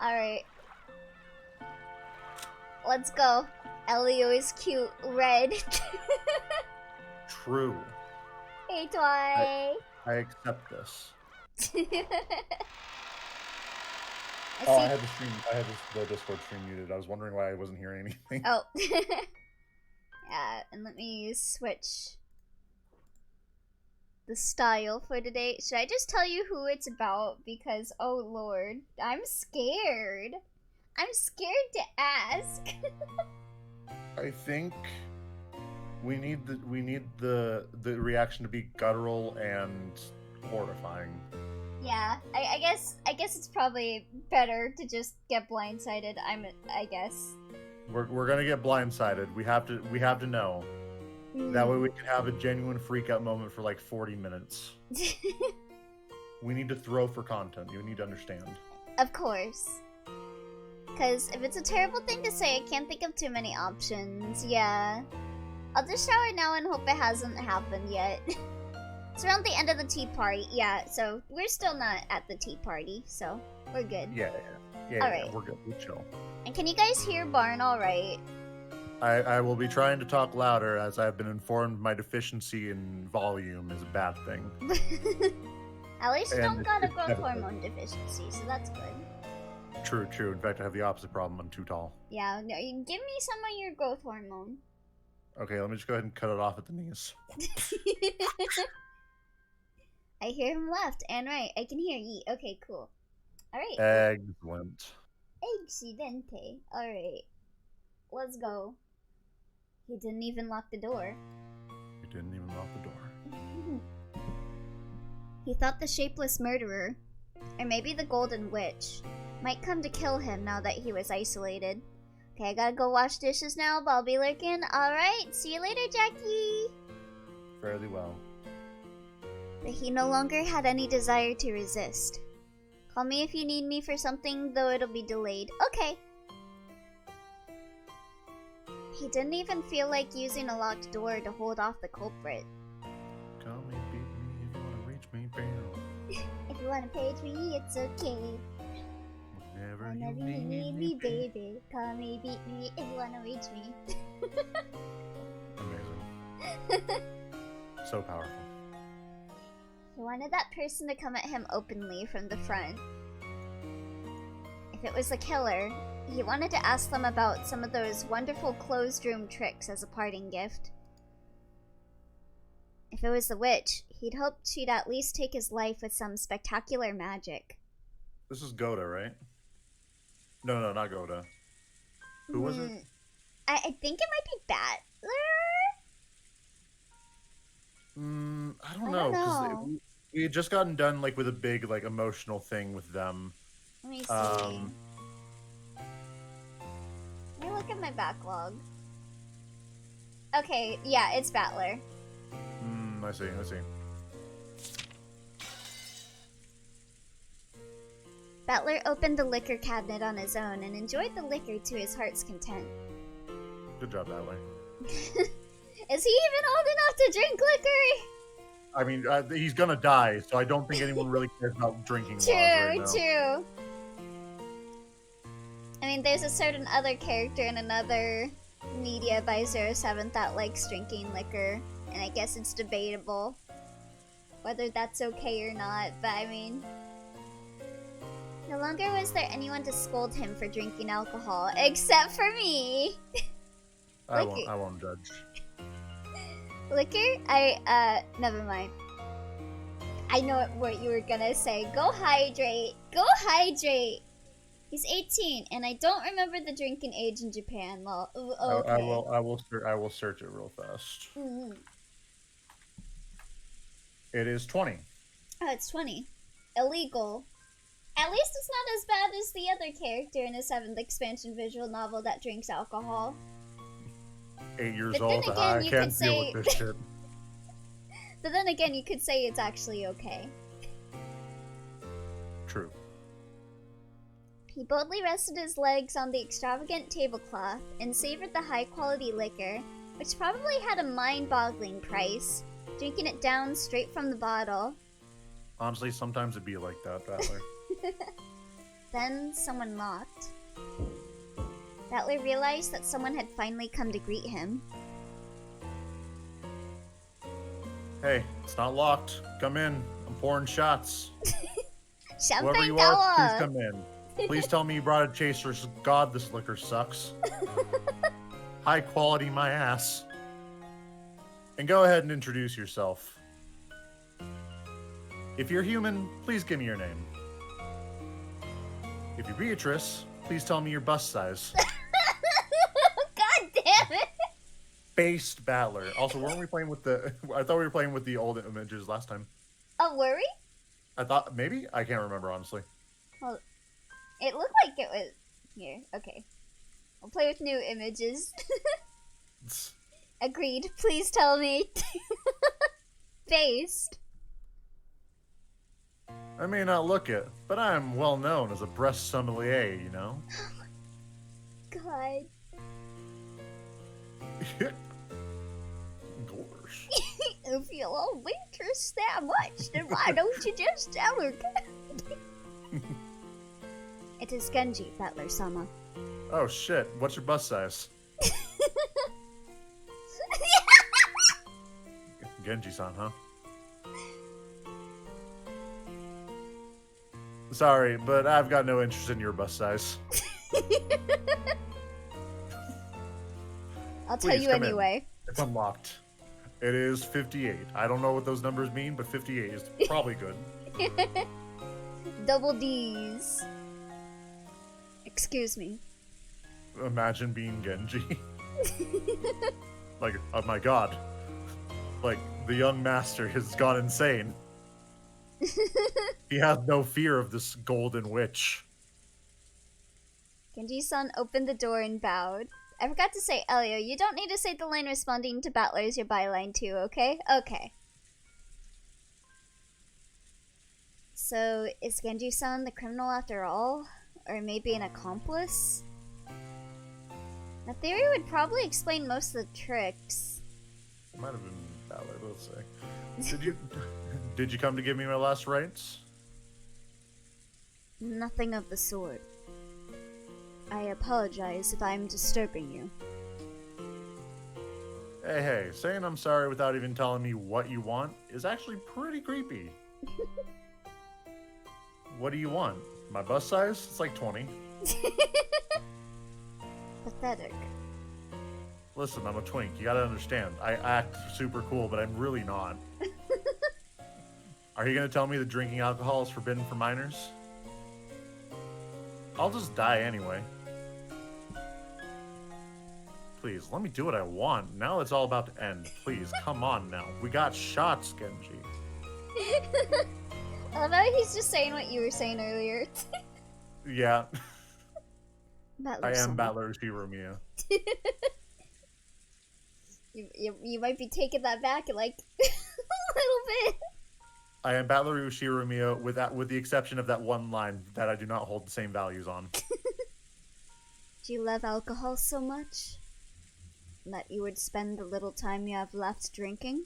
Alright. Let's go. Elio is cute. Red. True. Hey, Twi. I accept this. I Oh, I had the Discord stream muted. I was wondering why I wasn't hearing anything. Oh. Yeah, and let me switch the style for today. Should I just tell you who it's about? Because, oh lord, I'm scared. I'm scared to ask. I think we need the reaction to be guttural and horrifying. Yeah, I guess it's probably better to just get blindsided. I guess. We're gonna get blindsided. We have to know. That way we can have a genuine freak out moment for like 40 minutes. We need to throw for content. You need to understand. Of course. Because if it's a terrible thing to say, I can't think of too many options. Yeah. I'll just shower now and hope it hasn't happened yet. It's around the end of the tea party. Yeah, so we're still not at the tea party, so we're good. Yeah, Alright. We're good. We're chill. And can you guys hear Barn alright? I will be trying to talk louder, as I've been informed my deficiency in volume is a bad thing. At least you And don't got a it's growth medical. hormone deficiency, so that's good. True. In fact, I have the opposite problem. I'm too tall. Yeah, no, you give me some of your growth hormone. Okay, let me just go ahead and cut it off at the knees. I hear him left and right. I can hear ye. Okay, cool. Alright. Excellent. Excelente. Alright. Let's go. He didn't even lock the door. You didn't even lock the door. He thought the shapeless murderer, or maybe the golden witch, might come to kill him now that he was isolated. Okay, I gotta go wash dishes now, but I'll be lurking. Alright, see you later, Jackie! Fairly well. But he no longer had any desire to resist. Call me if you need me for something, though it'll be delayed. Okay. He didn't even feel like using a locked door to hold off the culprit. Call me, beat me if you wanna reach me, bam. If you wanna page me, it's okay. Whenever you need me, baby. Call me, beat me if you wanna reach me. Amazing. So powerful. He wanted that person to come at him openly from the front. If it was the killer, he wanted to ask them about some of those wonderful closed room tricks as a parting gift. If it was the witch, he'd hoped she'd at least take his life with some spectacular magic. This is Goda, right? No, not Goda. Who was it? I think it might be Battler? I don't know, because we had just gotten done like with a big like emotional thing with them. Let me see. Let me look at my backlog. Okay, yeah, it's Battler. I see. Battler opened the liquor cabinet on his own and enjoyed the liquor to his heart's content. Good job, Battler. Is he even old enough to drink liquor? I mean, he's gonna die, so I don't think anyone really cares about drinking laws right now. True. I mean, there's a certain other character in another media by 07 that likes drinking liquor, and I guess it's debatable whether that's okay or not, but I mean... No longer was there anyone to scold him for drinking alcohol, except for me! I won't judge. Liquor? Never mind. I know what you were gonna say. Go hydrate! Go hydrate! He's 18, and I don't remember the drinking age in Japan. Well, okay. I will search it real fast. It is 20. Oh, it's 20. Illegal. At least it's not as bad as the other character in the 7th expansion visual novel that drinks alcohol. 8 years But old. then I again, you can't could deal say... with this shit. But then again, you could say it's actually okay. True. He boldly rested his legs on the extravagant tablecloth and savored the high-quality liquor, which probably had a mind-boggling price, drinking it down straight from the bottle. Honestly, sometimes it'd be like that, Battler. Then someone knocked. Battler realized that someone had finally come to greet him. Hey, it's not locked. Come in. I'm pouring shots. Whoever you Champagne are, please tower! come in. Please tell me you brought a chaser. God, this liquor sucks. High quality, my ass. And go ahead and introduce yourself. If you're human, please give me your name. If you're Beatrice, please tell me your bust size. God damn it! Based Battler. Also, weren't we playing with the... I thought we were playing with the old images last time. Oh, were we? I thought... Maybe? I can't remember, honestly. Well, it looked like it was... Here, okay. I'll play with new images. Agreed. Please tell me. Based. I may not look it, but I am well known as a breast sommelier, you know? God. Gosh. If you love waitress that much, then why don't you just tell her? It is Genji, Battler-sama. Oh shit, what's your bust size? Genji-san, huh? Sorry, but I've got no interest in your bust size. I'll tell Please, you come in. anyway. It's unlocked. It is 58. I don't know what those numbers mean, but 58 is probably good. Double D's. Excuse me. Imagine being Genji. Like, oh my god. Like, the young master has gone insane. He has no fear of this golden witch. Genji-san opened the door and bowed. I forgot to say, Elio, you don't need to say the line responding to Battler as your byline too, okay? Okay. So, is Genji-san the criminal after all? Or maybe an accomplice? A theory would probably explain most of the tricks. It might have been Balor, let's say. Did you come to give me my last rites? Nothing of the sort. I apologize if I'm disturbing you. Hey, saying I'm sorry without even telling me what you want is actually pretty creepy. What do you want? My bust size? It's like 20. Pathetic. Listen, I'm a twink. You gotta understand. I act super cool, but I'm really not. Are you gonna tell me that drinking alcohol is forbidden for minors? I'll just die anyway. Please, let me do what I want. Now it's all about to end. Please, come on now. We got shots, Genji. I love how he's just saying what you were saying earlier. Yeah. I am Battler-sama. Battler Shiromia. You might be taking that back like a little bit. I am Battler Shiromia with the exception of that one line that I do not hold the same values on. Do you love alcohol so much that you would spend the little time you have left drinking?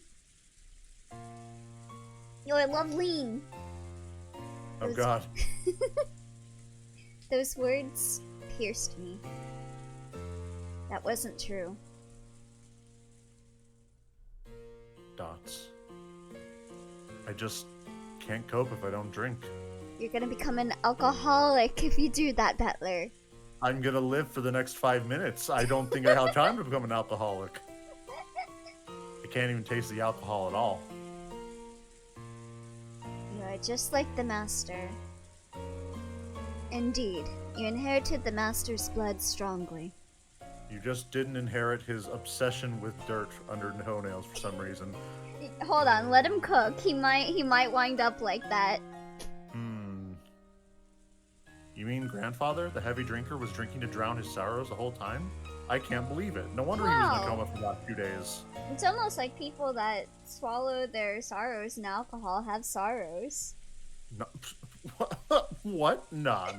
Yo, I love lean. Oh god. Those words pierced me. That wasn't true. Dots. I just can't cope if I don't drink. You're gonna become an alcoholic if you do that, Battler. I'm gonna live for the next 5 minutes. I don't think I have time to become an alcoholic. I can't even taste the alcohol at all. You are just like the Master. Indeed, you inherited the Master's blood strongly. You just didn't inherit his obsession with dirt under toenails for some reason. Hold on, let him cook. He might wind up like that. You mean grandfather, the heavy drinker, was drinking to drown his sorrows the whole time? I can't believe it. No wonder he was in a coma for the last 2 days. It's almost like people that swallow their sorrows in alcohol have sorrows. No, what? Nah.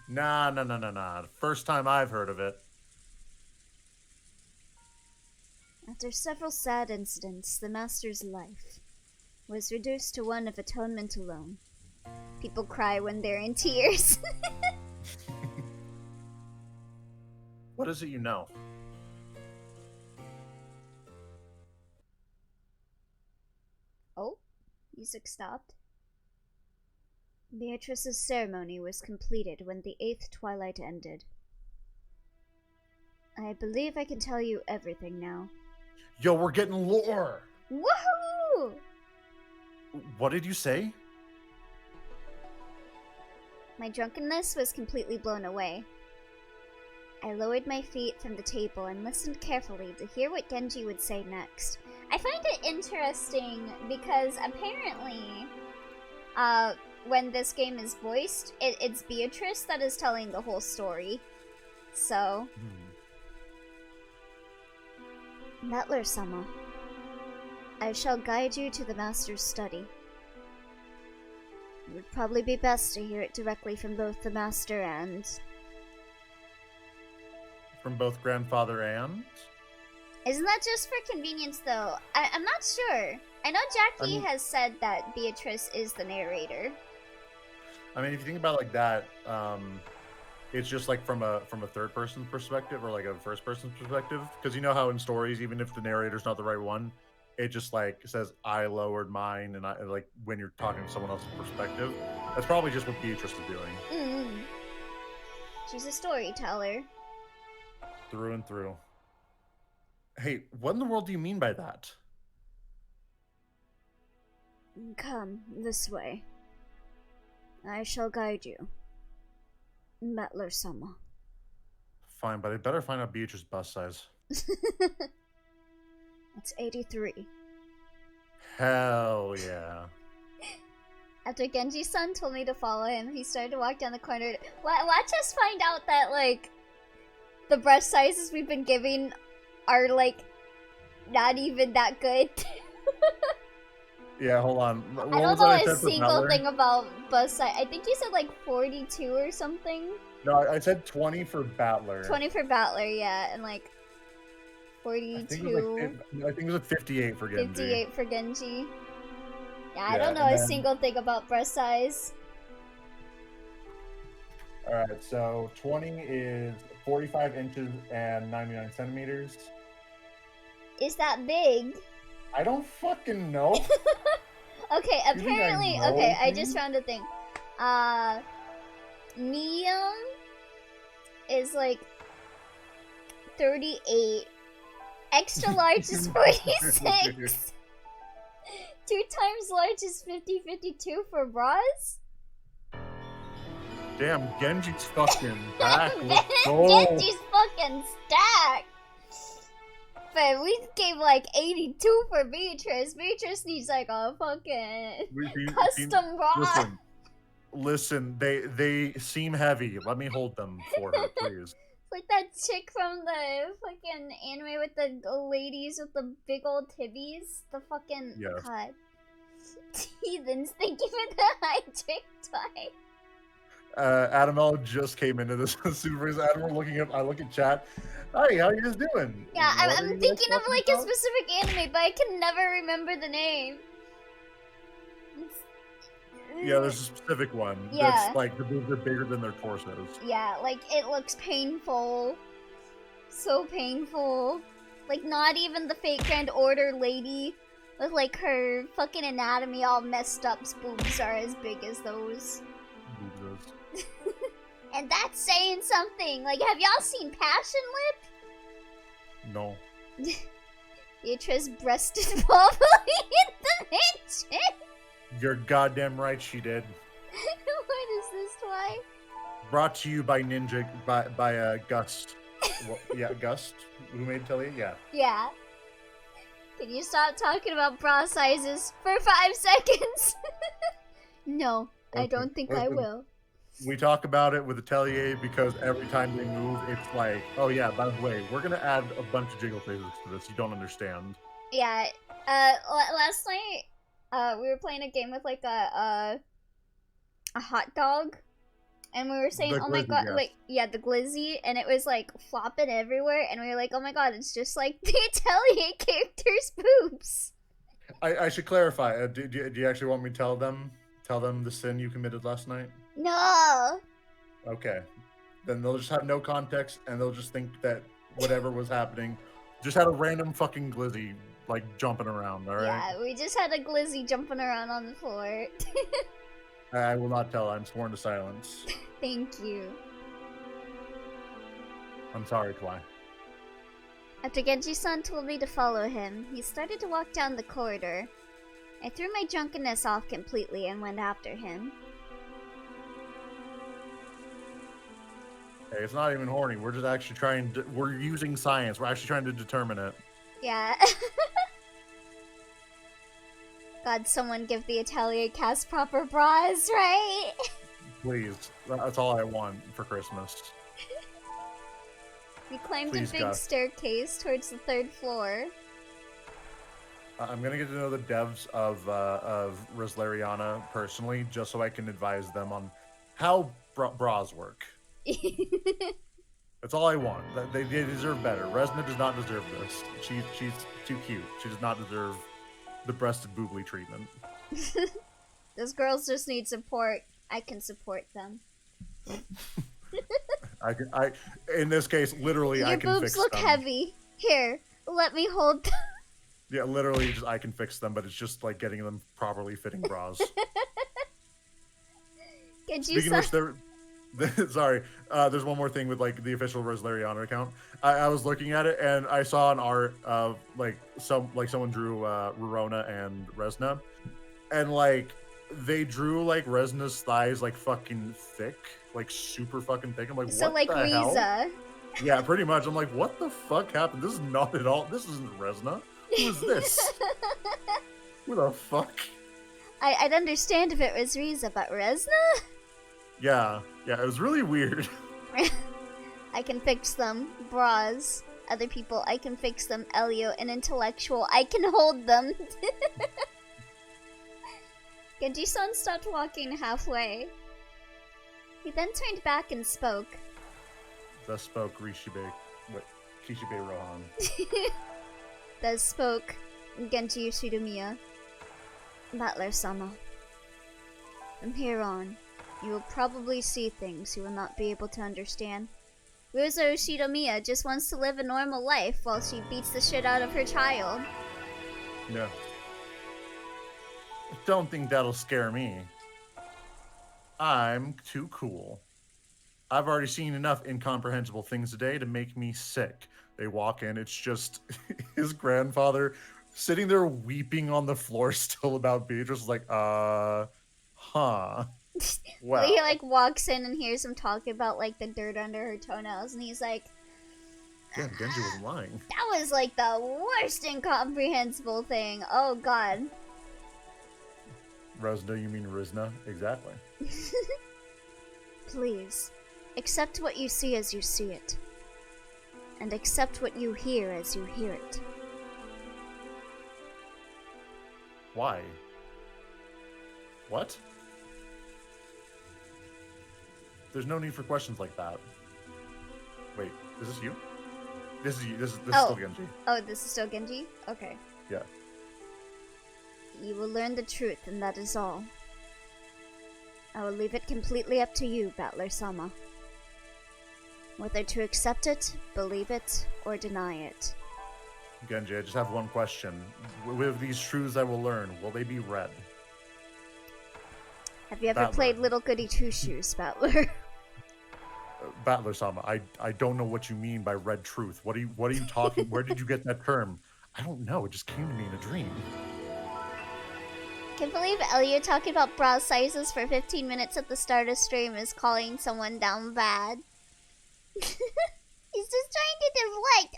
Nah. First time I've heard of it. After several sad incidents, the Master's life was reduced to one of atonement alone. people cry when they're in tears. What is it you know? Oh, music stopped. Beatrice's ceremony was completed when the 8th twilight ended. I believe I can tell you everything now. Yo, we're getting lore! Woohoo! What did you say? My drunkenness was completely blown away. I lowered my feet from the table and listened carefully to hear what Genji would say next. I find it interesting because apparently, when this game is voiced, it's Beatrice that is telling the whole story. So... Butler-sama, I shall guide you to the master's study. It would probably be best to hear it directly from both the master and... From both grandfather and? Isn't that just for convenience, though? I'm not sure. I know Jackie has said that Beatrice is the narrator. I mean, if you think about it like that, it's just like from a third person perspective or like a first person perspective, because you know how in stories, even if the narrator's not the right one, it just like says I lowered mine, and I like when you're talking to someone else's perspective. That's probably just what Beatrice is doing. She's a storyteller. Through and through. Hey, what in the world do you mean by that? Come this way. I shall guide you. Butler-sama. Fine, but I better find out Beatrice's bust size. It's 83. Hell yeah. After Genji-san told me to follow him, he started to walk down the corridor. Watch us find out that, like, the breast sizes we've been giving are, like, not even that good. Yeah, hold on. I don't know a single thing about bust size. I think you said, like, 42 or something. No, I said 20 for Battler. 20 for Battler, yeah, and, like, 42. I think it was like 58 for Genji. 58 for Genji. Yeah, I don't know a single thing about breast size. Alright, so 20 is 45 inches and 99 centimeters. Is that big? I don't fucking know. Okay, apparently, okay, I just found a thing. Medium is like 38. Extra large is 46. 2 times large is 50-52 for bras? Damn, Genji's fucking back. Let's go. Genji's fucking stacked. But we gave like 82 for Beatrice. Beatrice needs like a fucking custom bra. Listen, they seem heavy. Let me hold them for her, please. Like that chick from the fucking anime with the ladies with the big old tibbies. The fucking... Yes. God. Heathens, thank you for the hijack twice. Adamel just came into this super. Adam, looking up. I look at chat. Hi, how you guys doing? Yeah, I'm thinking of like a specific anime, but I can never remember the name. Yeah, there's a specific one. Yeah. That's like the boobs are bigger than their torsos. Yeah, like it looks painful. So painful. Like not even the fake Grand Order lady with like her fucking anatomy all messed up's boobs are as big as those. And that's saying something. Like, have y'all seen Passion Lip? No. Beatrice breasted probably in the mansion. You're goddamn right she did. What is this, why? Brought to you by Ninja, by Gust. Well, yeah, Gust. Who made Telly? Yeah. Yeah. Can you stop talking about bra sizes for 5 seconds? No, I don't think I will. We talk about it with Atelier because every time they move, it's like, oh yeah, by the way, we're gonna add a bunch of jiggle physics to this. You don't understand. Yeah. Last night, we were playing a game with like a hot dog, and we were saying, The oh my glizzy, god, yes. like, yeah, the glizzy, and it was like flopping everywhere, and we were like, oh my god, it's just like the Atelier character's boobs. I should clarify. Do you actually want me to Tell them the sin you committed last night? No! Okay. Then they'll just have no context, and they'll just think that whatever was happening just had a random fucking glizzy, like, jumping around, alright? Yeah, we just had a glizzy jumping around on the floor. I will not tell. I'm sworn to silence. Thank you. I'm sorry, Twy. After Genji-san told me to follow him, he started to walk down the corridor. I threw my drunkenness off completely and went after him. Hey, it's not even horny. We're just actually we're using science. We're actually trying to determine it. Yeah. God, someone give the Atelier cast proper bras, right? Please. That's all I want for Christmas. We climbed Please, a big God. staircase towards the 3rd floor. I'm gonna get to know the devs of Reslariana personally, just so I can advise them on how bras work. That's all I want. They deserve better. Resna does not deserve this. She's too cute. She does not deserve the breasted boobly treatment. Those girls just need support. I can support them. I in this case, literally, I can fix them. Your boobs look heavy. Here, let me hold them. Yeah, literally, just I can fix them, but it's just like getting them properly fitting bras. Speaking of which, sorry, there's one more thing with like the official Roslariana account. I was looking at it and I saw an art of someone drew Rurona and Resna, and like they drew like Resna's thighs like fucking thick, like super fucking thick. I'm like, so what like the Riza. hell? Yeah, pretty much. I'm like, what the fuck happened? This is not at all. This isn't Resna. Who is this? Who the fuck? I'd understand if it was Riza, but Resna? Yeah, it was really weird. I can fix them. Bras. Other people, I can fix them. Elio, an intellectual, I can hold them. Genji-san stopped walking halfway. He then turned back and spoke. Thus spoke Kishibe Rohan. Thus spoke Genji Shidomiya. Butler-sama. From here on, you will probably see things you will not be able to understand. Ruzo Shidomiya just wants to live a normal life while she beats the shit out of her child. Yeah. Don't think that'll scare me. I'm too cool. I've already seen enough incomprehensible things today to make me sick. They walk in, it's just his grandfather sitting there weeping on the floor still about Beatrice. Like, huh. Wow. He like walks in and hears him talking about like the dirt under her toenails, and he's like, Damn, Genji wasn't lying. that was like the worst incomprehensible thing. Oh god. Resna, you mean Rizna? Exactly. Please, accept what you see as you see it. And accept what you hear as you hear it. Why? What? There's no need for questions like that. Wait, is this you? This is you. This is still Genji. Oh, this is still Genji? Okay. Yeah. You will learn the truth, and that is all. I will leave it completely up to you, Battler-sama. Whether to accept it, believe it, or deny it. Genji, I just have one question. With these truths I will learn, will they be read? Have you ever Battler. played Little Goody Two Shoes, Battler? Battler-sama, I don't know what you mean by red truth. What are you talking? Where did you get that term? I don't know. It just came to me in a dream. Can't believe Elliot talking about bra sizes for 15 minutes at the start of stream is calling someone down bad. He's just trying to deflect.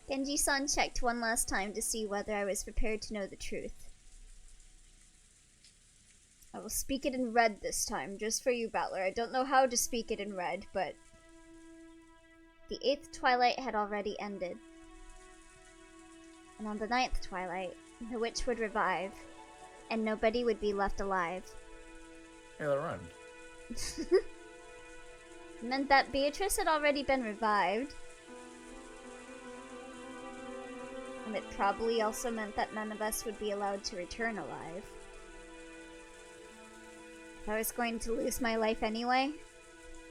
Genji-san checked one last time to see whether I was prepared to know the truth. I will speak it in red this time, just for you, Battler. I don't know how to speak it in red, but... The 8th twilight had already ended. And on the 9th twilight, the witch would revive, and nobody would be left alive. Yeah, that rhymed. It meant that Beatrice had already been revived. And it probably also meant that none of us would be allowed to return alive. If I was going to lose my life anyway,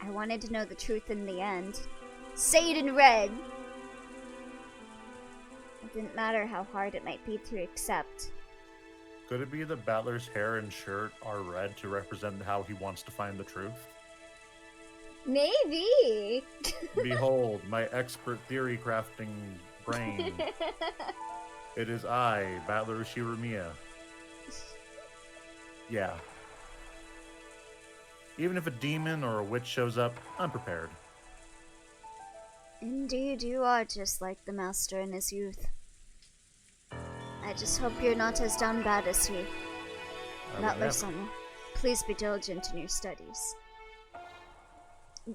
I wanted to know the truth in the end. Say it in red! It didn't matter how hard it might be to accept. Could it be that Battler's hair and shirt are red to represent how he wants to find the truth? Maybe! Behold, my expert theory crafting brain. It is I, Battler Shiramiya. Yeah. Even if a demon or a witch shows up, I'm prepared. Indeed, you are just like the Master in his youth. I just hope you're not as down bad as he. Battler-sama, please be diligent in your studies.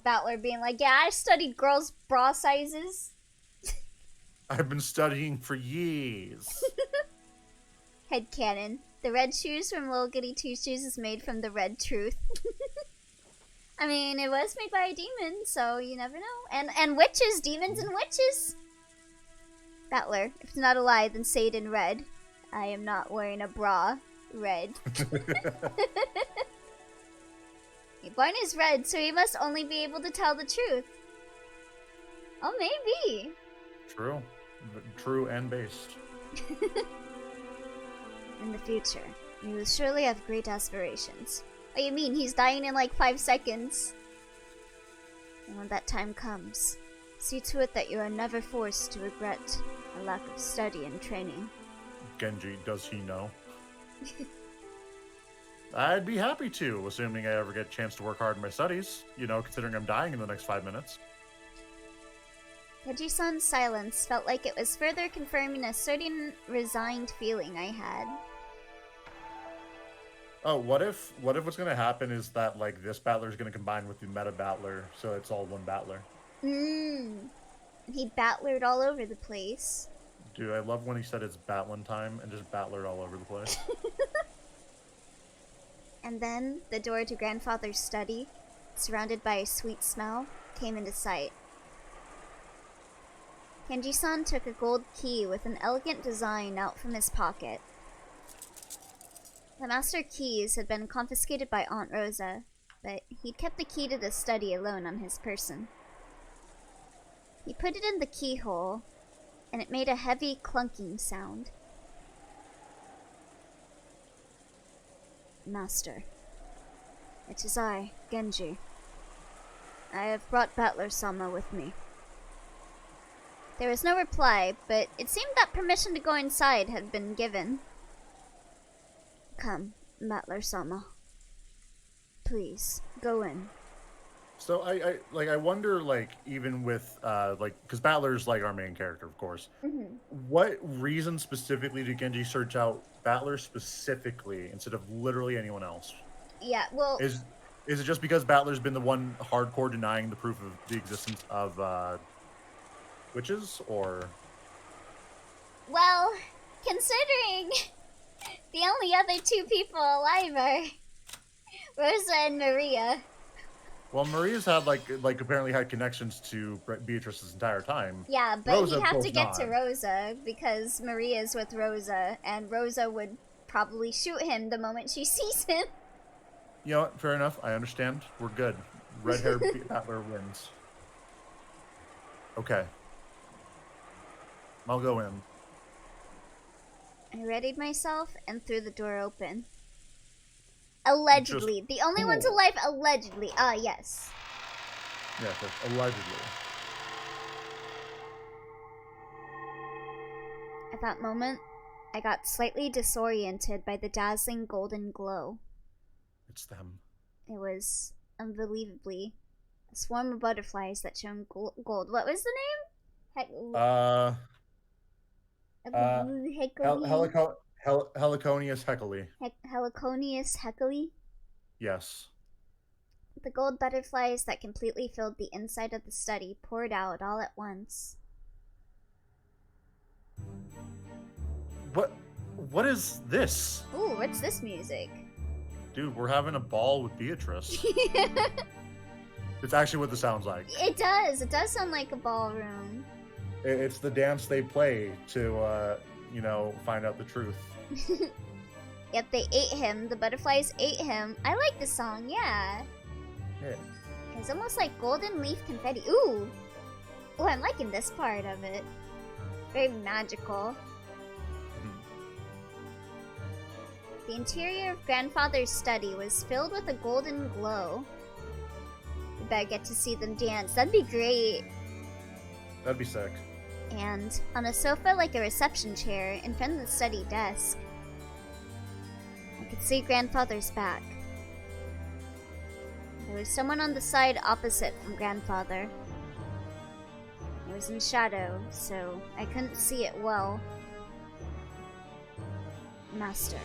Battler being like, yeah, I studied girls' bra sizes. I've been studying for years. Headcanon. The red shoes from Little Goody Two Shoes is made from the red truth. I mean, it was made by a demon, so you never know. And witches, demons and witches. Battler, if it's not a lie, then say it in red. I am not wearing a bra. Red. Barn is red, so he must only be able to tell the truth. Oh, maybe. True. True and based. In the future, you will surely have great aspirations. What do you mean? He's dying in like 5 seconds. And when that time comes, see to it that you are never forced to regret a lack of study and training. Genji, does he know? I'd be happy to, assuming I ever get a chance to work hard in my studies. You know, considering I'm dying in the next 5 minutes. Genji-san's silence felt like it was further confirming a certain resigned feeling I had. Oh, what if what's gonna happen is that, like, this battler is gonna combine with the meta battler, so it's all one battler? He battlered all over the place. Dude, I love when he said it's Batlin time and just battlered all over the place. And then, the door to Grandfather's study, surrounded by a sweet smell, came into sight. Genji-san took a gold key with an elegant design out from his pocket. The master keys had been confiscated by Aunt Rosa, but he'd kept the key to the study alone on his person. He put it in the keyhole, and it made a heavy clunking sound. Master, it is I, Genji. I have brought Battler-sama with me. There was no reply, but it seemed that permission to go inside had been given. Come, Battler-sama. Please, go in. So I wonder, like, even with like, because Battler's like our main character, of course. Mm-hmm. What reason specifically did Genji search out Battler specifically instead of literally anyone else? Yeah, well, Is it just because Battler's been the one hardcore denying the proof of the existence of witches, or? well, considering the only other 2 people alive are Rosa and Maria. Well, Maria's had like apparently had connections to Beatrice this entire time. Yeah, but Rosa you have both to get to not. Rosa because Maria's with Rosa, and Rosa would probably shoot him the moment she sees him. You know what? Fair enough. I understand. We're good. Red hair Battler wins. Okay. I'll go in. I readied myself and threw the door open. Allegedly. The only ones alive, allegedly. Yes. Yes, allegedly. At that moment, I got slightly disoriented by the dazzling golden glow. It's them. It was, unbelievably, a swarm of butterflies that shone gold. What was the name? Heliconius Heckley. Heliconius Heckley? Yes. The gold butterflies that completely filled the inside of the study poured out all at once. What is this? Ooh, what's this music? Dude, we're having a ball with Beatrice. It's actually what this sounds like. It does. It does sound like a ballroom. It's the dance they play to, find out the truth. Yep, they ate him. The butterflies ate him. I like the song, yeah. Yeah. It's almost like golden leaf confetti. Ooh! Ooh, I'm liking this part of it. Very magical. The interior of Grandfather's study was filled with a golden glow. We better get to see them dance. That'd be great. That'd be sick. And on a sofa like a reception chair in front of the study desk, I could see Grandfather's back. There was someone on the side opposite from Grandfather. It was in shadow, so I couldn't see it well. Master,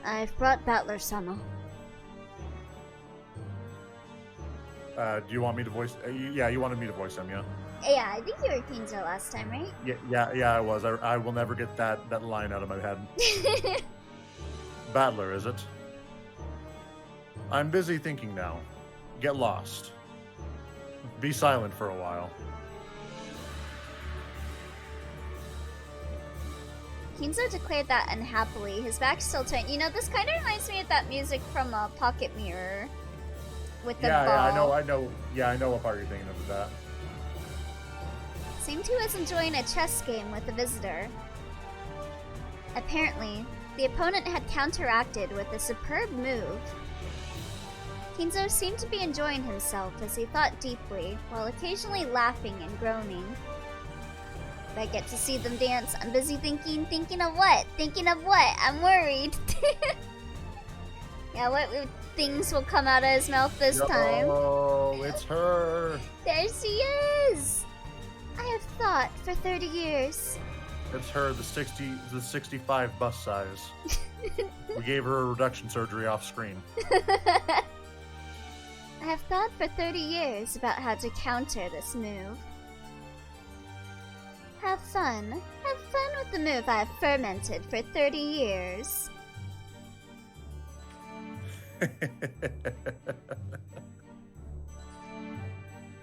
I've brought Battler-sama. Do you want me to voice? Yeah, you wanted me to voice him, yeah? Yeah, I think you were Kinzo last time, right? Yeah, I was. I will never get that line out of my head. Battler, is it? I'm busy thinking now. Get lost. Be silent for a while. Kinzo declared that unhappily, his back still turned. You know, this kind of reminds me of that music from Pocket Mirror. With the ball. Yeah, I know. Yeah, I know what part you're thinking of with that. Seemed he was enjoying a chess game with the visitor. Apparently, the opponent had counteracted with a superb move. Kinzo seemed to be enjoying himself as he thought deeply, while occasionally laughing and groaning. If I get to see them dance, I'm busy thinking of what? Thinking of what? I'm worried. Yeah, what things will come out of his mouth this time? Oh, it's her! There she is! I have thought for 30 years. It's her, the 65 bust size. We gave her a reduction surgery off screen. I have thought for 30 years about how to counter this move. Have fun. Have fun with the move I have fermented for 30 years.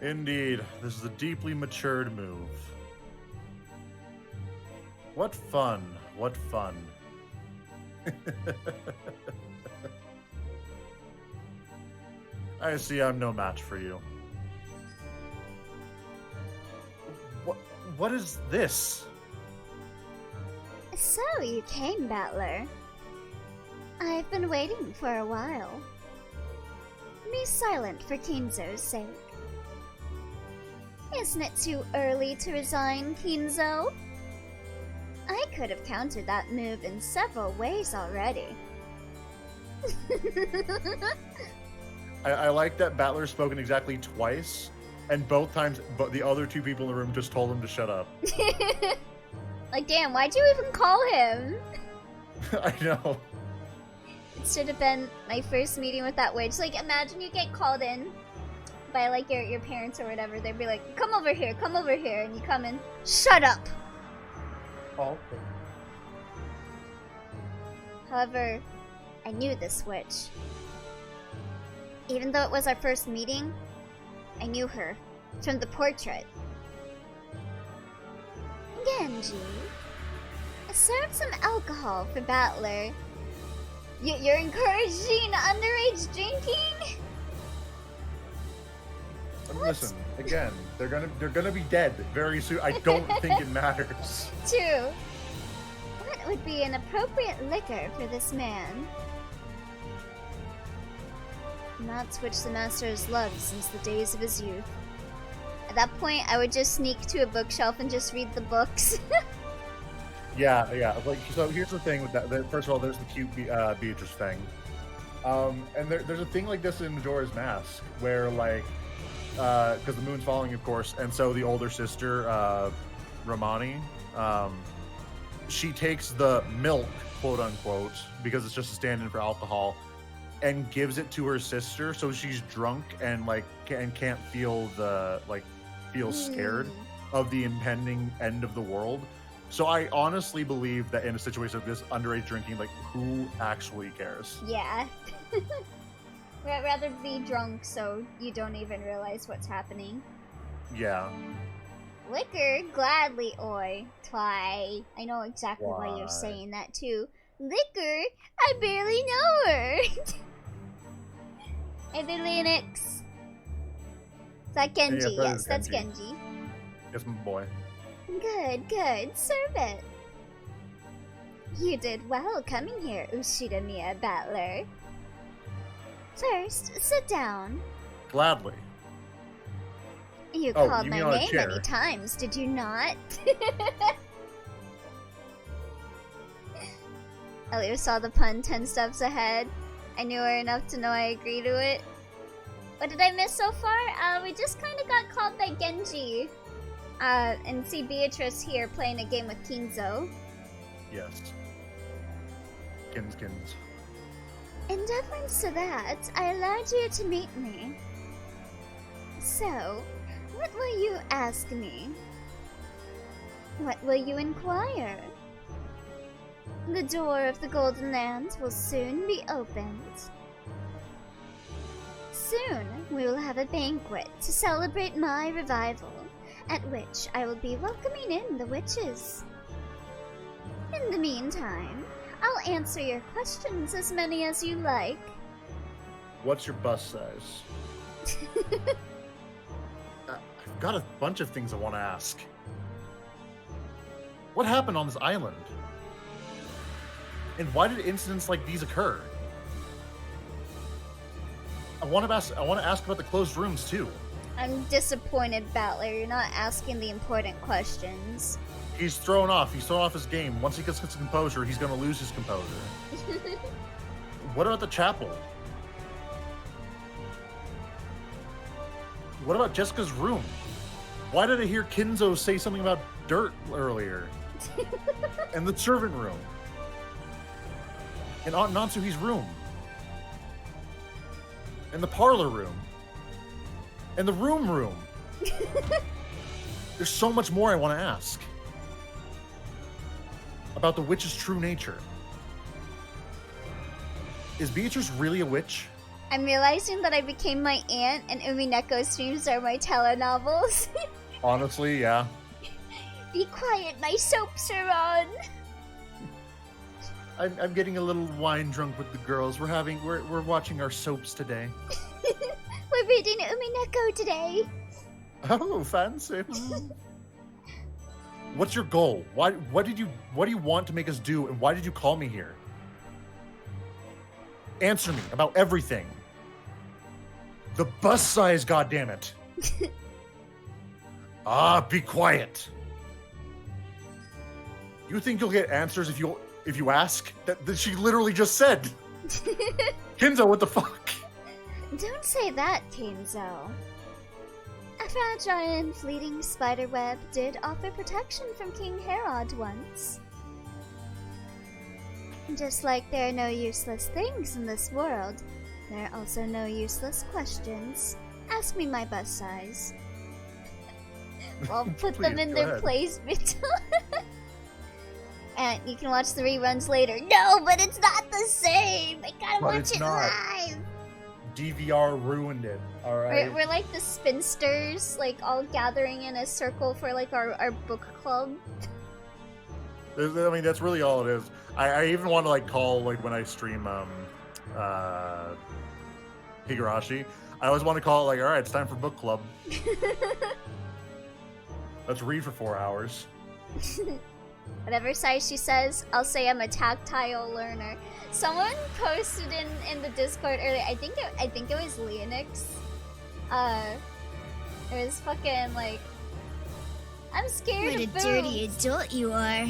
Indeed, this is a deeply matured move. What fun, what fun. I see I'm no match for you. What is this? So you came, Battler. I've been waiting for a while. Be silent for Kinzo's sake. Isn't it too early to resign, Kinzo? I could have countered that move in several ways already. I like that Battler's spoken exactly twice, and both times the other two people in the room just told him to shut up. Like, damn, why'd you even call him? I know. It should have been my first meeting with that witch. Like, imagine you get called in by, like, your parents or whatever. They'd be like, come over here, and you come in, shut up! Oh. However, I knew this witch. Even though it was our first meeting, I knew her from the portrait. Genji, serve some alcohol for Battler. You're encouraging underage drinking? Listen, again, they're gonna be dead very soon. I don't think it matters. True. What would be an appropriate liquor for this man? That's which the master has loved since the days of his youth. At that point, I would just sneak to a bookshelf and just read the books. Yeah. Like, so here's the thing with that. First of all, there's the cute Beatrice thing. And there's a thing like this in Majora's Mask, where, like, because the moon's falling, of course, and so the older sister, Romani, she takes the milk, quote unquote, because it's just a stand-in for alcohol, and gives it to her sister, so she's drunk and can't feel scared of the impending end of the world. So I honestly believe that in a situation like this, underage drinking, like, who actually cares? Yeah. I'd rather be drunk so you don't even realize what's happening. Yeah. Liquor, gladly, oi. Twy. I know exactly why you're saying that too. Liquor? I barely know her. Hey there, Linux. Is that Genji? Yeah, Yes, that's Genji. Yes, my boy. Good, good. Serve it. You did well coming here, Ushidamiya Battler. First, sit down. Gladly. You called you my mean on a name chair. many times, did you not? Elio saw the pun 10 steps ahead. I knew her enough to know I agree to it. What did I miss so far? We just kind of got called by Genji. And see Beatrice here playing a game with Kinzo. Yes. Kins. In deference to that, I allowed you to meet me. So, what will you ask me? What will you inquire? The door of the Golden Land will soon be opened. Soon, we will have a banquet to celebrate my revival, at which I will be welcoming in the witches. In the meantime, I'll answer your questions, as many as you like. What's your bust size? I've got a bunch of things I want to ask. What happened on this island? And why did incidents like these occur? I want to ask about the closed rooms too. I'm disappointed, Battler. You're not asking the important questions. He's thrown off. He's thrown off his game. Once he gets his composure, he's going to lose his composure. What about the chapel? What about Jessica's room? Why did I hear Kinzo say something about dirt earlier? And the servant room. And Aunt Natsuhi's room. And the parlor room. And the room. There's so much more I want to ask. About the witch's true nature. Is Beatrice really a witch? I'm realizing that I became my aunt and Umineko streams are my telenovels. Honestly, yeah. Be quiet, my soaps are on. I'm getting a little wine drunk with the girls. We're watching our soaps today. We're reading Umineko today. Oh, fancy. What's your goal? What do you want to make us do, and why did you call me here? Answer me about everything. The bus size, goddammit. Be quiet. You think you'll get answers if you ask? That she literally just said. Kinzo, what the fuck? Don't say that, Kinzo. A fragile and fleeting spiderweb did offer protection from King Herod once. Just like there are no useless things in this world, there are also no useless questions. Ask me my bus size. I'll put them in their place, Vito. And you can watch the reruns later. No, but it's not the same! I gotta watch it live! DVR ruined it, alright? We're like the spinsters, like all gathering in a circle for like our book club. I mean, that's really all it is. I even want to like call, like when I stream Higurashi, I always want to call it like, alright, it's time for book club. Let's read for 4 hours. Whatever size she says, I'll say I'm a tactile learner. Someone posted in the Discord earlier, I think it was Leonix. It was fucking like, I'm scared of boobs. What a dirty adult you are.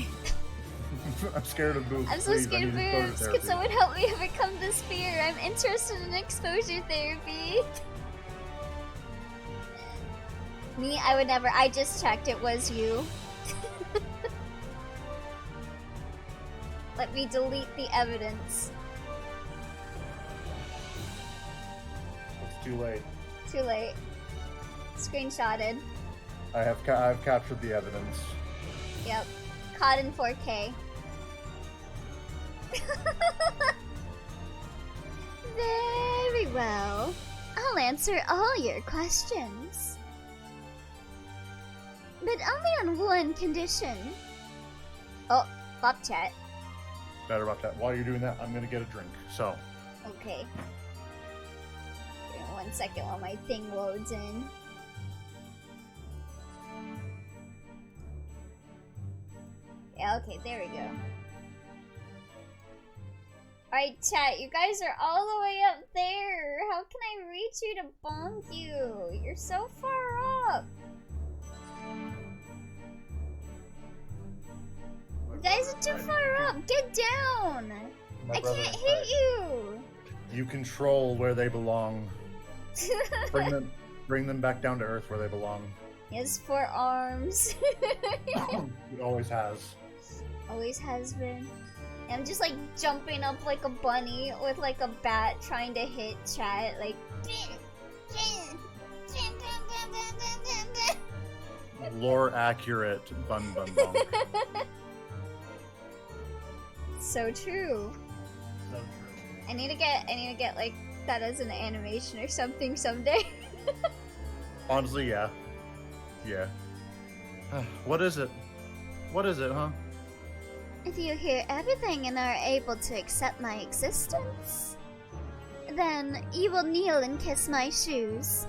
I'm scared of boobs. I'm so scared of boobs. Could someone help me overcome this fear? I'm interested in exposure therapy. Me, I would never. I just checked. It was you. Let me delete the evidence. It's too late. Too late. Screenshotted. I've captured the evidence. Yep. Caught in 4K. Very well. I'll answer all your questions. But only on one condition. Oh, bop chat. Better about that. While you're doing that, I'm gonna get a drink. So. Okay. Give me 1 second while my thing loads in. Yeah, okay, there we go. Alright, chat, you guys are all the way up there. How can I reach you to bonk you? You're so far up. You guys are too far up. Get down. I can't hit you. You control where they belong. Bring them back down to earth where they belong. He has 4 arms. It always has. Always has been. I'm just like jumping up like a bunny with like a bat trying to hit chat, like. Lore accurate bun bun bunk. So true. So true. I need to get like that as an animation or something someday. Honestly, yeah. Yeah. What is it? What is it, huh? If you hear everything and are able to accept my existence, then you will kneel and kiss my shoes.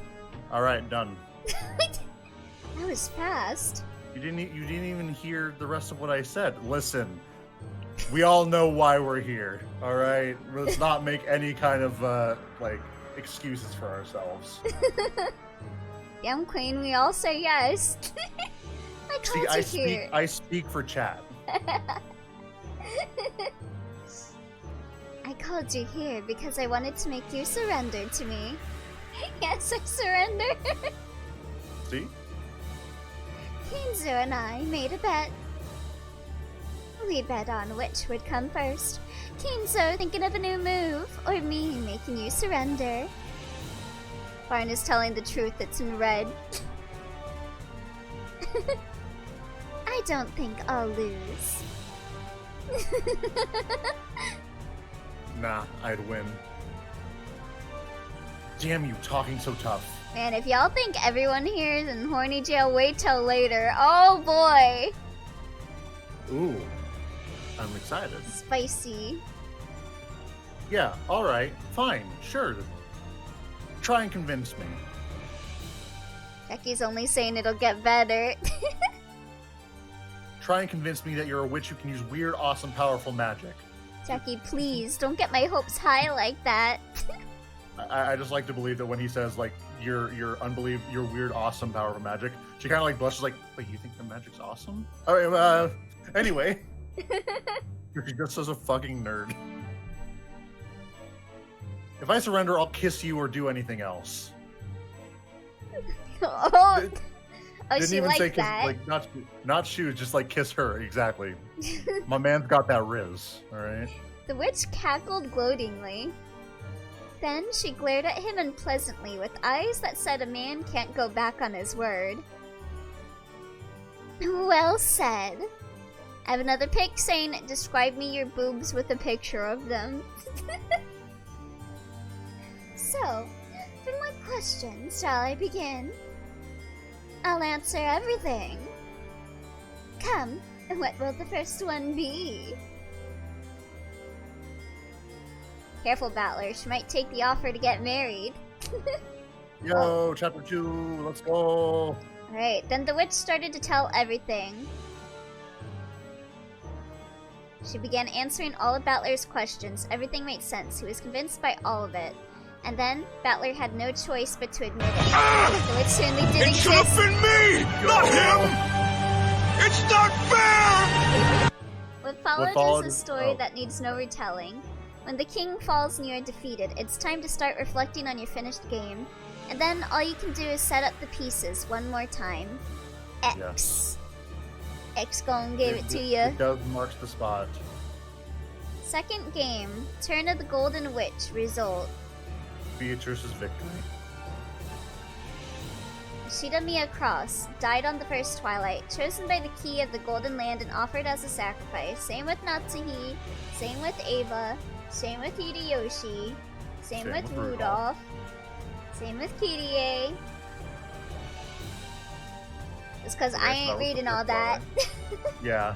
All right, done. That was fast. You didn't even hear the rest of what I said. Listen, we all know why we're here. All right, let's not make any kind of like excuses for ourselves. Damn queen, we all say yes. I speak for chat. I called you here because I wanted to make you surrender to me. Yes, I surrender. See? Kinzo and I made a bet. We bet on which would come first. Kinzo thinking of a new move, or me making you surrender. Barn is telling the truth, it's in red. I don't think I'll lose. Nah, I'd win. Damn you, talking so tough. Man, if y'all think everyone here is in horny jail, wait till later. Oh boy! Ooh, I'm excited. Spicy. Yeah, alright, fine, sure. Try and convince me. Becky's only saying it'll get better. Try and convince me that you're a witch who can use weird, awesome, powerful magic. Jackie, please, don't get my hopes high like that. I just like to believe that when he says, like, your weird, awesome, powerful magic, she kind of, like, blushes, like, wait, you think the magic's awesome? Alright, anyway. You're just such a fucking nerd. If I surrender, I'll kiss you or do anything else. Oh, Didn't she even likes say kiss, that. like not shoes, just like kiss her, exactly. My man's got that riz, alright? The witch cackled gloatingly. Then she glared at him unpleasantly with eyes that said a man can't go back on his word. Well said. I have another pic saying, describe me your boobs with a picture of them. So, from what questions shall I begin? I'll answer everything. Come, what will the first one be? Careful, Battler. She might take the offer to get married. Yo, chapter 2, let's go. Alright, then the witch started to tell everything. She began answering all of Battler's questions. Everything made sense. He was convinced by all of it. And then, Battler had no choice but to admit it. The witch certainly did It should have been me, not him! It's not fair! What followed followed is a is- story oh. that needs no retelling. When the king falls and you are defeated, it's time to start reflecting on your finished game. And then all you can do is set up the pieces one more time. X. X gon' give it to you. It does mark the spot. Second game, Turn of the Golden Witch, result. Beatrice's victory. Shidamiya Cross, died on the first twilight, chosen by the key of the Golden Land and offered as a sacrifice. Same with Natsuhi, same with Ava, same with Hideyoshi, same with Rudolph, same with Kirie. It's because I Okay, so ain't that was the reading all first that. Yeah.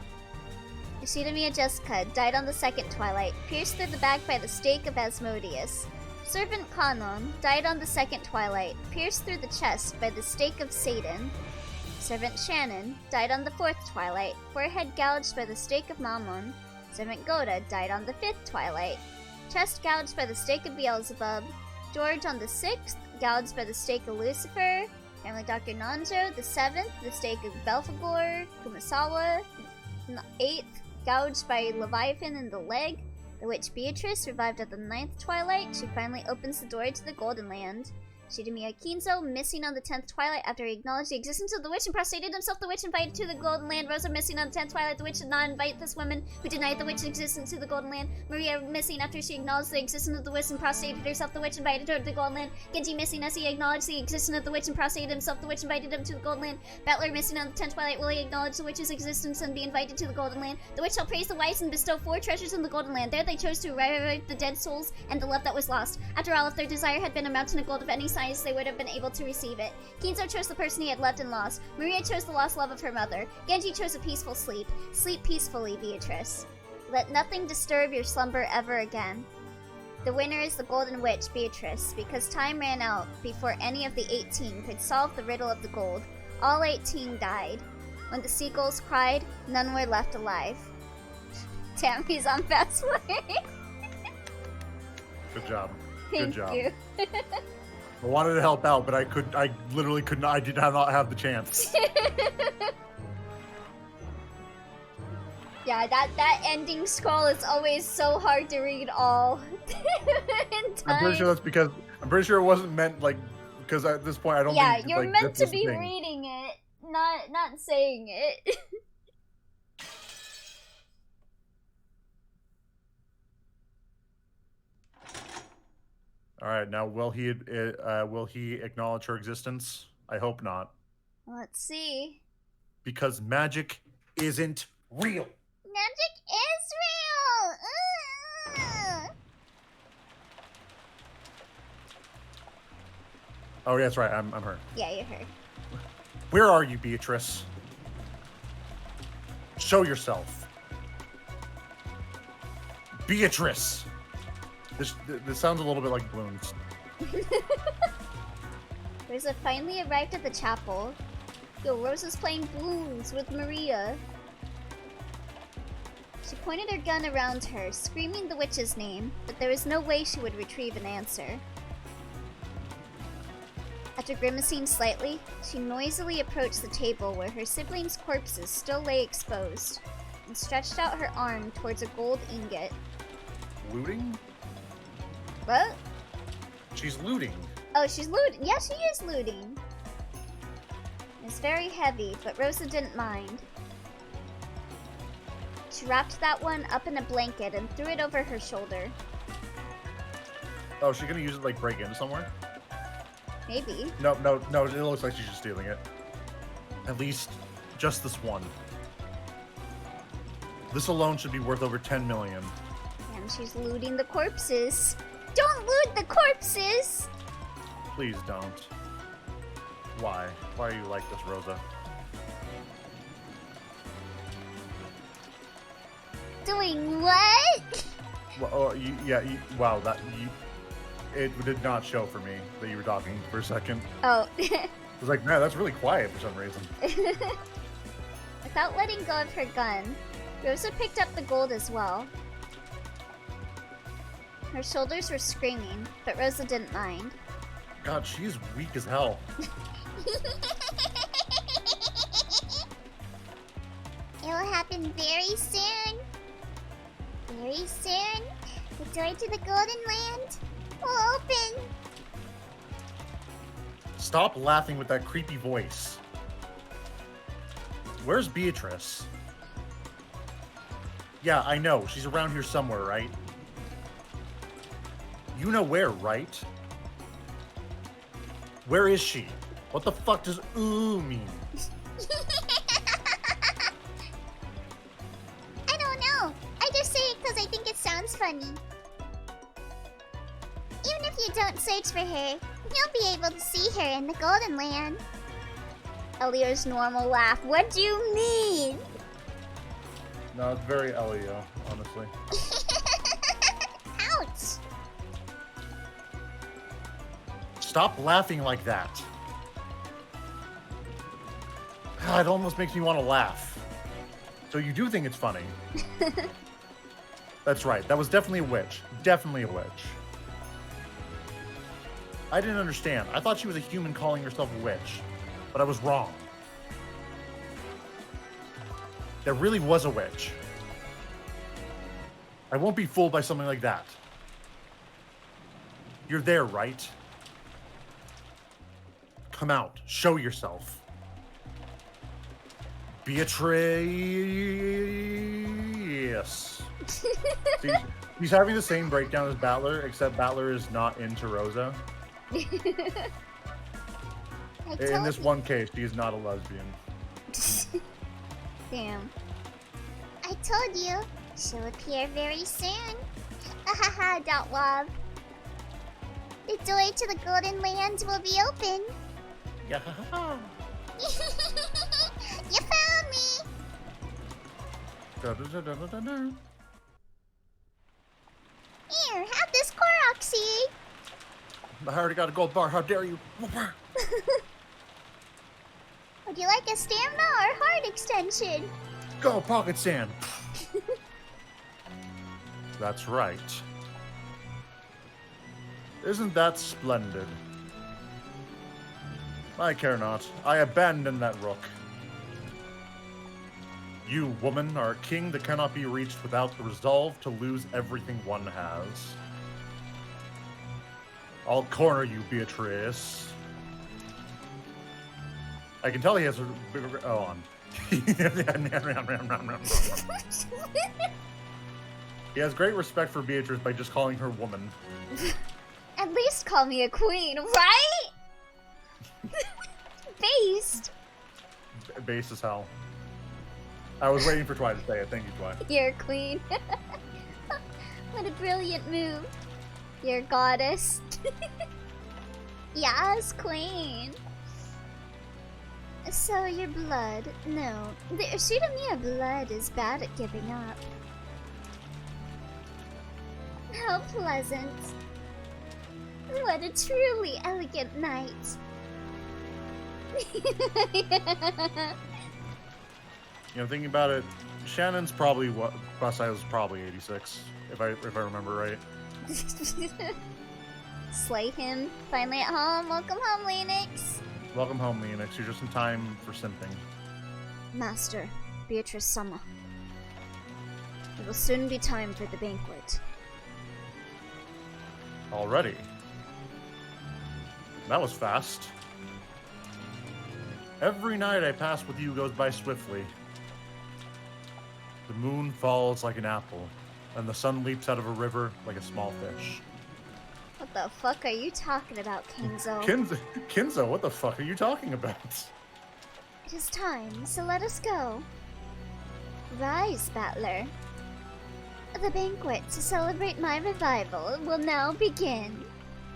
Ishidamiya Jessica died on the second twilight, pierced through the back by the stake of Asmodeus. Servant Kanon died on the second twilight, pierced through the chest by the stake of Satan. Servant Shannon died on the fourth twilight, forehead gouged by the stake of Mammon. Servant Goda died on the fifth twilight, chest gouged by the stake of Beelzebub. George on the sixth, gouged by the stake of Lucifer. Family Dr. Nanjo, the seventh, the stake of Belphegor. Kumasawa, eighth, gouged by Leviathan in the leg. The witch Beatrice revived at the ninth twilight. She finally opens the door to the Golden Land. Shidamiya Kinzo missing on the 10th twilight after he acknowledged the existence of the witch and prostrated himself. The witch invited to the Golden Land. Rosa missing on the 10th twilight. The witch did not invite this woman who denied the witch's existence to the Golden Land. Maria missing after she acknowledged the existence of the witch and prostrated herself. The witch invited her to the Golden Land. Genji missing as he acknowledged the existence of the witch and prostrated himself. The witch invited him to the Golden Land. Battler missing on the 10th twilight. Will he acknowledge the witch's existence and be invited to the Golden Land? The witch shall praise the wise and bestow 4 treasures in the Golden Land. There they chose to revive the dead souls and the love that was lost. After all, if their desire had been a mountain of gold of any size, they would have been able to receive it. Kinzo chose the person he had loved and lost. Maria chose the lost love of her mother. Genji chose a peaceful sleep. Sleep peacefully, Beatrice. Let nothing disturb your slumber ever again. The winner is the Golden Witch, Beatrice, because time ran out before any of the 18 could solve the riddle of the gold. All 18 died. When the seagulls cried, none were left alive. Tammy's on fast way. Good job. Thank Good job. you. I wanted to help out, but I literally could not. I did not have the chance. Yeah, that ending scroll is always so hard to read all in time. I'm pretty sure that's because I'm pretty sure it wasn't meant like because at this point I don't. Yeah, think, you're like, meant this to was the be thing. reading it, not saying it. All right, now will he acknowledge her existence? I hope not, Let's see. because magic isn't real. Magic is real. Oh, yeah, that's right. I'm her. Yeah, you're her. Where are you, Beatrice? Show yourself. Beatrice! This sounds a little bit like balloons. Rosa finally arrived at the chapel. Yo, Rosa's playing balloons with Maria. She pointed her gun around her, screaming the witch's name, but there was no way she would retrieve an answer. After grimacing slightly, she noisily approached the table where her siblings' corpses still lay exposed, and stretched out her arm towards a gold ingot. Looting? What? She's looting. Oh, she's looting. Yeah, she is looting. It's very heavy, but Rosa didn't mind. She wrapped that one up in a blanket and threw it over her shoulder. Oh, is she gonna use it like break into somewhere? Maybe. No, it looks like she's just stealing it. At least, just this one. This alone should be worth over 10 million. And she's looting the corpses. Don't loot the corpses! Please don't. Why? Why are you like this, Rosa? Doing what? Well, wow, it did not show for me that you were talking for a second. Oh. I was like, man, that's really quiet for some reason. Without letting go of her gun, Rosa picked up the gold as well. Her shoulders were screaming, but Rosa didn't mind. God, she's weak as hell. It will happen very soon. Very soon, the door to the Golden Land will open. Stop laughing with that creepy voice. Where's Beatrice? Yeah, I know. She's around here somewhere, right? You know where, right? Where is she? What the fuck does ooh mean? I don't know. I just say it because I think it sounds funny. Even if you don't search for her, you'll be able to see her in the Golden Land. Elio's normal laugh. What do you mean? No, it's very Elio, honestly. Ouch! Stop laughing like that. It almost makes me want to laugh. So you do think it's funny? That's right. That was definitely a witch. Definitely a witch. I didn't understand. I thought she was a human calling herself a witch, but I was wrong. There really was a witch. I won't be fooled by something like that. You're there, right? Come out. Show yourself. Beatrice. See, he's having the same breakdown as Battler, except Battler is not into Rosa. In this one case, she is not a lesbian. Damn. I told you. She'll appear very soon. Ahaha, dot love. The door to the Golden Lands will be open. Yeah. You found me! Here, have this Korok seed. I already got a gold bar. How dare you? Would you like a stamina or heart extension? Go, pocket sand. That's right. Isn't that splendid? I care not. I abandon that rook. You, woman, are a king that cannot be reached without the resolve to lose everything one has. I'll corner you, Beatrice. I can tell he has a... Oh, on. He has great respect for Beatrice by just calling her woman. At least call me a queen, right? Based. Base as hell. I was waiting for Twy to say it. Thank you, Twy. You're a queen. What a brilliant move. You're a goddess. Yes, queen. So your blood. No. The Ushidamiya blood is bad at giving up. How pleasant. What a truly elegant night. You know, thinking about it, Shannon's probably what bus size was probably 86, if I remember right. Slay him. Finally at home. Welcome home, Lennox. Welcome home, Leonix. You're just in time for simping. Master, Beatrice Sama. It will soon be time for the banquet. Already. That was fast. Every night I pass with you goes by swiftly. The moon falls like an apple, and the sun leaps out of a river like a small fish. What the fuck are you talking about, Kinzo? Kinzo, what the fuck are you talking about? It is time, so let us go. Rise, Battler. The banquet to celebrate my revival will now begin.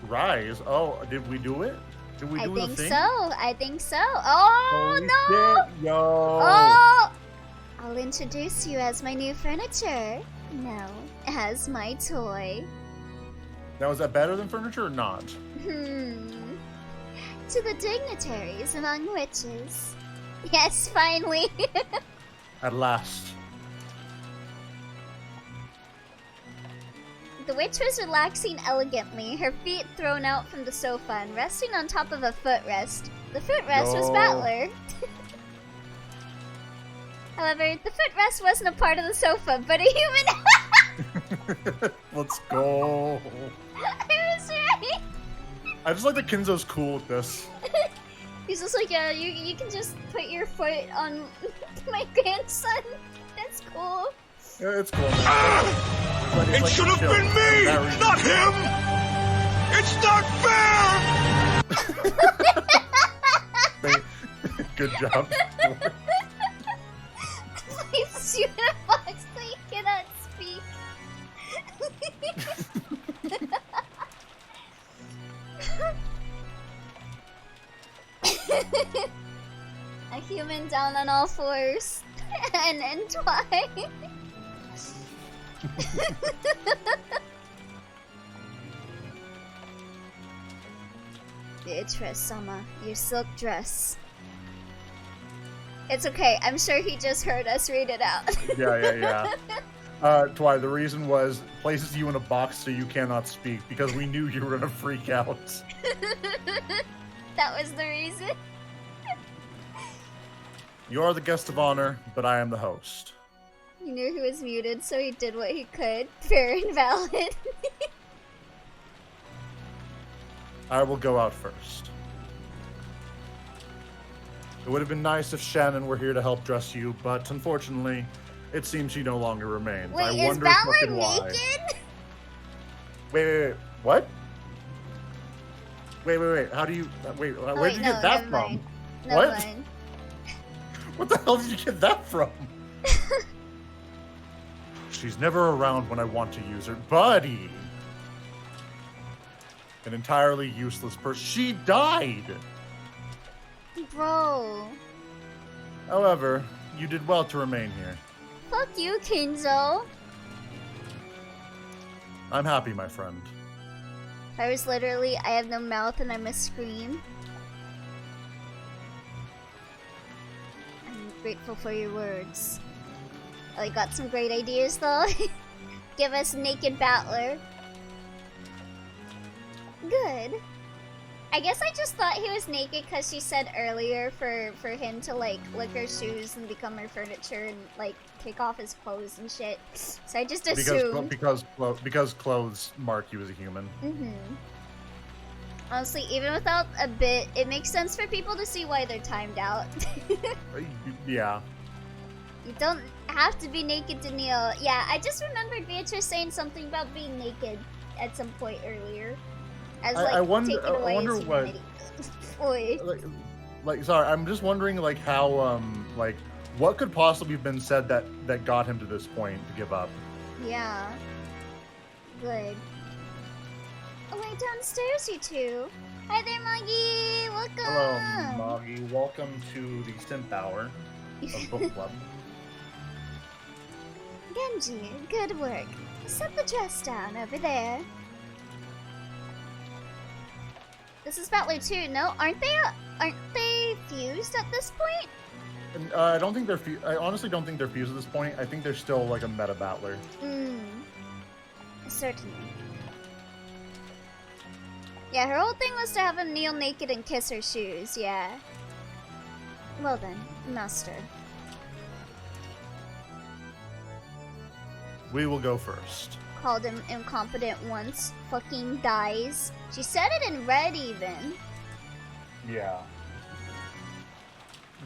Rise? Oh, did we do it? Did we do the thing? I think so. Oh, Holy no! shit, yo! Oh! I'll introduce you as my new furniture. No, as my toy. Now, is that better than furniture or not? To the dignitaries among witches. Yes, finally. At last. The witch was relaxing elegantly, her feet thrown out from the sofa and resting on top of a footrest. The footrest was Battler. However, the footrest wasn't a part of the sofa, but a human. Let's go. I was right. I just like that Kinzo's cool with this. He's just like, yeah, you can just put your foot on my grandson. That's cool. Yeah, it's cool, man. It should have been me, not him! It's not fair! Good job. Please shoot a box so you cannot speak. A human down on all fours and entwine. Beatrice, Sama, your silk dress. It's okay, I'm sure he just heard us read it out. Yeah. Twi, the reason was places you in a box so you cannot speak because we knew you were gonna freak out. That was the reason. You are the guest of honor, but I am the host. He knew he was muted, so he did what he could. Fair and valid. I will go out first. It would have been nice if Shannon were here to help dress you, but unfortunately, it seems she no longer remains. Wait, I is wonder Valor fucking why. naked? Wait. What? Wait. How do you... Wait, where did you get that from? Never What? mind. What the hell did you get that from? She's never around when I want to use her. Buddy! An entirely useless person. She died! Bro. However, you did well to remain here. Fuck you, Kinzo. I'm happy, my friend. I was literally, I have no mouth and I must scream. I'm grateful for your words. Oh, you got some great ideas though. Give us naked battler. Good. I guess I just thought he was naked because she said earlier for him to like lick her shoes and become her furniture and like take off his clothes and shit. So I just assumed. Because clothes mark you as a human. Honestly, even without a bit, it makes sense for people to see why they're timed out. Yeah. You don't have to be naked to kneel. Yeah, I just remembered Beatrice saying something about being naked at some point earlier. As like I wonder his what. humanity. Oi. Like, sorry, I'm just wondering, like, how, like, what could possibly have been said that got him to this point to give up? Yeah. Good. Oh, wait, downstairs, you two. Hi there, Moggy. Welcome. Hello, Moggy. Welcome to the Simp Hour of Book Club. Genji, good work. Set the dress down over there. This is Battler 2, no? Aren't they fused at this point? And, I don't think they're. I honestly don't think they're fused at this point. I think they're still like a meta battler. Certainly. Yeah, her whole thing was to have him kneel naked and kiss her shoes. Yeah. Well then, master. We will go first. Called him incompetent once. Fucking dies. She said it in red even. Yeah.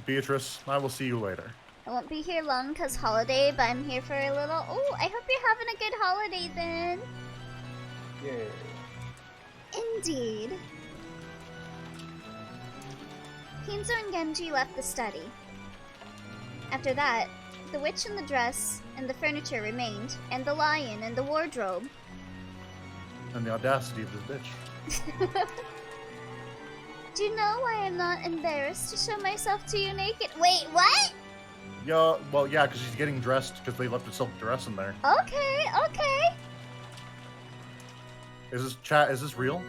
Beatrice, I will see you later. I won't be here long cause holiday, but I'm here for a little. Oh, I hope you're having a good holiday then. Yeah. Indeed. Kinzo and Genji left the study. After that, the witch and the dress and the furniture remained, and the lion and the wardrobe. And the audacity of this bitch. Do you know why I'm not embarrassed to show myself to you naked? Wait, what? Yeah, well, yeah, because she's getting dressed because they left a silk dress in there. Okay. Is this chat? Is this real?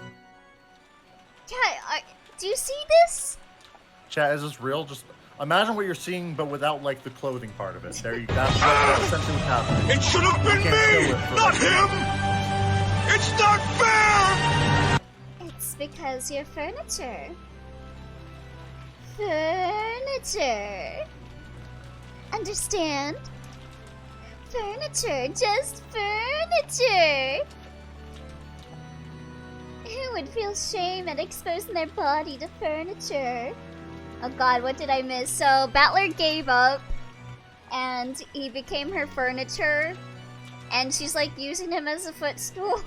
Yeah, do you see this? Chat, is this real? Just imagine what you're seeing, but without like the clothing part of it. There you. That's essentially what's happening. It should have been me, not him! It's not fair! It's because you're furniture. Furniture. Understand? Furniture, just furniture. Who would feel shame at exposing their body to furniture? Oh god, what did I miss? So, Battler gave up, and he became her furniture, and she's like using him as a footstool.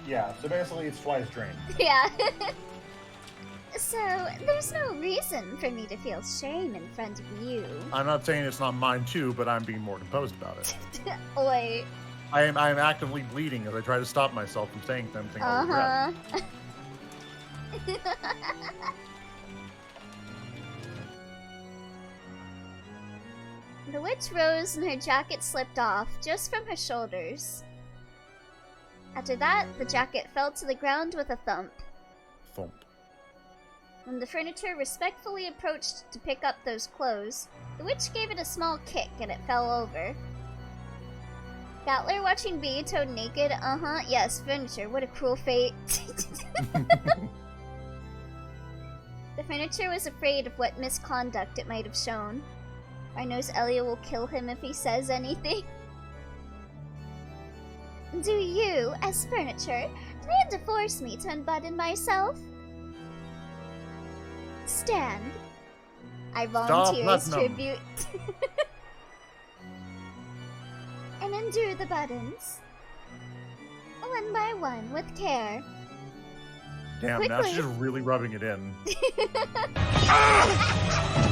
Yeah, so basically it's twice drained. Yeah. So, there's no reason for me to feel shame in front of you. I'm not saying it's not mine too, but I'm being more composed about it. Oi. I am actively bleeding as I try to stop myself from saying something. The witch rose and her jacket slipped off, just from her shoulders. After that, the jacket fell to the ground with a thump. Thump. When the furniture respectfully approached to pick up those clothes, the witch gave it a small kick and it fell over. Battler watching Beato naked, yes, furniture, what a cruel fate. The furniture was afraid of what misconduct it might have shown. I knows Elia will kill him if he says anything. Do you, as furniture, plan to force me to unbutton myself? Stand. I volunteer as tribute. And undo the buttons. One by one, with care. Damn, Quickly. now she's just really rubbing it in.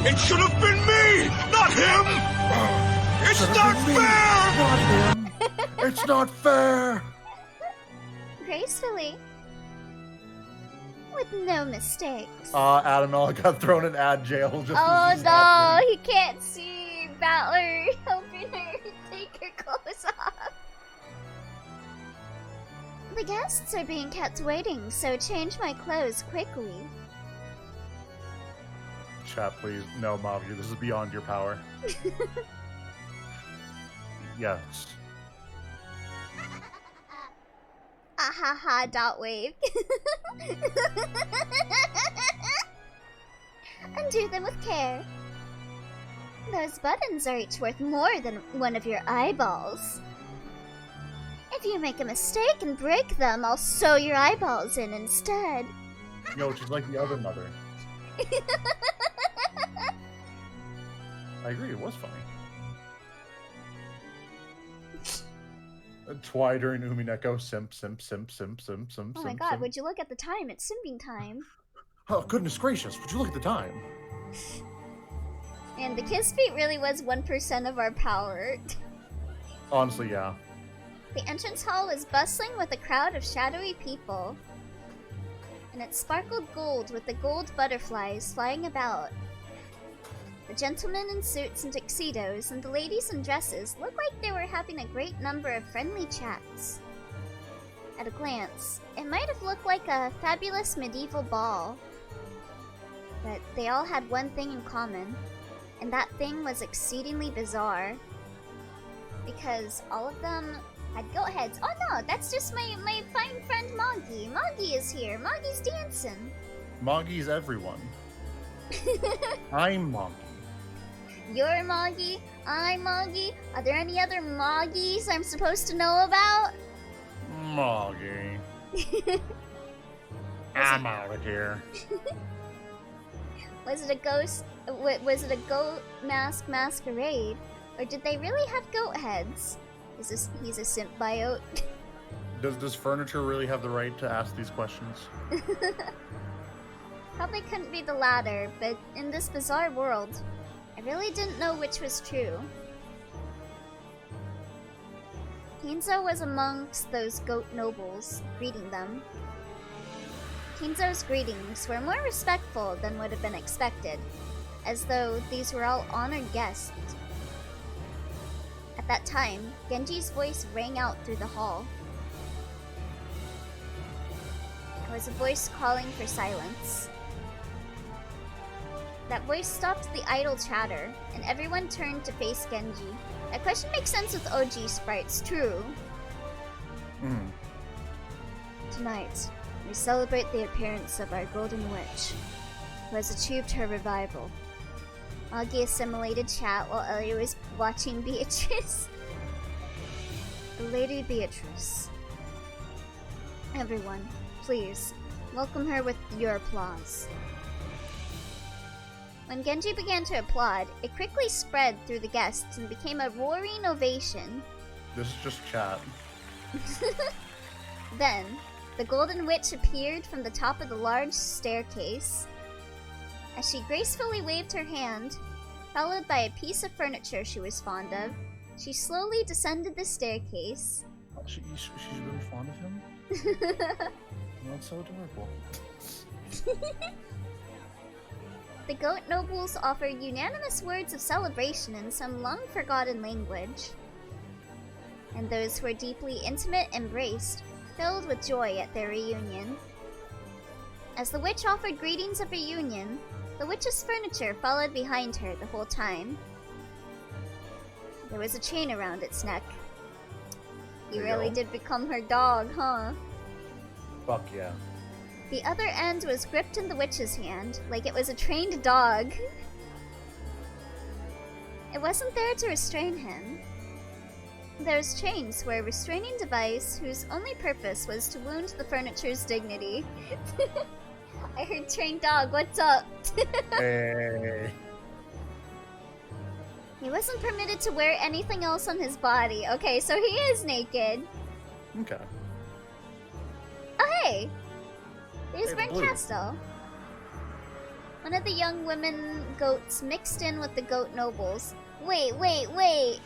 It should have been me, not him! It's not fair! Not him! It's not fair! Gracefully. With no mistakes. Adam got thrown in ad jail just Oh as this no, happened. he can't see Battler helping her take her clothes off. The guests are being kept waiting, so change my clothes quickly. Chat, please. No, Mavi, this is beyond your power. Yes. Ahaha, dot wave. Undo them with care. Those buttons are each worth more than one of your eyeballs. If you make a mistake and break them, I'll sew your eyeballs in instead. Yo, she's like the other mother. I agree, it was funny. Twi during Umineko, simp. Oh my god, would you look at the time? It's simping time. Oh, goodness gracious, would you look at the time? And the kiss feat really was 1% of our power. Honestly, yeah. The entrance hall was bustling with a crowd of shadowy people. And it sparkled gold with the gold butterflies flying about. The gentlemen in suits and tuxedos and the ladies in dresses looked like they were having a great number of friendly chats. At a glance, it might have looked like a fabulous medieval ball. But they all had one thing in common, and that thing was exceedingly bizarre. Because all of them had goat heads. Oh no, that's just my fine friend Moggy. Moggy is here. Moggy's dancing. Moggy's everyone. I'm Moggy. You're Moggy. I'm Moggy. Are there any other Moggies I'm supposed to know about? Moggy. I'm out of here. Was it a ghost? Was it a goat mask masquerade? Or did they really have goat heads? He's a simp biote? Does furniture really have the right to ask these questions? Probably couldn't be the latter, but in this bizarre world, I really didn't know which was true. Kinzo was amongst those goat nobles, greeting them. Kinzo's greetings were more respectful than would have been expected, as though these were all honored guests. At that time, Genji's voice rang out through the hall. It was a voice calling for silence. That voice stopped the idle chatter, and everyone turned to face Genji. That question makes sense with OG sprites, true. Tonight, we celebrate the appearance of our Golden Witch, who has achieved her revival. Augie assimilated chat while Ellie was watching Beatrice. The Lady Beatrice. Everyone, please, welcome her with your applause. When Genji began to applaud, it quickly spread through the guests and became a roaring ovation. This is just chat. Then, the Golden Witch appeared from the top of the large staircase. As she gracefully waved her hand, followed by a piece of furniture she was fond of, she slowly descended the staircase. She's really fond of him? That's so adorable. the goat nobles offered unanimous words of celebration in some long-forgotten language. And those who were deeply intimate embraced, filled with joy at their reunion. As the witch offered greetings of reunion, the witch's furniture followed behind her the whole time. There was a chain around its neck. You really did become her dog, huh? Fuck yeah. The other end was gripped in the witch's hand, like it was a trained dog. It wasn't there to restrain him. Those chains were a restraining device whose only purpose was to wound the furniture's dignity. I heard trained dog, what's up? Hey. He wasn't permitted to wear anything else on his body. Okay, so he is naked. Okay. Oh, hey! There's Hey, Blue. Berncastle. One of the young women goats mixed in with the goat nobles. Wait.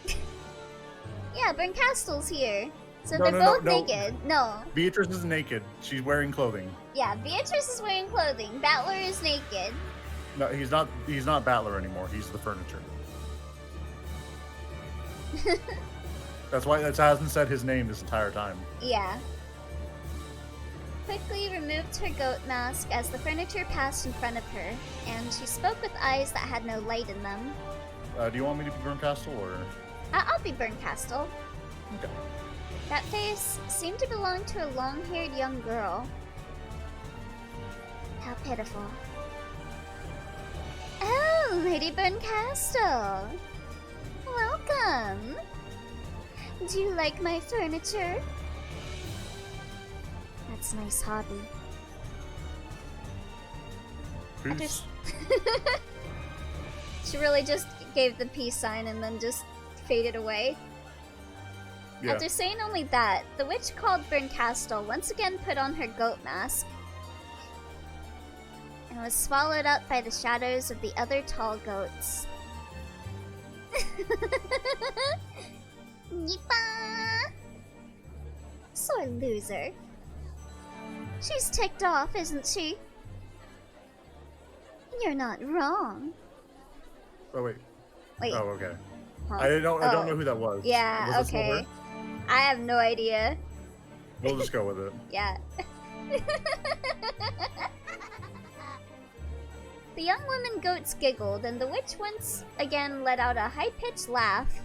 Yeah, Berncastle's here. So No, they're no, both no. naked. No. Beatrice is naked. She's wearing clothing. Yeah, Beatrice is wearing clothing. Battler is naked. No, he's not. He's not Battler anymore. He's the furniture. That's why that hasn't said his name this entire time. Yeah. Quickly removed her goat mask as the furniture passed in front of her, and she spoke with eyes that had no light in them. Do you want me to be Berncastle or? I'll be Berncastle. Okay. That face seemed to belong to a long-haired young girl. How pitiful. Oh, Lady Berncastle! Welcome! Do you like my furniture? That's a nice hobby. Who's? She really just gave the peace sign and then just faded away. Yeah. After saying only that, the witch called Berncastle once again put on her goat mask and was swallowed up by the shadows of the other tall goats. Yeepa! Sore loser. She's ticked off, isn't she? You're not wrong. Oh wait. Wait. Oh okay. Huh? I don't Oh. know who that was. Yeah, Was it still okay. her? I have no idea. We'll just go with it. Yeah. The young woman goats giggled, and the witch once again let out a high-pitched laugh.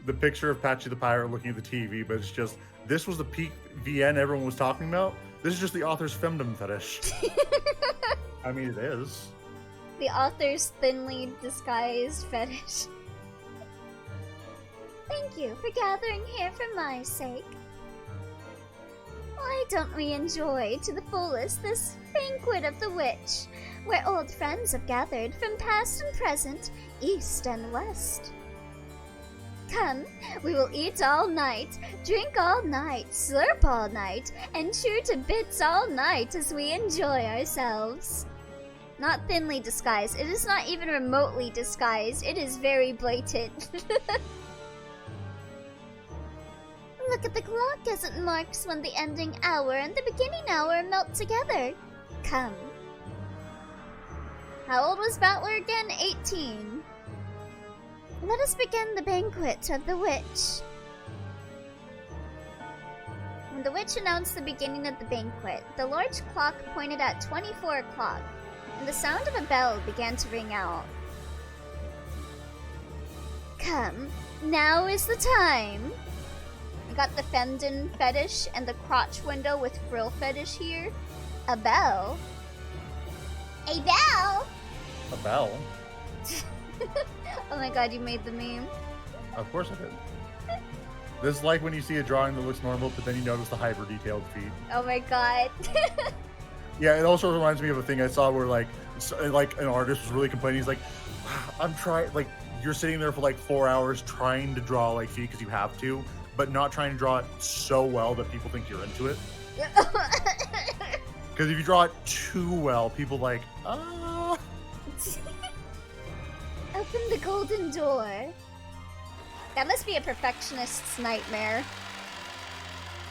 The picture of Patchy the Pirate looking at the TV, but it's just this was the peak VN everyone was talking about. This is just the author's femdom fetish. I mean, it is. The author's thinly disguised fetish. Thank you for gathering here for my sake. Why don't we enjoy to the fullest this banquet of the witch, where old friends have gathered from past and present, east and west? Come, we will eat all night, drink all night, slurp all night, and chew to bits all night as we enjoy ourselves. Not thinly disguised. It is not even remotely disguised. It is very blatant. Look at the clock as it marks when the ending hour and the beginning hour melt together. Come. How old was Battler again? 18. Let us begin the banquet of the witch. When the witch announced the beginning of the banquet, the large clock pointed at 24 o'clock, and the sound of a bell began to ring out. Come, now is the time. I got the femdom fetish and the crotch window with frill fetish here. A bell? A bell? A bell? Oh my god, you made the meme. Of course I did. This is like when you see a drawing that looks normal, but then you notice the hyper detailed feet. Oh my god. Yeah, it also reminds me of a thing I saw where like an artist was really complaining. He's like, I'm trying, like, you're sitting there for like 4 hours trying to draw like feet because you have to, but not trying to draw it so well that people think you're into it. Because if you draw it too well, people like, ah. Open the golden door. That must be a perfectionist's nightmare.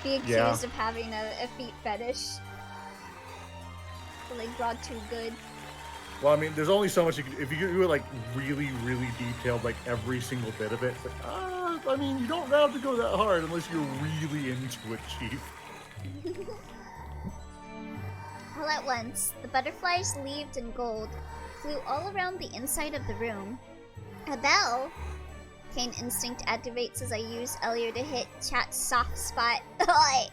Be accused of having a feet fetish. till they draw too good. Well, I mean, there's only so much you can. If you do it like really, really detailed, like every single bit of it, it's like, I mean, you don't have to go that hard unless you're really into it, Chief. All at once, the butterflies leaved in gold flew all around the inside of the room. A bell! Kane instinct activates as I use Elio to hit chat's soft spot. I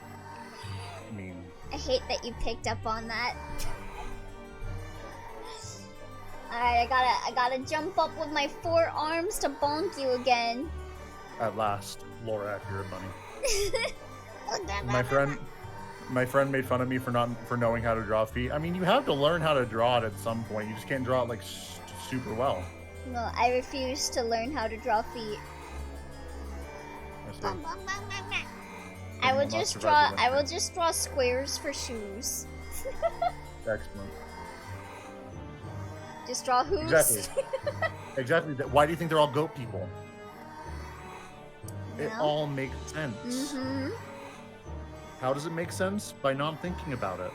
mean, I hate that you picked up on that. Alright, I gotta jump up with my 4 arms to bonk you again. At last, lore accurate money. My friend made fun of me for knowing how to draw feet. I mean, you have to learn how to draw it at some point. You just can't draw it like super well. No, I refuse to learn how to draw feet. I will just draw squares for shoes. Excellent. Just draw hooves. Exactly. Exactly. Why do you think they're all goat people? It all makes sense. Mm-hmm. How does it make sense? By not thinking about it.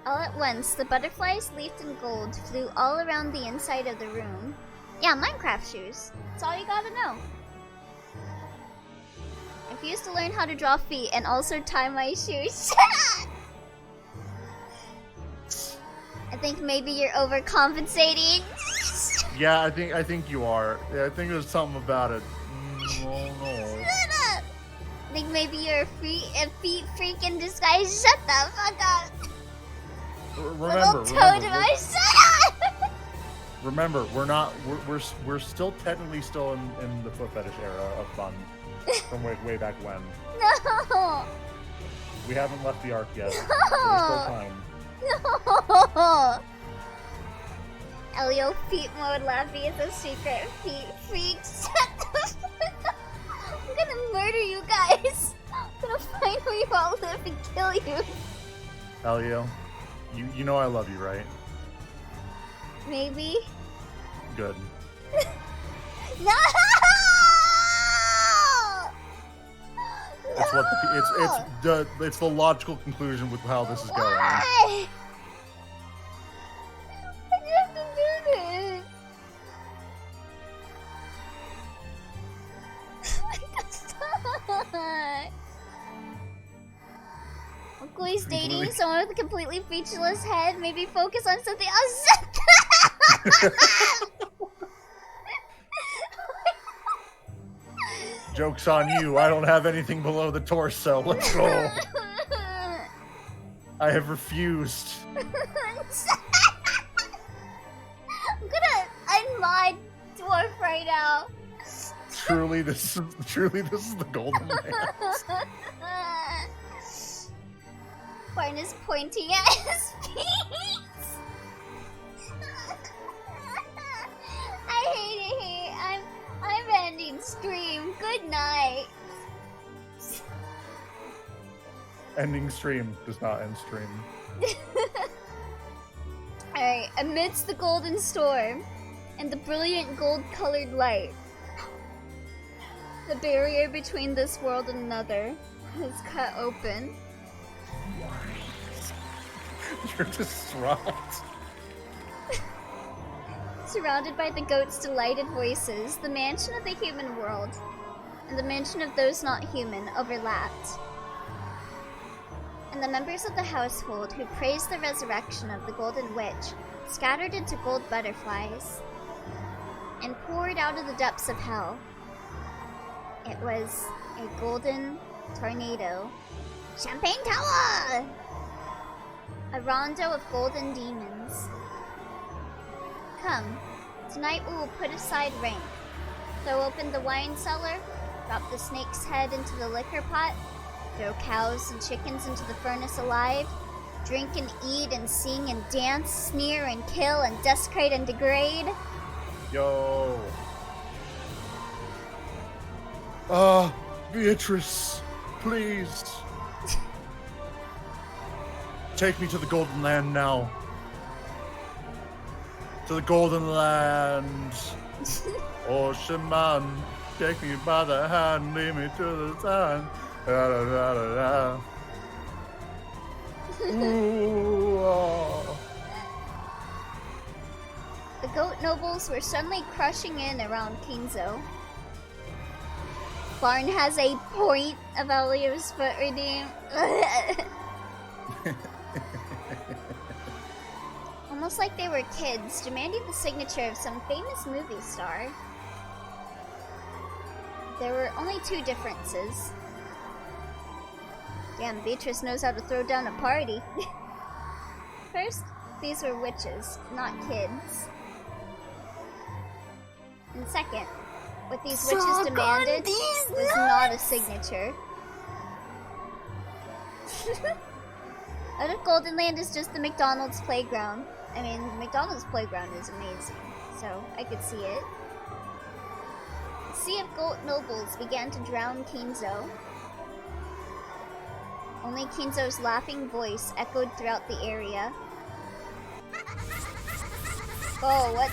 All at once, the butterflies leafed in gold flew all around the inside of the room. Yeah, Minecraft shoes. That's all you gotta know. I refuse to learn how to draw feet and also tie my shoes. I think maybe you're overcompensating. Yeah, I think you are. Yeah, I think there's something about it. Oh no. Shut up! I think maybe you're a feet freak in disguise. Shut the fuck up! Remember, we're still technically still in the foot fetish era of fun from way back when. No. We haven't left the arc yet. No. So there's still time. No. Elio feet mode Laffy is a secret feet freak. Shut the fuck up. I'm gonna murder you guys. I'm gonna find where you all live and kill you. Elio, you know I love you, right? Maybe. Good. No! It's what it's the logical conclusion with how this is going. Why? Why'd you have to do this? Stop! Uncle is dating someone with a completely featureless head. Maybe focus on something else. Joke's on you. I don't have anything below the torso. Let's go. I have refused. I'm gonna unmod dwarf right now. Truly, this is the golden man. Barn is pointing at his feet. I hate it here. I'm ending stream. Good night. Ending stream does not end stream. Alright, amidst the golden storm and the brilliant gold-colored light, the barrier between this world and another is cut open. You're distraught. Surrounded by the goat's delighted voices, the mansion of the human world and the mansion of those not human overlapped. And the members of the household who praised the resurrection of the Golden Witch scattered into gold butterflies and poured out of the depths of hell. It was a golden tornado. Champagne Tower! A rondo of golden demons. Come, tonight we will put aside rank, throw open the wine cellar, drop the snake's head into the liquor pot, throw cows and chickens into the furnace alive, drink and eat and sing and dance, sneer and kill and desecrate and degrade. Yo. Beatrice, please. Take me to the Golden Land now. To the Golden Land. Ocean man, take me by the hand, lead me to the sand. Da, da, da, da, da. Ooh. goat nobles were suddenly crushing in around Kinzo. Barn has a point of Elio's foot redeem. Almost like they were kids, demanding the signature of some famous movie star. There were only two differences. Damn, Beatrice knows how to throw down a party. First, these were witches, not kids. And second, what these witches demanded was not a signature. Out of Golden Land is just the McDonald's playground. I mean, the McDonald's playground is amazing, so I could see it. The sea of goat nobles began to drown Kinzo. Only Kinzo's laughing voice echoed throughout the area. Oh, what?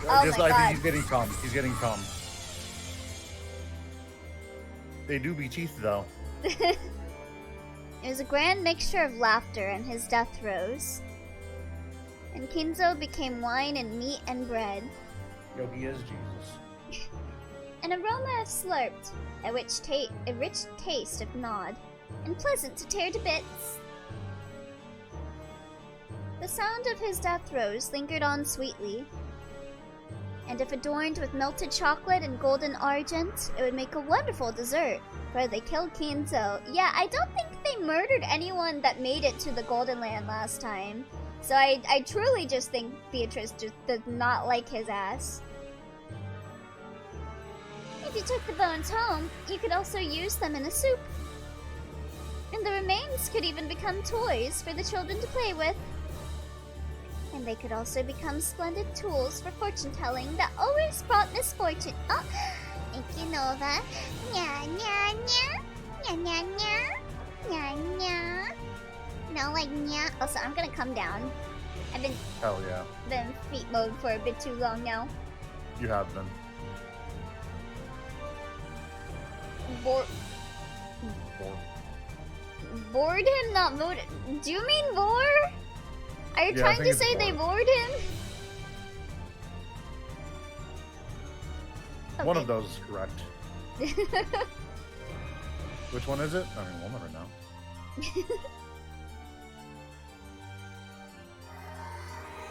Oh my god. I think he's getting calm. He's getting calm. They do be teeth, though. It was a grand mixture of laughter and his death throes. And Kinzo became wine and meat and bread. Yo, he is Jesus. An aroma of slurped, a rich taste of gnawed, and pleasant to tear to bits. The sound of his death throes lingered on sweetly, and if adorned with melted chocolate and golden argent, it would make a wonderful dessert. Where they killed Kinzo. Yeah, I don't think they murdered anyone that made it to the Golden Land last time. So I truly just think Beatrice just does not like his ass. If you took the bones home, you could also use them in a soup. And the remains could even become toys for the children to play with. And they could also become splendid tools for fortune-telling that always brought misfortune. Oh, thank you, Nova. Nya, nya, nya. Nya, nya, nya. Nya, nya. No, like, nya. Also, I'm gonna come down. I've been... Hell yeah. Been feet mode for a bit too long now. You have been. Bored him, not voted. Do you mean bore? Are you trying to say they bored him? Okay. One of those is correct. Which one is it? I mean, we'll never know.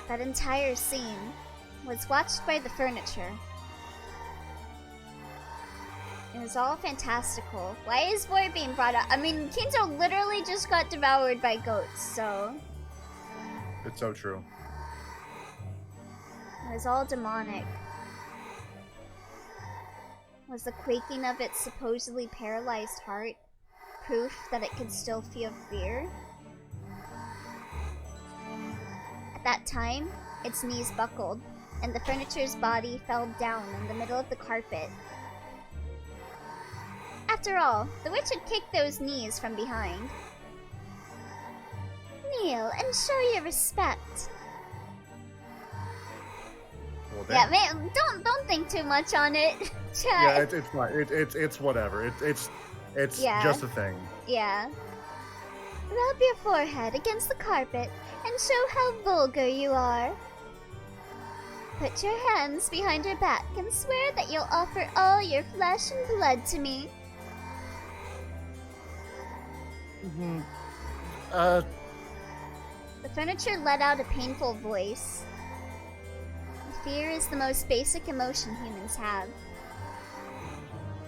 That entire scene was watched by the furniture. It was all fantastical. Why is Boy being brought up? I mean, Kinzo literally just got devoured by goats, so... It's so true. It was all demonic. Was the quaking of its supposedly paralyzed heart proof that it could still feel fear? At that time, its knees buckled, and the furniture's body fell down in the middle of the carpet. After all, the witch had kicked those knees from behind. Kneel and show your respect. Well, yeah, man, don't think too much on it. Yeah, it's fine. It's whatever. It's just a thing. Yeah. Rub your forehead against the carpet and show how vulgar you are. Put your hands behind your back and swear that you'll offer all your flesh and blood to me. The furniture let out a painful voice. Fear is the most basic emotion humans have.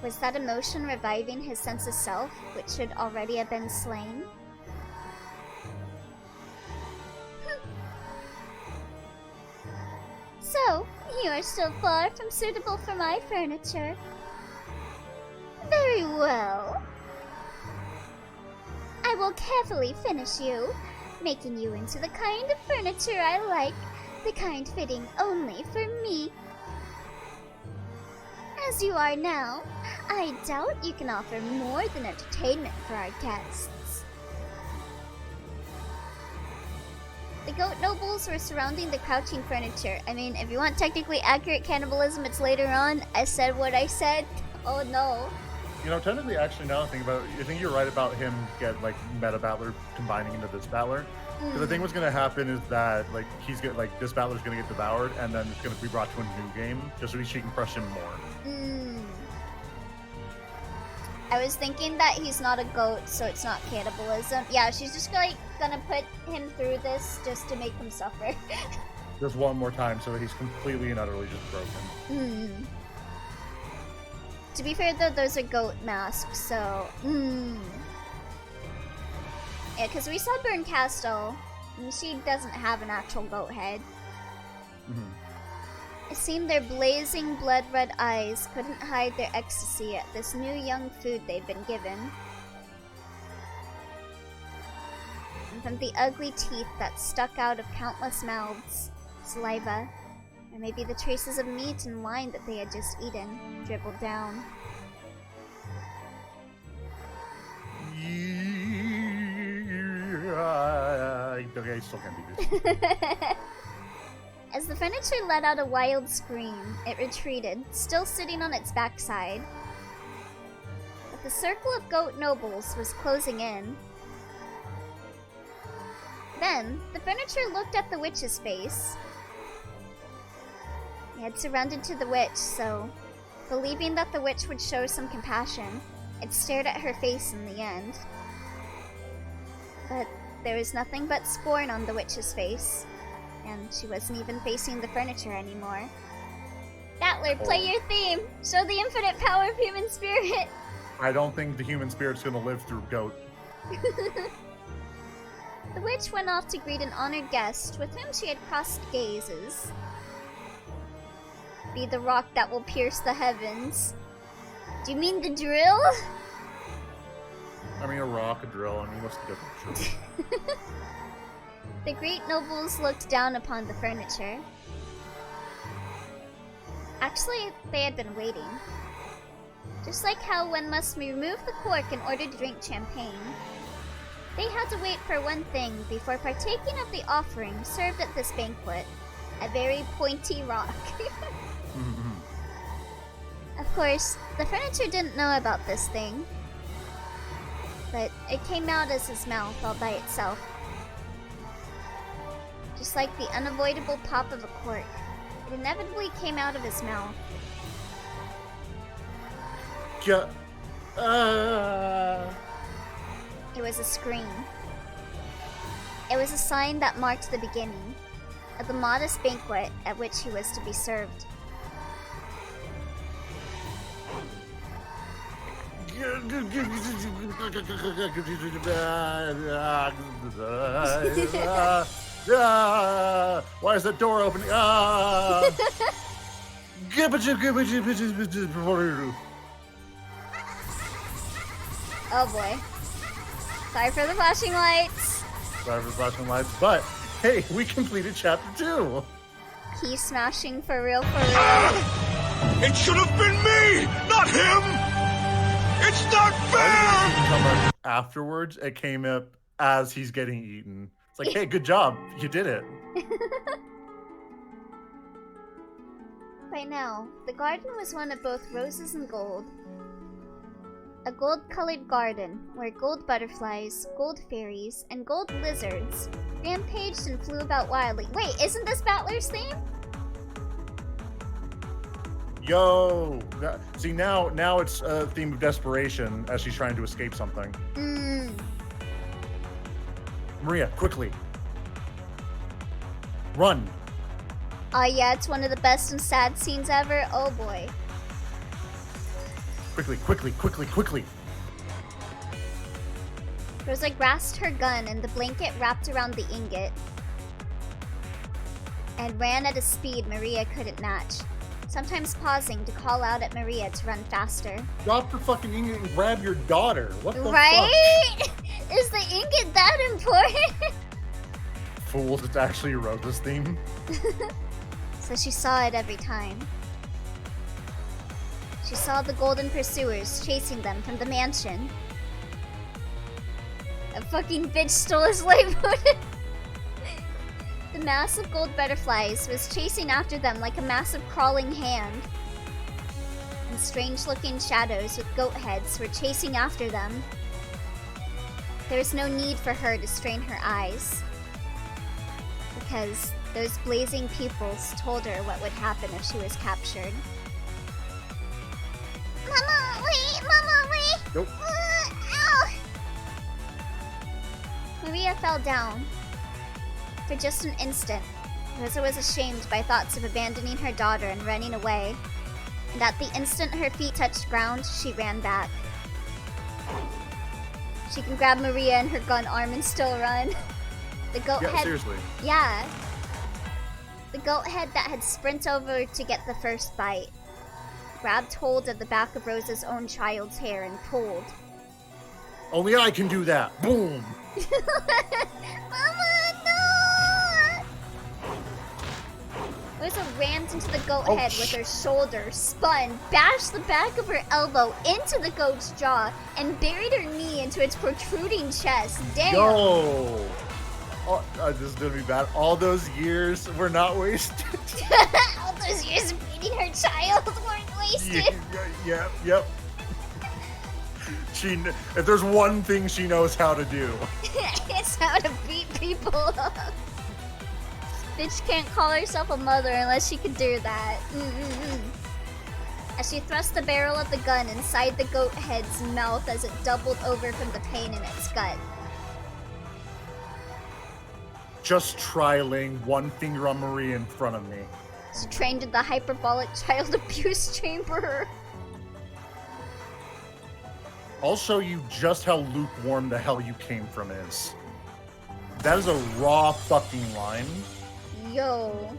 Was that emotion reviving his sense of self, which should already have been slain? So, you are still far from suitable for my furniture. Very well. I will carefully finish you, making you into the kind of furniture I like, the kind fitting only for me. As you are now, I doubt you can offer more than entertainment for our guests. The goat nobles were surrounding the crouching furniture. I mean, if you want technically accurate cannibalism, it's later on. I said what I said. Oh no. You know, technically, actually, now I think about it, I think you're right about him get, like, meta battler combining into this battler. Because I think what's gonna happen is that like this battler's gonna get devoured, and then it's gonna be brought to a new game just so she can crush him more. I was thinking that he's not a goat, so it's not cannibalism. Yeah, she's just like gonna put him through this just to make him suffer. Just one more time, so that he's completely and utterly just broken. To be fair though, those are goat masks, so yeah, because we saw Burn Castle, and she doesn't have an actual goat head. It seemed their blazing blood-red eyes couldn't hide their ecstasy at this new young food they'd been given. And from the ugly teeth that stuck out of countless mouths, saliva, or maybe the traces of meat and wine that they had just eaten, dribbled down. Okay, I still can't do this. As the furniture let out a wild scream, it retreated, still sitting on its backside. But the circle of goat nobles was closing in. Then, the furniture looked at the witch's face. It had surrendered to the witch, so, believing that the witch would show some compassion, it stared at her face in the end. But there was nothing but scorn on the witch's face. And she wasn't even facing the furniture anymore. Battler, play your theme! Show the infinite power of human spirit! I don't think the human spirit's gonna live through goat. The witch went off to greet an honored guest with whom she had crossed gazes. Be the rock that will pierce the heavens. Do you mean the drill? I mean, a rock, a drill, I mean, what's the difference? The great nobles looked down upon the furniture. Actually, they had been waiting. Just like how one must remove the cork in order to drink champagne, they had to wait for one thing before partaking of the offering served at this banquet, a very pointy rock. Of course, the furniture didn't know about this thing, but it came out as his mouth all by itself. Just like the unavoidable pop of a cork, it inevitably came out of his mouth. It was a scream. It was a sign that marked the beginning of the modest banquet at which he was to be served. Why is that door opening? Oh boy. Sorry for the flashing lights. Sorry for the flashing lights, but hey, we completed chapter 2. Key smashing for real, for real. It should have been me, not him! It's not fair! Afterwards, it came up as he's getting eaten. It's like, hey, good job. You did it. By now, the garden was one of both roses and gold. A gold-colored garden where gold butterflies, gold fairies, and gold lizards rampaged and flew about wildly. Wait, isn't this Battler's theme? Yo! See, now it's a theme of desperation as she's trying to escape something. Maria, quickly. Run. Oh yeah, it's one of the best and sad scenes ever. Oh boy. Quickly, quickly, quickly, quickly. Rosa grasped her gun and the blanket wrapped around the ingot and ran at a speed Maria couldn't match, sometimes pausing to call out at Maria to run faster. Drop the fucking ingot and grab your daughter. What the right? Fuck? Is the ingot that important? Fools, it's actually Rosa's theme. So she saw it every time. She saw the golden pursuers chasing them from the mansion. A fucking bitch stole his livelihood. The mass of gold butterflies was chasing after them like a massive crawling hand. And strange-looking shadows with goat heads were chasing after them. There was no need for her to strain her eyes. because those blazing pupils told her what would happen if she was captured. Mama, wait! Mama, wait! Nope. Ow! Maria fell down. For just an instant, Rosa was ashamed by thoughts of abandoning her daughter and running away. And at the instant her feet touched ground, she ran back. She can grab Maria in her gun arm and still run. The goat Yeah, head. seriously. Yeah. The goat head that had sprinted over to get the first bite grabbed hold of the back of Rosa's own child's hair and pulled. Only I can do that. Boom. Mama, no! Rosa ran into the goat head with her shoulder, spun, bashed the back of her elbow into the goat's jaw, and buried her knee into its protruding chest. Damn! Yo! Oh, this is gonna be bad. All those years were not wasted. All those years of beating her child weren't wasted. Yep. If there's one thing she knows how to do, It's how to beat people up. Bitch can't call herself a mother unless she can do that. As she thrust the barrel of the gun inside the goat head's mouth as it doubled over from the pain in its gut. just try laying one finger on Maria in front of me. She trained in the hyperbolic child abuse chamber. I'll show you just how lukewarm the hell you came from is. That is a raw fucking line. Yo.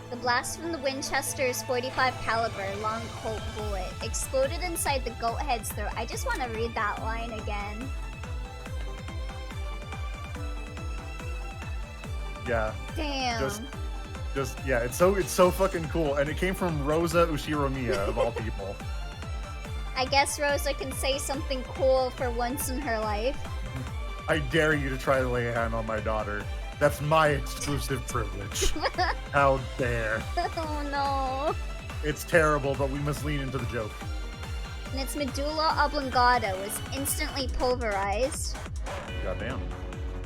The blast from the Winchester's .45 caliber long Colt bullet exploded inside the goat head's throat. I just want to read that line again. Yeah. Damn. Just yeah, it's so fucking cool, and it came from Rosa Ushiromiya of all people. I guess Rosa can say something cool for once in her life. I dare you to try to lay a hand on my daughter. That's my exclusive privilege. How dare. Oh no. It's terrible, but we must lean into the joke. And its medulla oblongata was instantly pulverized. Goddamn.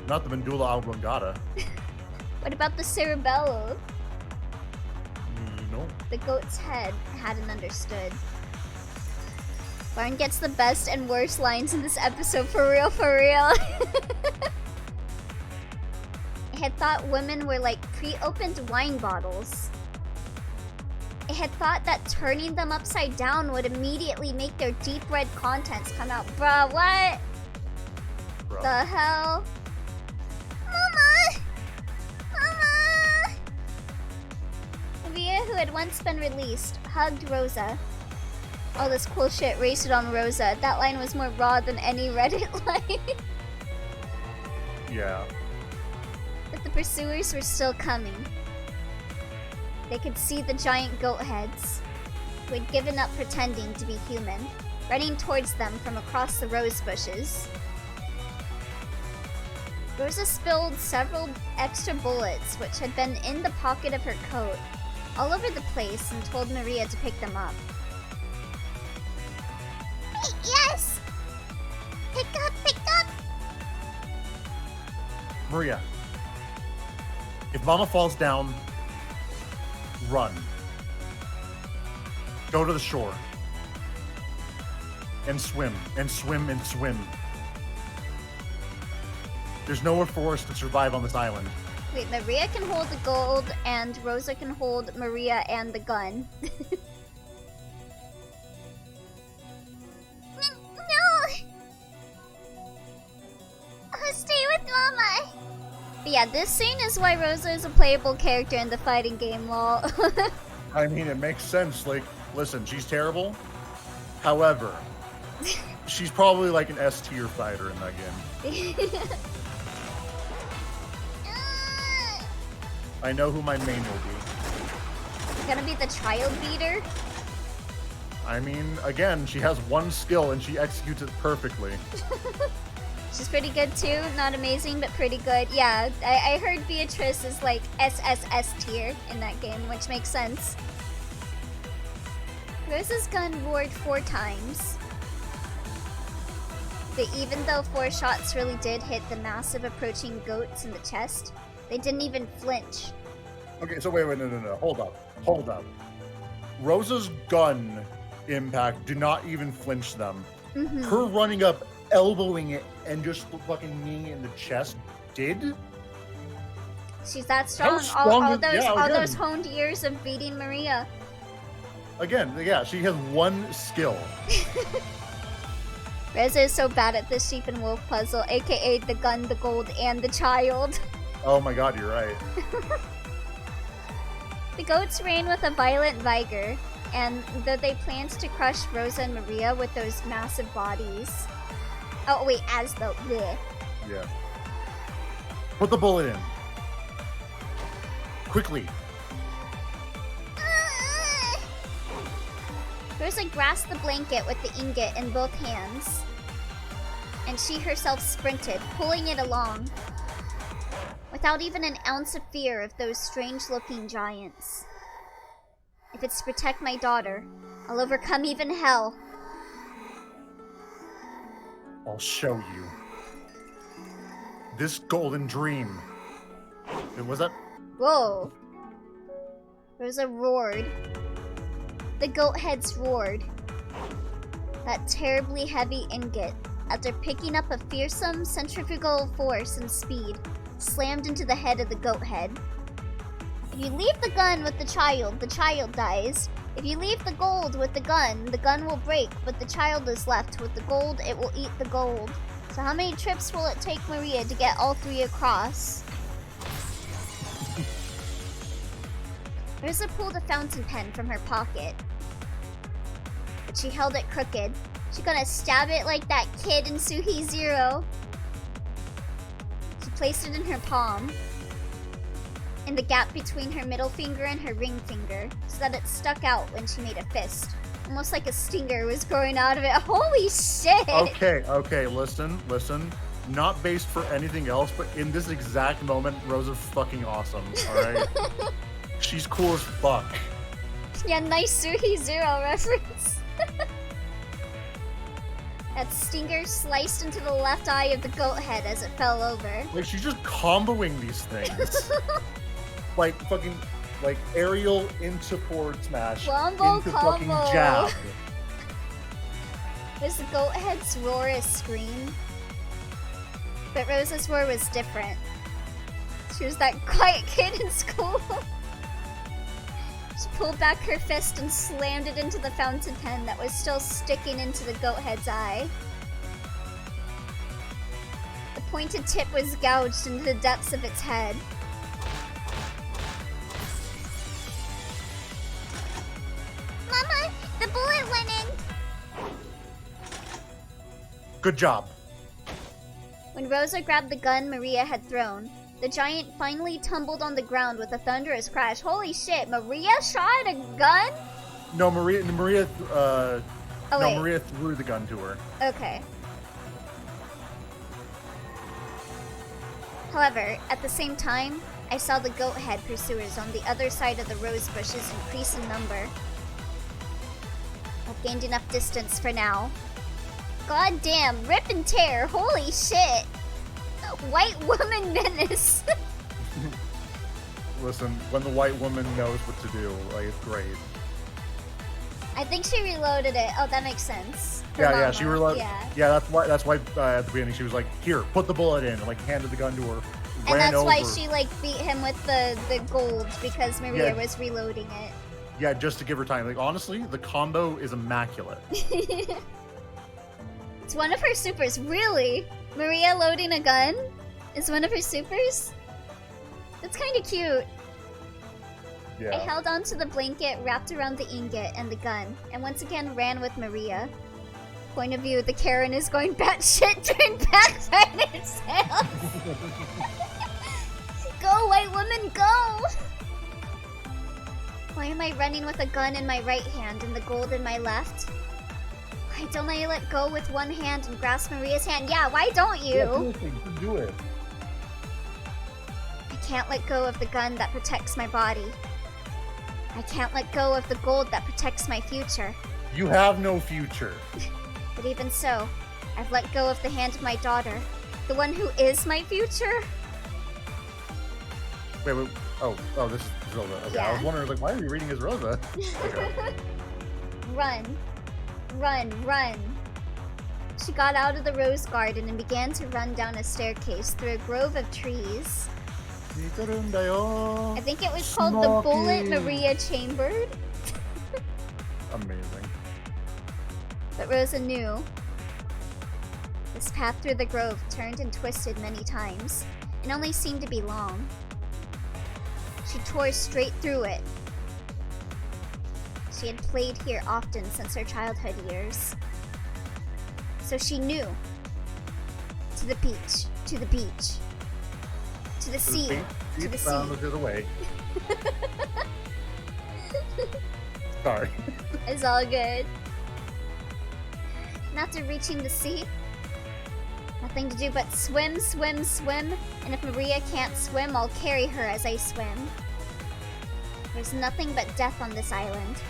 Not the medulla oblongata. What about the cerebellum? No. The goat's head hadn't understood. Lauren gets the best and worst lines in this episode, for real, for real. It had thought women were like pre-opened wine bottles. It had thought that turning them upside down would immediately make their deep red contents come out. Bruh, what? Bro. The hell? Mama! Mama! Maria, who had once been released, hugged Rosa. All this cool shit raced on Rosa. That line was more raw than any Reddit line. Yeah. But the pursuers were still coming. They could see the giant goat heads, who had given up pretending to be human, running towards them from across the rose bushes. Rosa spilled several extra bullets, which had been in the pocket of her coat, all over the place, and told Maria to pick them up. Yes! Pick up, pick up! Maria. If Mama falls down, run. Go to the shore. And swim, and swim, and swim. There's nowhere for us to survive on this island. Wait, Maria can hold the gold, and Rosa can hold Maria and the gun. No! I'll stay with Mama! But yeah, this scene is why Rosa is a playable character in the fighting game, lol. I mean, it makes sense. Like, listen, she's terrible. However, she's probably like an S tier fighter in that game. I know who my main will be. Gonna be the child beater? I mean, again, she has one skill and she executes it perfectly. She's pretty good too. Not amazing, but pretty good. Yeah, I heard Beatrice is like SSS tier in that game, which makes sense. Rosa's gun roared 4 times. But even though 4 shots really did hit the massive approaching goats in the chest, they didn't even flinch. Okay, so wait, no. Hold up. Rosa's gun impact did not even flinch them. Mm-hmm. Her running up, elbowing it, and just fucking kneeing it in the chest did? She's that strong. All those honed years of beating Maria. Again, yeah, she has one skill. Rosa is so bad at this sheep and wolf puzzle, aka the gun, the gold, and the child. Oh my god, you're right. The goats reign with a violent vigor, and though they planned to crush Rosa and Maria with those massive bodies... Oh wait, as though... Bleh. Yeah. Put the bullet in. Quickly. Rosa grasped the blanket with the ingot in both hands, and she herself sprinted, pulling it along, without even an ounce of fear of those strange-looking giants. If it's to protect my daughter, I'll overcome even hell. I'll show you. This golden dream. Was that? Whoa. Rosa roared. The goat heads roared. That terribly heavy ingot, after picking up a fearsome centrifugal force and speed, slammed into the head of the goat head. If you leave the gun with the child dies. If you leave the gold with the gun will break, but the child is left. With the gold, it will eat the gold. So how many trips will it take Maria to get all 3 across? Rosa pulled a fountain pen from her pocket, but she held it crooked. She's gonna stab it like that kid in Suhi Zero. She placed it in her palm, in the gap between her middle finger and her ring finger, so that it stuck out when she made a fist. Almost like a stinger was growing out of it. Holy shit! Okay, listen. Not based for anything else, but in this exact moment, Rosa's fucking awesome, alright? She's cool as fuck. Yeah, nice Suhi Zero reference. That stinger sliced into the left eye of the goat head as it fell over. Like, she's just comboing these things. Like, fucking, like, aerial into forward smash. Combo. Fucking jab. Was the goat head's roar a scream? But Rosa's roar was different. She was that quiet kid in school. She pulled back her fist and slammed it into the fountain pen that was still sticking into the goat head's eye. The pointed tip was gouged into the depths of its head. Mama, the bullet went in! Good job. When Rosa grabbed the gun Maria had thrown, the giant finally tumbled on the ground with a thunderous crash. Holy shit, Maria shot a gun? No, Maria Maria threw the gun to her. Okay. However, at the same time, I saw the goat head pursuers on the other side of the rose bushes increase in number. I've gained enough distance for now. God damn, rip and tear, holy shit! White woman menace! Listen, when the white woman knows what to do, like, it's great. I think she reloaded it. Oh, that makes sense. Her Yeah, mama. she reloaded. Yeah, that's why at the beginning she was like, "Here, put the bullet in," and like handed the gun to her. And that's over. why she like beat him with the gold, because Maria was reloading it. Yeah, just to give her time. Like, honestly, the combo is immaculate. It's one of her supers. Really? Maria loading a gun is one of her supers? That's kind of cute. Yeah. I held onto the blanket wrapped around the ingot and the gun, and once again ran with Maria. Point of view, the Karen is going batshit, turned back on itself. Go, white woman, go! Why am I running with a gun in my right hand and the gold in my left? Why don't I let go with one hand and grasp Maria's hand? Yeah, why don't you? Yeah, do it. I can't let go of the gun that protects my body. I can't let go of the gold that protects my future. You have no future. But even so, I've let go of the hand of my daughter, the one who is my future. Wait. Oh, this is Rosa. Okay, Yeah. I was wondering, like, why are you reading as Rosa? Okay. Run. Run, run. She got out of the rose garden and began to run down a staircase through a grove of trees. I think it was called the Bullet Maria Chambered. Amazing. But Rosa knew. This path through the grove turned and twisted many times, and only seemed to be long. She tore straight through it. She had played here often since her childhood years. So she knew. To the beach, to the beach, to the sea, to the sea. The other way. Sorry. It's all good. And after reaching the sea, nothing to do but swim, swim, swim, and if Maria can't swim, I'll carry her as I swim. There's nothing but death on this island.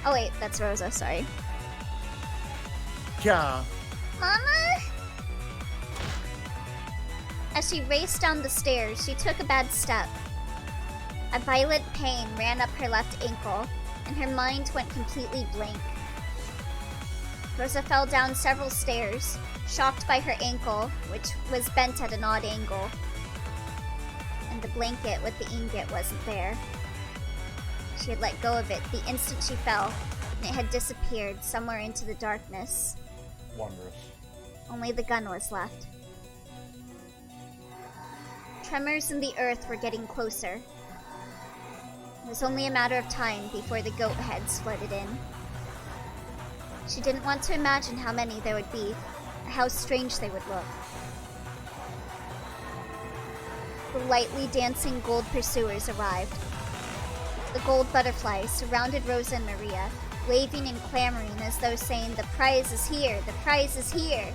Oh wait, that's Rosa, sorry. Yeah. Mama? As she raced down the stairs, she took a bad step. A violent pain ran up her left ankle, and her mind went completely blank. Rosa fell down several stairs, shocked by her ankle, which was bent at an odd angle. And the blanket with the ingot wasn't there. She had let go of it the instant she fell, and it had disappeared somewhere into the darkness. Wondrous. Only the gun was left. Tremors in the earth were getting closer. It was only a matter of time before the goat heads flooded in. She didn't want to imagine how many there would be, or how strange they would look. The lightly dancing gold pursuers arrived. The gold butterflies surrounded Rosa and Maria, waving and clamoring as though saying, "The prize is here! The prize is here!"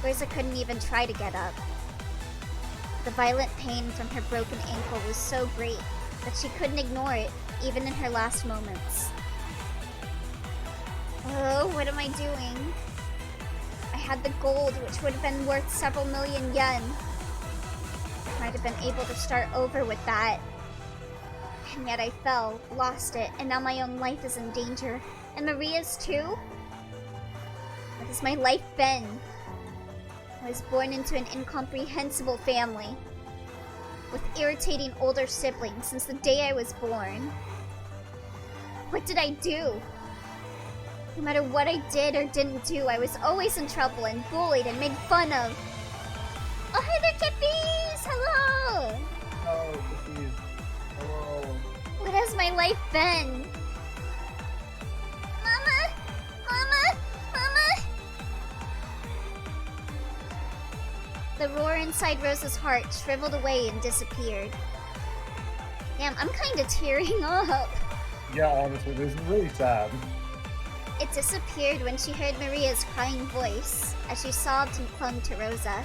Rosa couldn't even try to get up. The violent pain from her broken ankle was so great that she couldn't ignore it, even in her last moments. Oh, what am I doing? I had the gold, which would have been worth several million yen. I might have been able to start over with that. And yet I fell, lost it, and now my own life is in danger. And Maria's too? What has my life been? I was born into an incomprehensible family, with irritating older siblings since the day I was born. What did I do? No matter what I did or didn't do, I was always in trouble and bullied and made fun of. Oh, hi there, Kippies! Hello! Oh, Kippies. Hello. What has my life been? Mama! Mama! Mama! The roar inside Rosa's heart shriveled away and disappeared. Damn, I'm kinda tearing up. Yeah, honestly, this is really sad. It disappeared when she heard Maria's crying voice as she sobbed and clung to Rosa.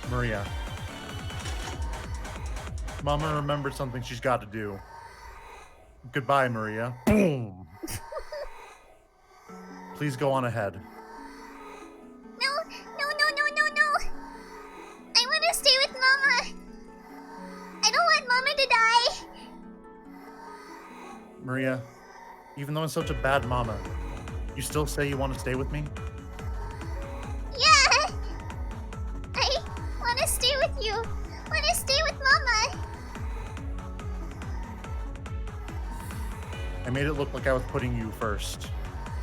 Maria. Mama remembered something she's got to do. Goodbye, Maria. Boom! Please go on ahead. No! I want to stay with Mama! I don't want Mama to die! Maria, even though I'm such a bad mama, you still say you want to stay with me? Yeah! I want to stay with you! Want to stay with Mama! I made it look like I was putting you first,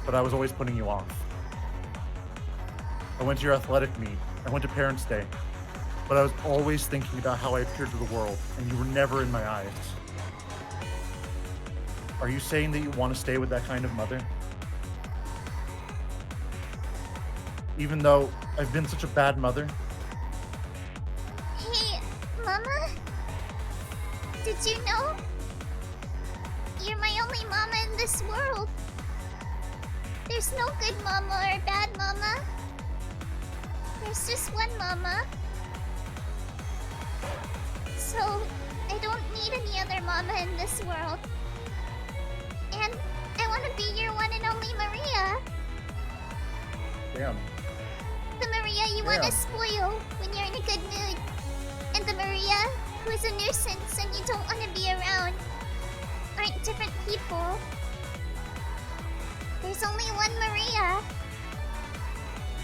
but I was always putting you off. I went to your athletic meet, I went to Parents' Day, but I was always thinking about how I appeared to the world, and you were never in my eyes. Are you saying that you want to stay with that kind of mother? Even though I've been such a bad mother? Hey, Mama? Did you know? You're my only Mama in this world. There's no good Mama or bad Mama. There's just one Mama. So, I don't need any other Mama in this world. want to be your one and only Maria. Damn. The Maria you want to spoil when you're in a good mood. And the Maria who is a nuisance and you don't want to be around aren't different people. There's only one Maria.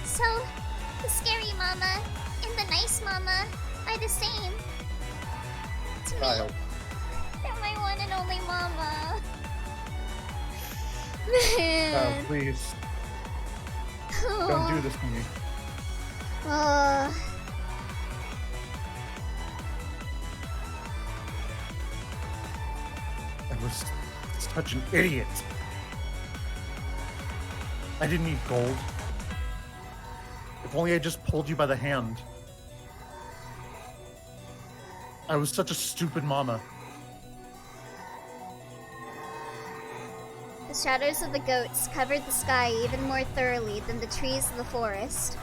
So, the scary mama and the nice mama are the same. To me, Child. they're my one and only mama. Child, Man. please. Don't do this to me. I was such an idiot. I didn't need gold. If only I just pulled you by the hand. I was such a stupid mama. The shadows of the goats covered the sky even more thoroughly than the trees of the forest.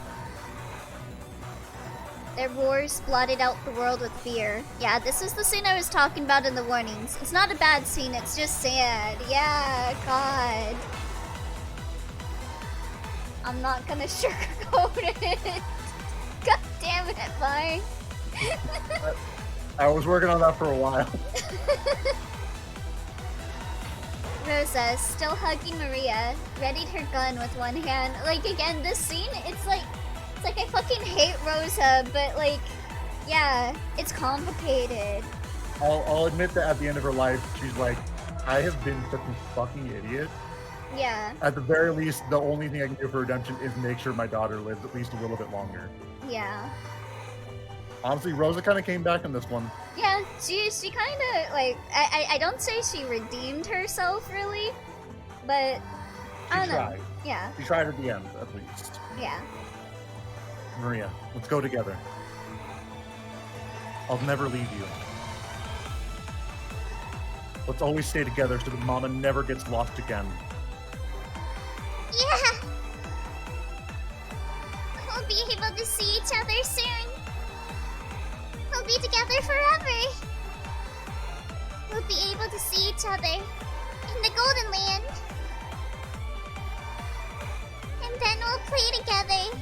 Their roars blotted out the world with fear. Yeah, this is the scene I was talking about in the warnings. It's not a bad scene, it's just sad. Yeah, God. I'm not gonna sugarcoat it. God damn it, bye. I was working on that for a while. Rosa, still hugging Maria, readied her gun with one hand. Like, again, this scene, it's like I fucking hate Rosa, but like, yeah, it's complicated. I'll admit that at the end of her life, she's like, I have been such a fucking idiot. Yeah, At the very least, the only thing I can do for redemption is make sure my daughter lives at least a little bit longer. yeah. Honestly, Rosa kind of came back in this one. Yeah, she kind of, like, I don't say she redeemed herself, really, but, I don't know. tried. Yeah, She tried at the end, at least. yeah. Maria, let's go together. I'll never leave you. Let's always stay together so that Mama never gets lost again. Yeah! We'll be able to see each other soon. We'll be together forever. We'll be able to see each other in the Golden Land. And then we'll play together.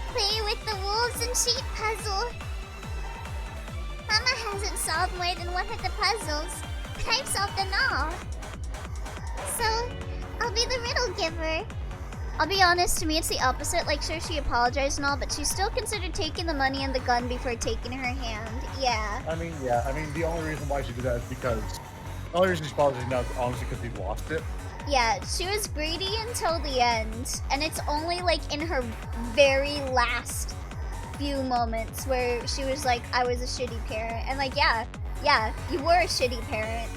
Play with the wolves and sheep puzzle. Mama hasn't solved more than one of the puzzles, but I've solved them all. So, I'll be the riddle giver. I'll be honest, to me it's the opposite. Like, sure, she apologized and all, but she still considered taking the money and the gun before taking her hand. Yeah. I mean, yeah. I mean, the only reason why she did that is because... The only reason she's apologizing now is honestly because he lost it. Yeah, she was greedy until the end, and it's only like in her very last few moments where she was like, I was a shitty parent. And like, yeah, you were a shitty parent.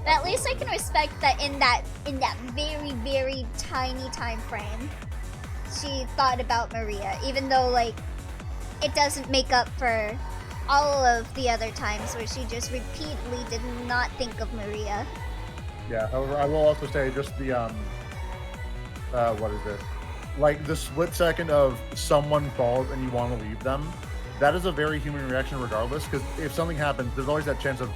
But at least I can respect that in that very, very tiny time frame, she thought about Maria, even though like it doesn't make up for all of the other times where she just repeatedly did not think of Maria. Yeah, however, I will also say just the, what is it? Like, the split second of someone falls and you want to leave them, that is a very human reaction regardless, because if something happens, there's always that chance of,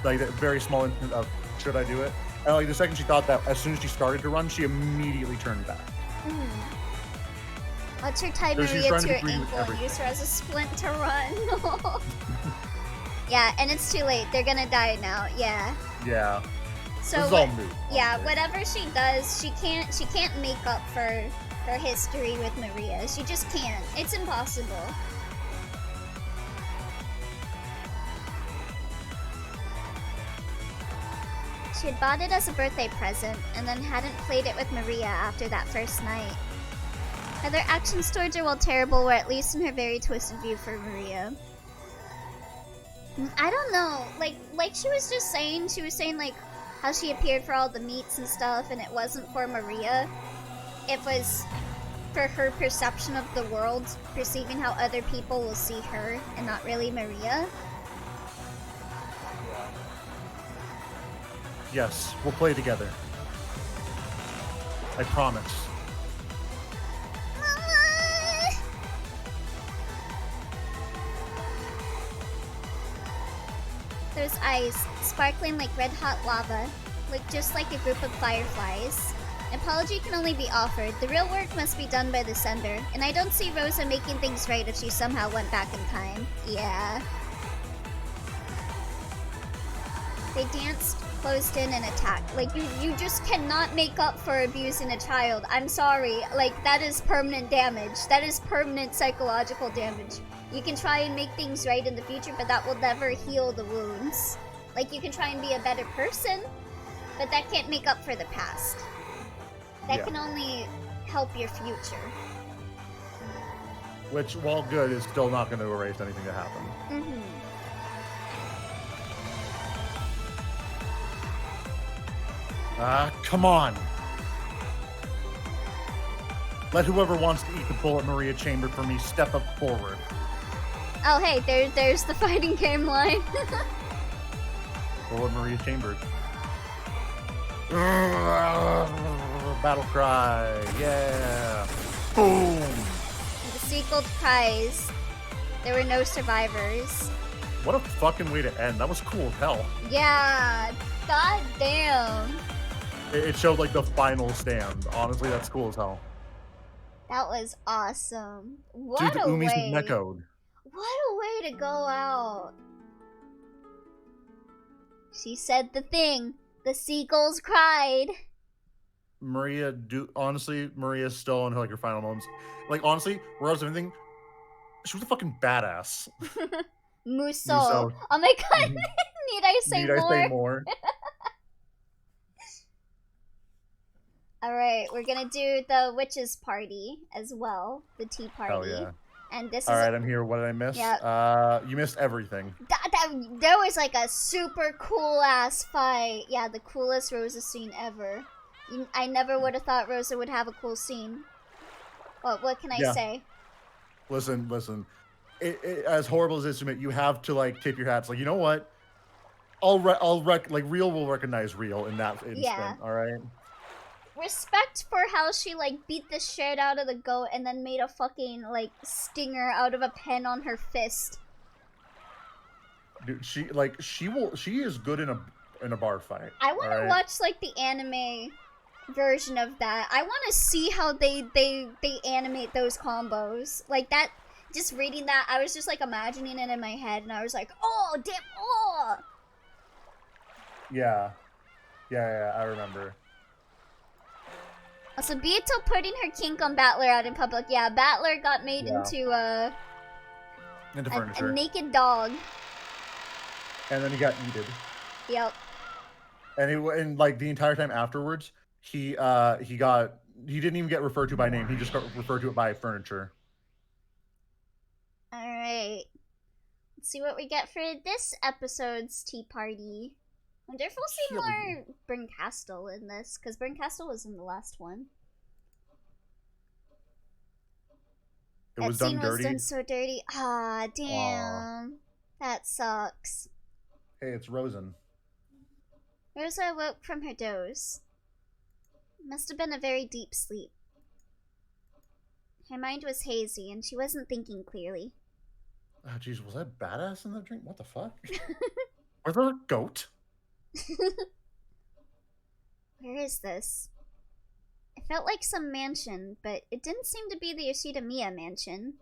like, that very small instant of, should I do it? And, like, the second she thought that, as soon as she started to run, she immediately turned back. Let's her tie So she's Maria trying to to her agree with ankle and everything. use her as a splint to run. Yeah, and it's too late. They're gonna die now. Yeah. Yeah. So This is what- all moot. yeah, honestly. whatever she does, she can't make up for her history with Maria. She just can't. It's impossible. She had bought it as a birthday present and then hadn't played it with Maria after that first night. Her actions towards her, while terrible, were at least in her very twisted view for Maria. I don't know. Like she was just saying, like how she appeared for all the meets and stuff, and it wasn't for Maria. It was for her perception of the world, perceiving how other people will see her and not really Maria. Yes, we'll play together. I promise. Mama! Those eyes, sparkling like red-hot lava, look just like a group of fireflies. An apology can only be offered. The real work must be done by the sender. And I don't see Rosa making things right if she somehow went back in time. Yeah. They danced, closed in, and attacked. Like, you just cannot make up for abusing a child. I'm sorry. Like, that is permanent damage. That is permanent psychological damage. You can try and make things right in the future, but that will never heal the wounds. Like, you can try and be a better person, but that can't make up for the past. That can only help your future. Which, while good, is still not going to erase anything that happened. Mm-hmm. Come on. Let whoever wants to eat the bullet Maria chambered for me step up forward. Oh, hey, there's the fighting game line. Bullet Maria chambered. Battle cry, yeah. Boom. The sequel prize. There were no survivors. What a fucking way to end. That was cool as hell. Yeah, god damn. It showed like the final stand. Honestly, that's cool as hell. That was awesome. What Dude, the a Umi's way. Umineko. What a way to go out. She said the thing. The seagulls cried. Maria, honestly, Maria's still in like her final moments. Like, honestly, regardless of anything, she was a fucking badass. Muso. Oh my god, need I say Need more? I say more? Alright, we're gonna do the witches party as well. The tea party. Hell yeah. And this Alright, is I'm here. What did I miss? Yeah. You missed everything. there was like a super cool ass fight. Yeah, the coolest Rosa scene ever. I never would have thought Rosa would have a cool scene. What can I say? Listen. As horrible as it is to admit, you have to like tip your hats. Like, you know what? Like real will recognize real in that instant. Yeah. All right. Respect for how she like beat the shit out of the goat and then made a fucking like stinger out of a pen on her fist. Dude, she is good in a bar fight. I want to watch like the anime version of that. I want to see how they animate those combos. Like that, just reading that, I was just like imagining it in my head and I was like, oh damn, oh. Yeah, I remember. Also, Beato putting her kink on Battler out in public. Yeah, Battler got made into furniture. A naked dog. And then he got eaten. Yep. And like the entire time afterwards, he didn't even get referred to by name. He just got referred to it by furniture. All right. Let's see what we get for this episode's tea party. I wonder if we'll see more Brincastle in this, because Brincastle was in the last one. That scene was done so dirty. Ah, damn. Aww. That sucks. Hey, it's Rosen. Rosa awoke from her doze. It must have been a very deep sleep. Her mind was hazy, and she wasn't thinking clearly. Oh, jeez, was that badass in that drink? What the fuck? Was there a goat? Where is this? It felt like some mansion, but it didn't seem to be the Yoshida Miya mansion.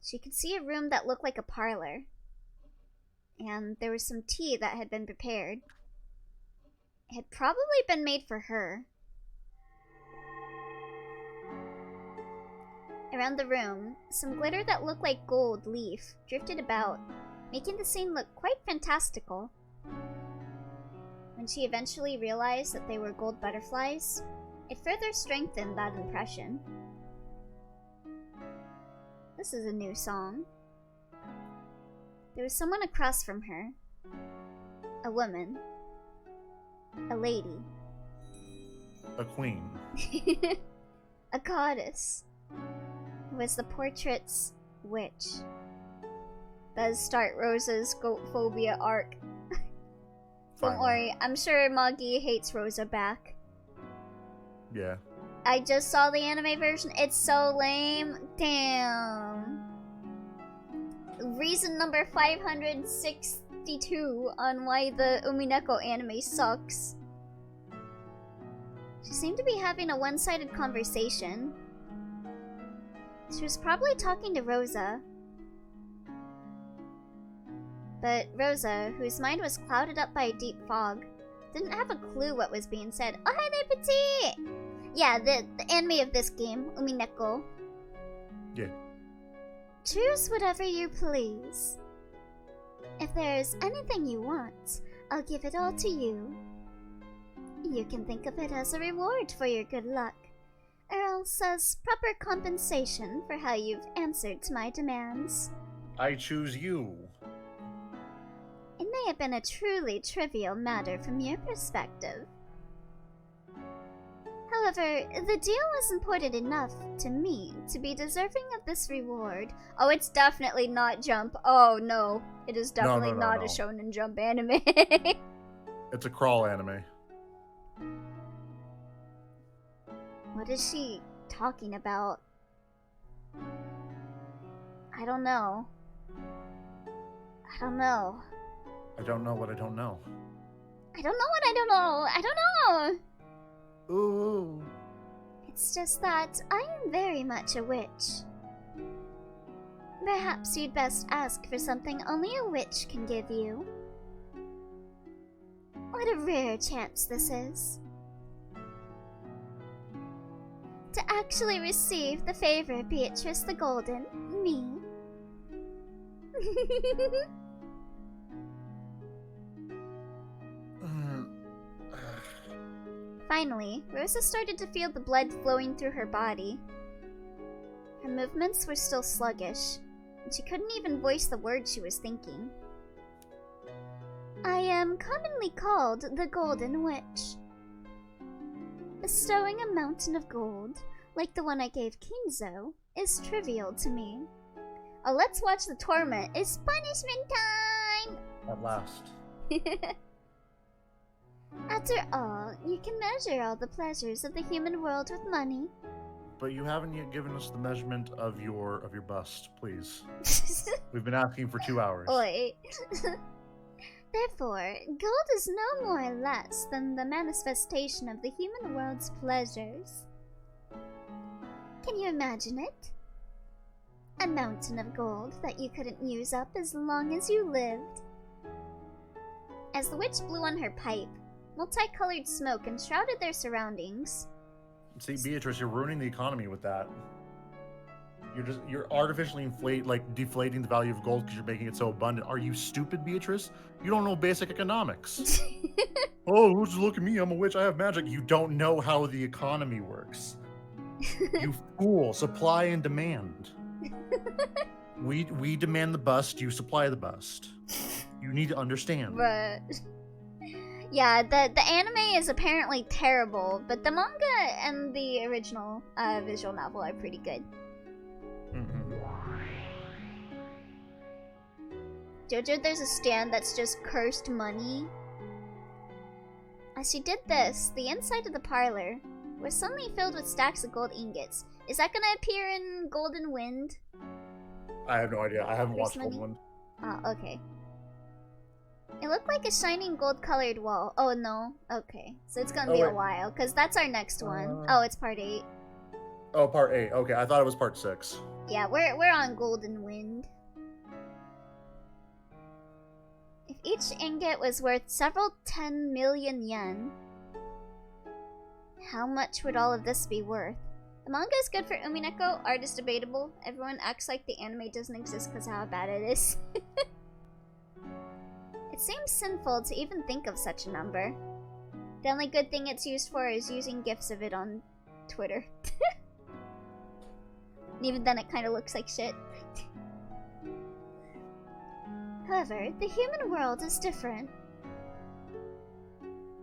She could see a room that looked like a parlor. And there was some tea that had been prepared. It had probably been made for her. Around the room, some glitter that looked like gold leaf drifted about, making the scene look quite fantastical. When she eventually realized that they were gold butterflies, it further strengthened that impression. This is a new song. There was someone across from her. A woman. A lady. A queen. A goddess. Who was the portrait's witch. Does start Rosa's goat phobia arc. Don't worry, I'm sure Moggy hates Rosa back. Yeah. I just saw the anime version. It's so lame. Damn. Reason number 563 52 on why the Umineko anime sucks. She seemed to be having a one-sided conversation. She was probably talking to Rosa. But Rosa, whose mind was clouded up by a deep fog, didn't have a clue what was being said. Oh, hi there, Petit! Yeah, the anime of this game, Umineko. Yeah. Choose whatever you please. If there's anything you want, I'll give it all to you. You can think of it as a reward for your good luck, or else as proper compensation for how you've answered to my demands. I choose you. It may have been a truly trivial matter from your perspective. However, the deal was important enough to me to be deserving of this reward. Oh, it's definitely not Jump. Oh no, it is definitely not a Shonen Jump anime. It's a crawl anime. What is she talking about? I don't know. I don't know. I don't know what I don't know. I don't know what I don't know. I don't know. Ooh. It's just that I am very much a witch. Perhaps you'd best ask for something only a witch can give you. What a rare chance this is. To actually receive the favor of Beatrice the Golden, me. Finally, Rosa started to feel the blood flowing through her body. Her movements were still sluggish, and she couldn't even voice the words she was thinking. I am commonly called the Golden Witch. Bestowing a mountain of gold, like the one I gave Kinzo, is trivial to me. Oh, let's watch the torment. It's punishment time! At last. After all, you can measure all the pleasures of the human world with money. But you haven't yet given us the measurement of your bust, please. We've been asking for 2 hours. Oi. Therefore, gold is no more or less than the manifestation of the human world's pleasures. Can you imagine it? A mountain of gold that you couldn't use up as long as you lived. As the witch blew on her pipe, multicolored smoke enshrouded their surroundings. See, Beatrice, you're ruining the economy with that. You're artificially deflating the value of gold because you're making it so abundant. Are you stupid, Beatrice? You don't know basic economics. Oh, just look at me, I'm a witch, I have magic. You don't know how the economy works. You fool, supply and demand. We demand the bust, you supply the bust. You need to understand. But yeah, the anime is apparently terrible, but the manga and the original visual novel are pretty good. Jojo, there's a stand that's just cursed money. As she did this, the inside of the parlor was suddenly filled with stacks of gold ingots. Is that gonna appear in Golden Wind? I have no idea. I haven't watched money? Golden Wind. Oh, okay. It looked like a shining gold-colored wall. Oh, no. Okay. So it's gonna be a while, because that's our next one. Oh, it's part 8. Oh, part 8. Okay, I thought it was part 6. Yeah, we're on Golden Wind. If each ingot was worth several 10 million yen, how much would all of this be worth? The manga is good for Umineko, art is debatable. Everyone acts like the anime doesn't exist because of how bad it is. It seems sinful to even think of such a number. The only good thing it's used for is using gifs of it on Twitter. And even then it kinda looks like shit. However, the human world is different.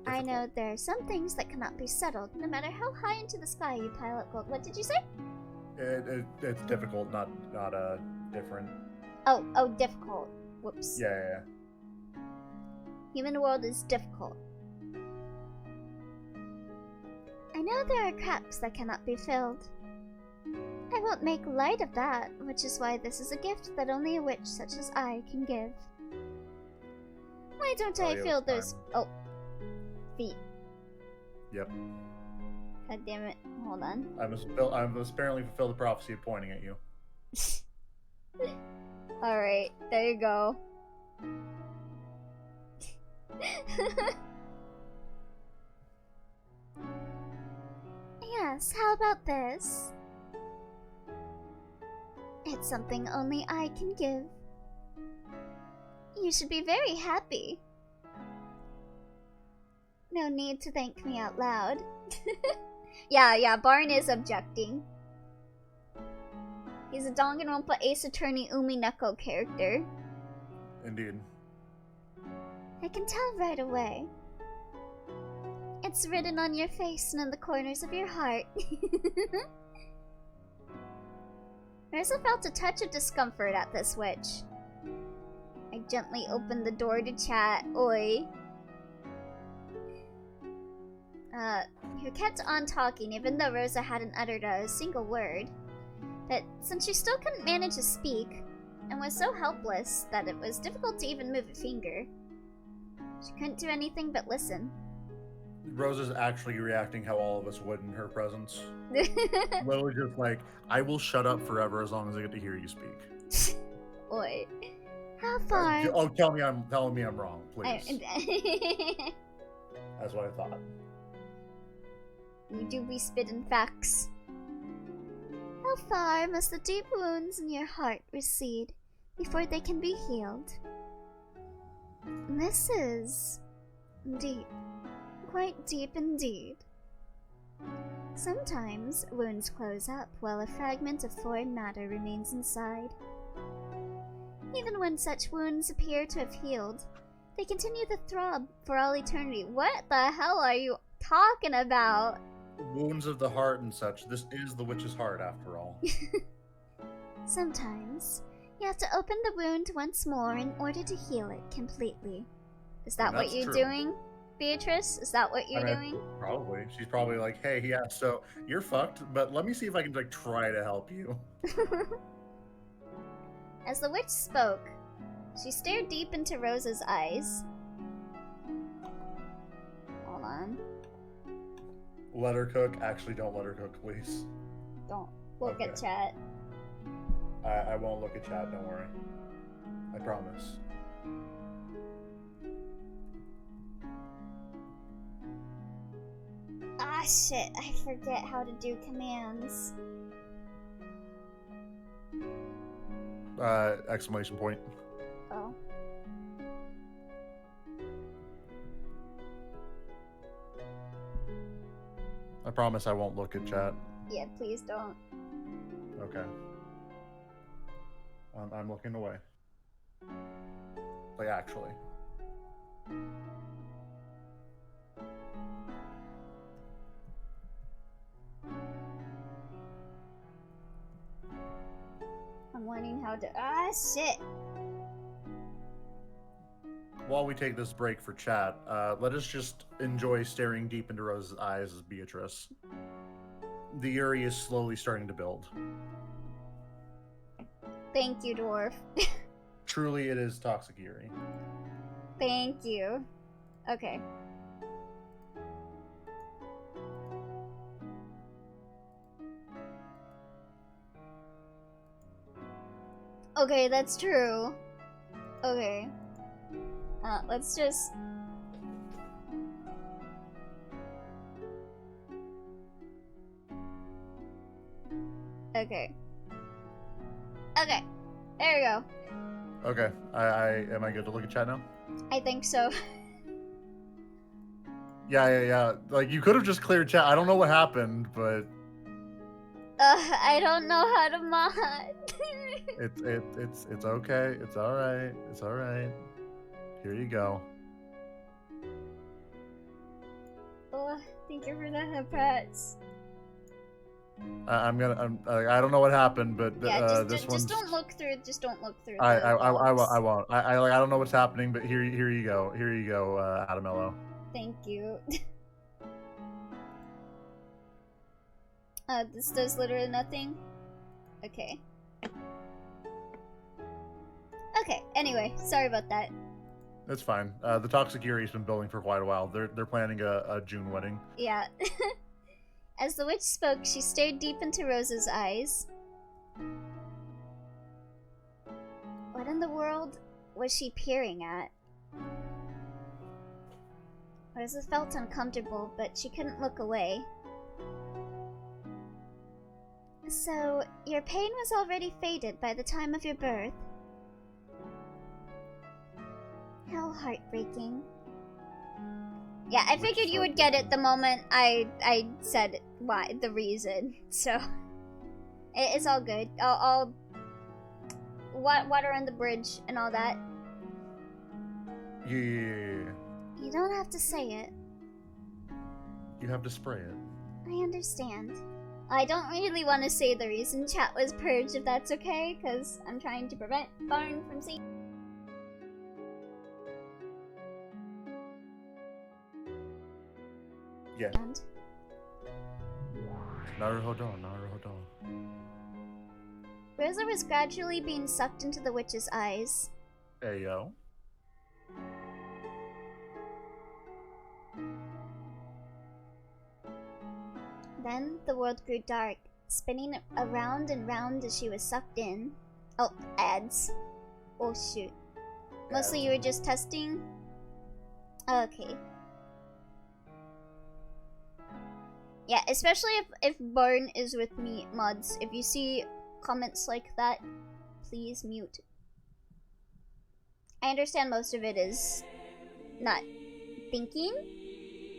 I know there are some things that cannot be settled, no matter how high into the sky you pile up gold. What did you say? It's difficult, not different. Oh, difficult. Whoops. Yeah. Human world is difficult. I know there are cracks that cannot be filled. I won't make light of that, which is why this is a gift that only a witch such as I can give. Why don't Oh, I yeah, feel it's those... time. Oh. Feet. Yep. God damn it. Hold on. I must apparently fulfill the prophecy of pointing at you. Alright, there you go. Yes, how about this? It's something only I can give. You should be very happy. No need to thank me out loud. Yeah, Barn is objecting. He's a Danganronpa Ace Attorney Umineko character. Indeed. I can tell right away. It's written on your face and in the corners of your heart. Rosa felt a touch of discomfort at this witch. I gently opened the door to chat. Oi. Who kept on talking even though Rosa hadn't uttered a single word. But since she still couldn't manage to speak, and was so helpless that it was difficult to even move a finger, she couldn't do anything but listen. Rosa's actually reacting how all of us would in her presence. Literally just like, I will shut up forever as long as I get to hear you speak. Oi. How far? Oh, telling me I'm wrong, please. That's what I thought. You do be spitting facts. How far must the deep wounds in your heart recede before they can be healed? This is deep. Quite deep indeed. Sometimes wounds close up while a fragment of foreign matter remains inside. Even when such wounds appear to have healed, they continue to throb for all eternity. What the hell are you talking about? Wounds of the heart and such. This is the witch's heart, after all. Sometimes you have to open the wound once more in order to heal it completely. Is that what you're doing, Beatrice? Is that what you're doing? Probably. She's probably like, hey, yeah, so you're fucked, but let me see if I can like try to help you. As the witch spoke, she stared deep into Rosa's eyes. Hold on. Let her cook. Actually, don't let her cook, please. Don't look at chat. I won't look at chat, don't worry. I promise. Ah, shit. I forget how to do commands. Exclamation point. Oh. I promise I won't look at chat. Yeah, please don't. Okay. I'm looking away. Like, actually. I'm learning how to. Ah, shit. While we take this break for chat, let us just enjoy staring deep into Rose's eyes as Beatrice. The Yuri is slowly starting to build. Thank you, dwarf. Truly, it is toxic Yuri. Thank you. Okay. Okay, that's true. Okay. Let's just... Okay. Okay. There we go. Okay. Am I good to look at chat now? I think so. Yeah. Like, you could have just cleared chat. I don't know what happened, but... I don't know how to mod. It's okay. It's alright. It's alright. Here you go. Oh, thank you for the head pats. I don't know what happened, but Yeah, this just don't look through. Just don't look through. I won't. I don't know what's happening, but here you go. Here you go, Adamello. Thank you. This does literally nothing. Okay. Okay. Anyway, sorry about that. That's fine. The Toxicuri's been building for quite a while. They're planning a June wedding. Yeah. As the witch spoke, she stared deep into Rosa's eyes. What in the world was she peering at? Rosa felt uncomfortable, but she couldn't look away. So, your pain was already faded by the time of your birth. How heartbreaking. Yeah, I figured you would get it the moment I said why, the reason. So, it's all good. I'll water on the bridge and all that. Yeah. You don't have to say it. You have to spray it. I understand. I don't really want to say the reason chat was purged, if that's okay, because I'm trying to prevent Barn from seeing. Yeah. Naruhodo. Rosa was gradually being sucked into the witch's eyes. Ayo. Then the world grew dark, spinning around and round as she was sucked in. Oh, ads. Oh shoot. Mostly you were just testing? Okay. Yeah, especially if Barn is with me, mods. If you see comments like that, please mute. I understand most of it is not thinking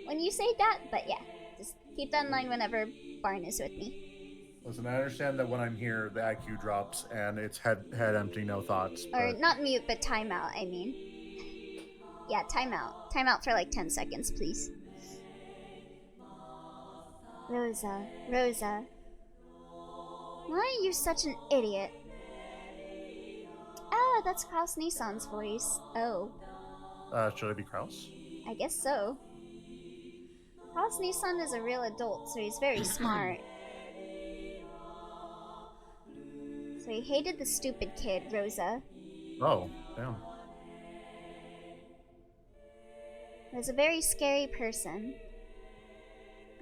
when you say that, but yeah. Just keep that in mind whenever Barn is with me. Listen, I understand that when I'm here, the IQ drops and it's head empty, no thoughts. Or not mute, but timeout, I mean. Yeah, timeout. Timeout for like 10 seconds, please. Rosa. Why are you such an idiot? Oh, that's Kraus Nissan's voice. Oh. Should I be Kraus? I guess so. Kraus Nissan is a real adult, so he's very smart. So he hated the stupid kid, Rosa. Oh, damn. He was a very scary person.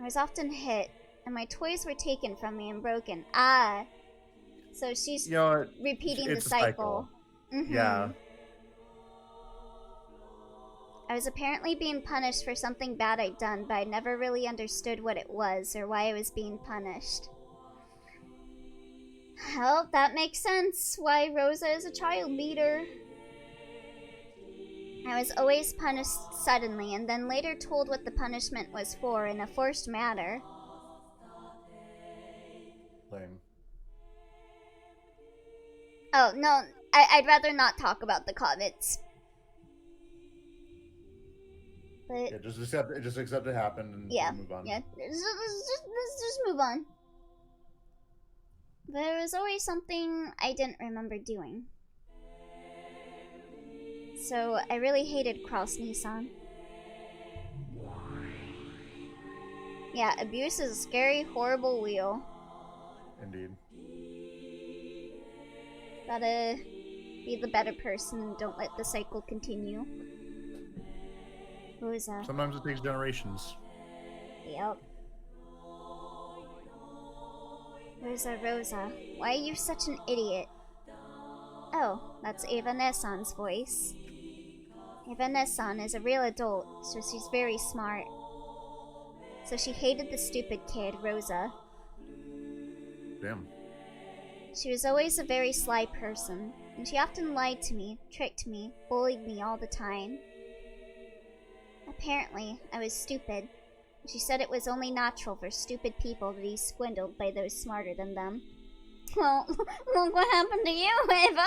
I was often hit, and my toys were taken from me and broken. Ah! So she's repeating the cycle. Mm-hmm. Yeah. I was apparently being punished for something bad I'd done, but I never really understood what it was or why I was being punished. Well, that makes sense why Rosa is a child beater. I was always punished suddenly, and then later told what the punishment was for in a forced manner. Lame. Oh, no, I'd rather not talk about the comments. But Yeah, just accept it happened and move on. Yeah, let's just move on. There was always something I didn't remember doing. So I really hated Kraus Nissan. Yeah, abuse is a scary, horrible wheel. Indeed. Gotta be the better person and don't let the cycle continue. Who is that? Sometimes it takes generations. Yep. Rosa. Why are you such an idiot? Oh, that's Eva Nessan's voice. Eva Nessan is a real adult, so she's very smart. So she hated the stupid kid, Rosa. Damn. She was always a very sly person, and she often lied to me, tricked me, bullied me all the time. Apparently, I was stupid. She said it was only natural for stupid people to be swindled by those smarter than them. Well, look what happened to you, Eva!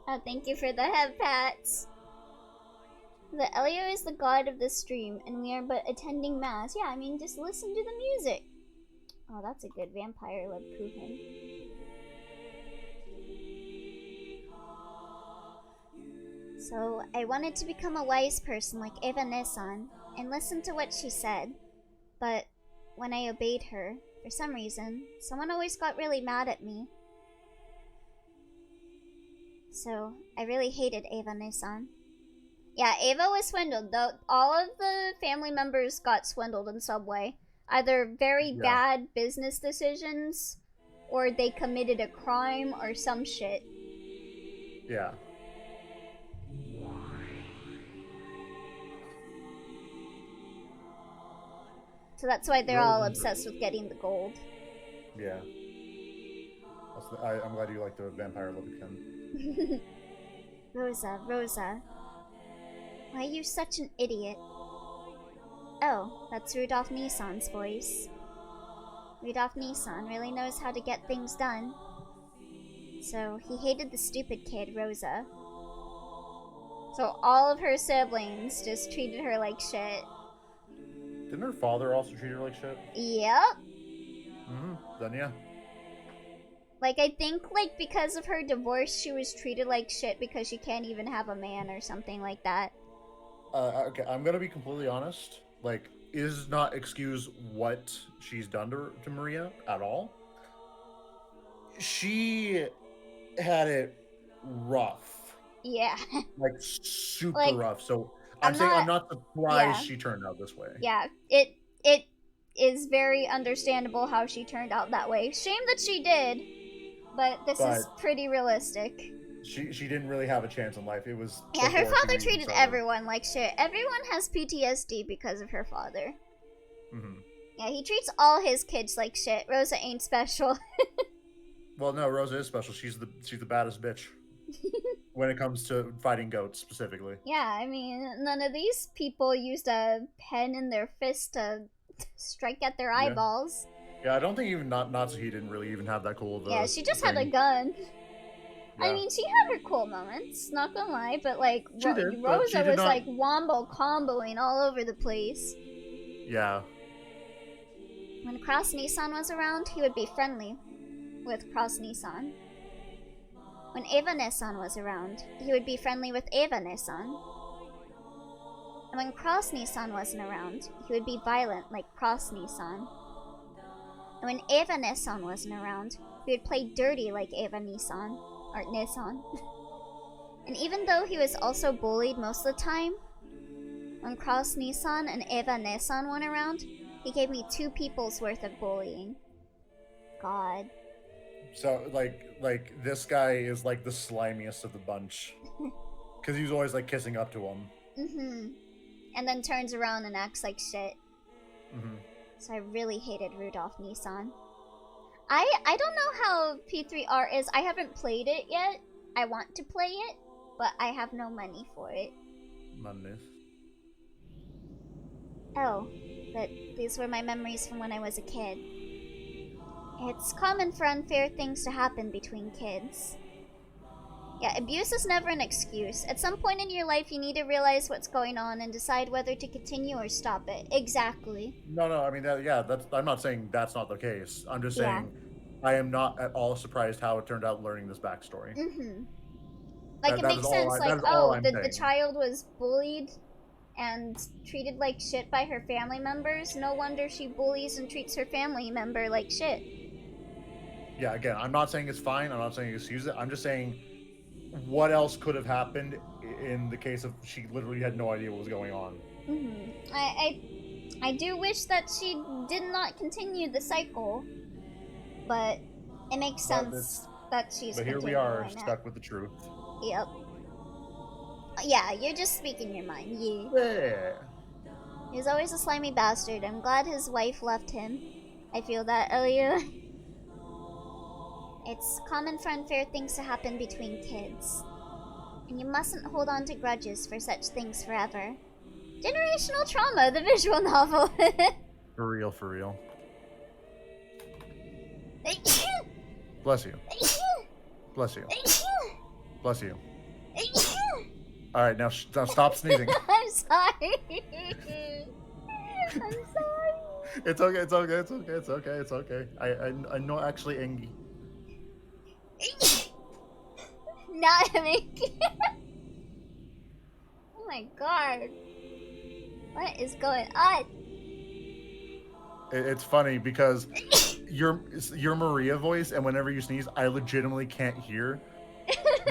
Oh, thank you for the head pats. The Elio is the god of this stream, and we are but attending mass. Yeah, I mean, just listen to the music. Oh, that's a good vampire Lebkuchen. So, I wanted to become a wise person like Eva Nessan, and listen to what she said. But, when I obeyed her, for some reason, someone always got really mad at me. So, I really hated Ava Nissan. Yeah, Ava was swindled, though. All of the family members got swindled in some way. Either very bad business decisions, or they committed a crime or some shit. Yeah. So that's why they're all obsessed with getting the gold. Yeah. I'm glad you like the vampire look again. Rosa, Rosa. Why are you such an idiot? Oh, that's Rudolph Nissan's voice. Rudolph Nissan really knows how to get things done. So, he hated the stupid kid, Rosa. So all of her siblings just treated her like shit. Didn't her father also treat her like shit? Yep. Then yeah. Like, I think, like, because of her divorce, she was treated like shit because she can't even have a man or something like that. Okay, I'm gonna be completely honest. Like, it does not excuse what she's done to Maria at all. She had it rough. Yeah. Like, super Like, rough. So, I'm not surprised she turned out this way. Yeah, it is very understandable how she turned out that way. Shame that she did, but this is pretty realistic. She didn't really have a chance in life. It was her father treated everyone like shit. Everyone has PTSD because of her father. Yeah, he treats all his kids like shit. Rosa ain't special. Well, no, Rosa is special. She's the baddest bitch when it comes to fighting goats specifically. Yeah, I mean, none of these people used a pen in their fist to strike at their eyeballs. Yeah, I don't think even Natsuki didn't really even have that cool of a Yeah, she just had a gun. Yeah. I mean, she had her cool moments, not gonna lie, but like, Rosa was like wombo comboing all over the place. Yeah. When Cross Nissan was around, he would be friendly with Cross Nissan. When Eva Nissan was around, he would be friendly with Eva Nissan. And when Cross Nissan wasn't around, he would be violent like Cross Nissan. And when Eva Nissan wasn't around, he would play dirty like Eva Nissan. Or Nissan. And even though he was also bullied most of the time, when Cross Nissan and Eva Nissan went around, he gave me 2 people's worth of bullying. God. So, like this guy is like the slimiest of the bunch. Because he was always like kissing up to him. And then turns around and acts like shit. So I really hated Rudolph Nissan. I don't know how P3R is. I haven't played it yet. I want to play it, but I have no money for it. Money. Oh, but these were my memories from when I was a kid. It's common for unfair things to happen between kids. Yeah, abuse is never an excuse. At some point in your life, you need to realize what's going on and decide whether to continue or stop it. Exactly. No, I mean, I'm not saying that's not the case. I'm just saying I am not at all surprised how it turned out learning this backstory. Like, it makes sense. Like, oh, the child was bullied and treated like shit by her family members. No wonder she bullies and treats her family member like shit. Yeah, again, I'm not saying it's fine. I'm not saying excuse it. I'm just saying what else could have happened in the case of she literally had no idea what was going on. I do wish that she did not continue the cycle, but it makes sense that she's. But here we are, stuck with the truth. Yep. Yeah, you're just speaking your mind. Yeah. He's always a slimy bastard. I'm glad his wife left him. I feel that, Elia. It's common for unfair things to happen between kids. And you mustn't hold on to grudges for such things forever. Generational Trauma, the visual novel. For real. Bless you. Bless you. Bless you. Alright, now stop sneezing. I'm sorry. I'm sorry. It's okay. I'm not actually angry. Not making. Oh my god. What is going on? It's funny because your Maria voice, and whenever you sneeze, I legitimately can't hear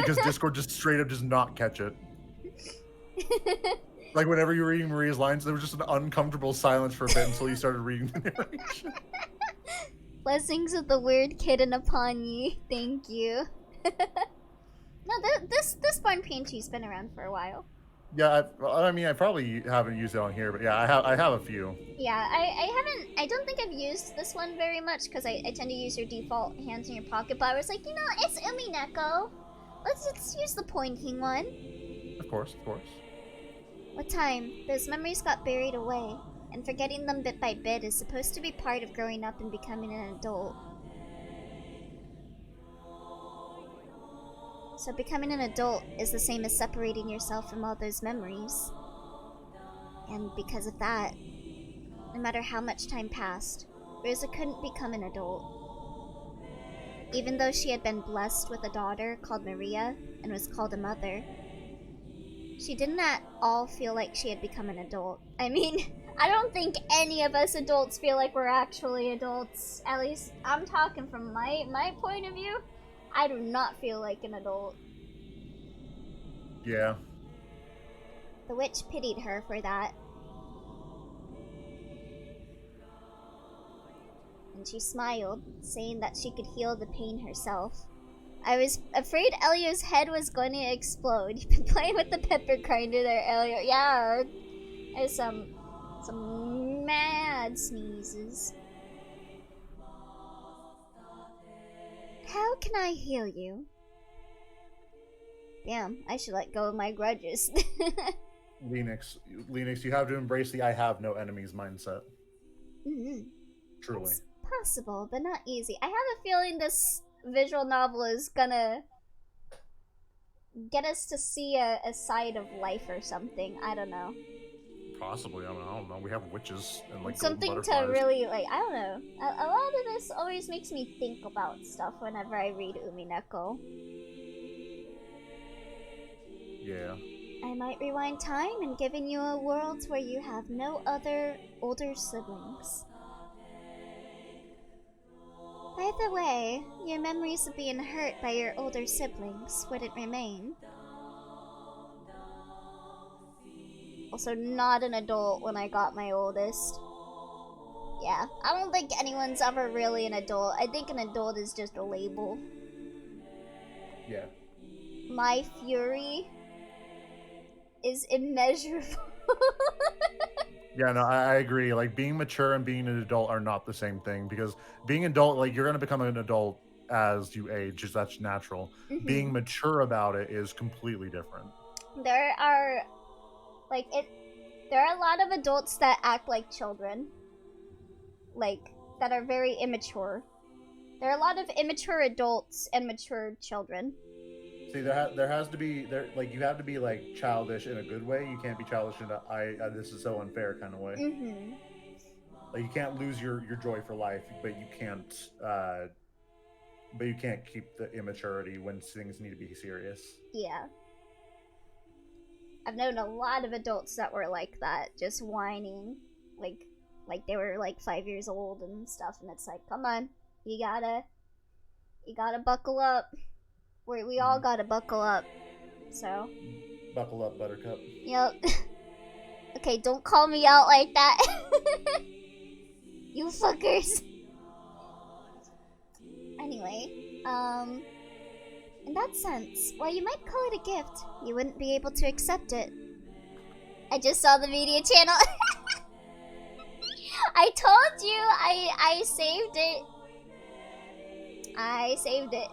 because Discord just straight up does not catch it. Like whenever you were reading Maria's lines, there was just an uncomfortable silence for a bit until you started reading the narration. Blessings of the weird kitten upon ye. Thank you. No, this barn pantry's been around for a while. Yeah, I mean, I probably haven't used it on here, but yeah, I have a few. Yeah, I don't think I've used this one very much because I tend to use your default hands in your pocket, but I was like, you know, it's Umineko. Let's use the pointing one. Of course, of course. What time? Those memories got buried away, and forgetting them bit by bit is supposed to be part of growing up and becoming an adult. So becoming an adult is the same as separating yourself from all those memories. And because of that, no matter how much time passed, Rosa couldn't become an adult. Even though she had been blessed with a daughter called Maria and was called a mother, she didn't at all feel like she had become an adult. I mean, I don't think any of us adults feel like we're actually adults. At least I'm talking from my point of view. I do not feel like an adult. Yeah. The witch pitied her for that. And she smiled, saying that she could heal the pain herself. I was afraid Elio's head was going to explode. You've been playing with the pepper grinder there, Elio. Yeah, there's some mad sneezes. How can I heal you? Damn, I should let go of my grudges. Linux, you have to embrace the I have no enemies mindset. Truly. It's possible, but not easy. I have a feeling this visual novel is gonna get us to see a side of life or something. I don't know. Possibly, I don't know. We have witches and like something to really like. I don't know. A lot of this always makes me think about stuff whenever I read Umineko. Yeah. I might rewind time and give you a world where you have no other older siblings. By the way, your memories of being hurt by your older siblings wouldn't remain. Also not an adult when I got my oldest. Yeah, I don't think anyone's ever really an adult. I think an adult is just a label. Yeah. My fury is immeasurable. Yeah, no, I agree. Like, being mature and being an adult are not the same thing, because being adult, like, you're going to become an adult as you age, that's natural. Being mature about it is completely different. There are a lot of adults that act like children. Like, that are very immature. There are a lot of immature adults and mature children. See, there has to be, like, you have to be, like, childish in a good way. You can't be childish in a, this is so unfair kind of way. Like, you can't lose your joy for life, but you can't keep the immaturity when things need to be serious. Yeah. I've known a lot of adults that were like that, just whining. Like they were like 5 years old and stuff, and it's like, come on, you gotta buckle up. We all gotta buckle up. So. Buckle up, Buttercup. Yep. Okay, don't call me out like that. You fuckers. Anyway, in that sense, while you might call it a gift, you wouldn't be able to accept it. I just saw the media channel. I told you, I saved it. I saved it.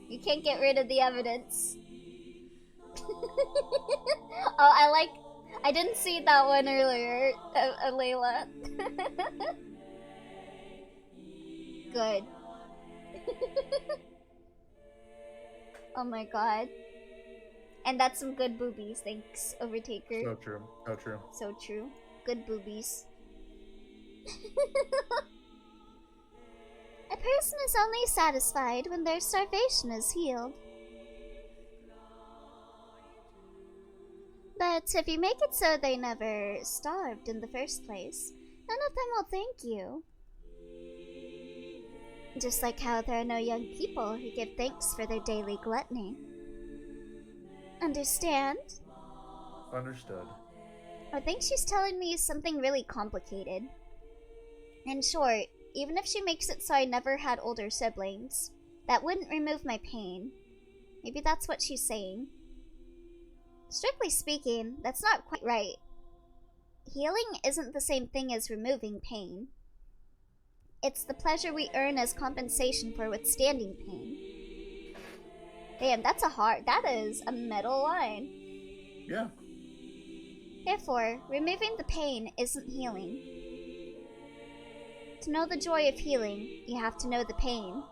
You can't get rid of the evidence. Oh, I didn't see that one earlier, Layla. Good. Oh my god. And that's some good boobies, thanks, Overtaker. So true, so true. So true. Good boobies. A person is only satisfied when their starvation is healed. But if you make it so they never starved in the first place, none of them will thank you. Just like how there are no young people who give thanks for their daily gluttony. Understand? Understood. I think she's telling me something really complicated. In short, even if she makes it so I never had older siblings, that wouldn't remove my pain. Maybe that's what she's saying. Strictly speaking, that's not quite right. Healing isn't the same thing as removing pain. It's the pleasure we earn as compensation for withstanding pain. Damn, that is a metal line. Yeah. Therefore, removing the pain isn't healing. To know the joy of healing, you have to know the pain.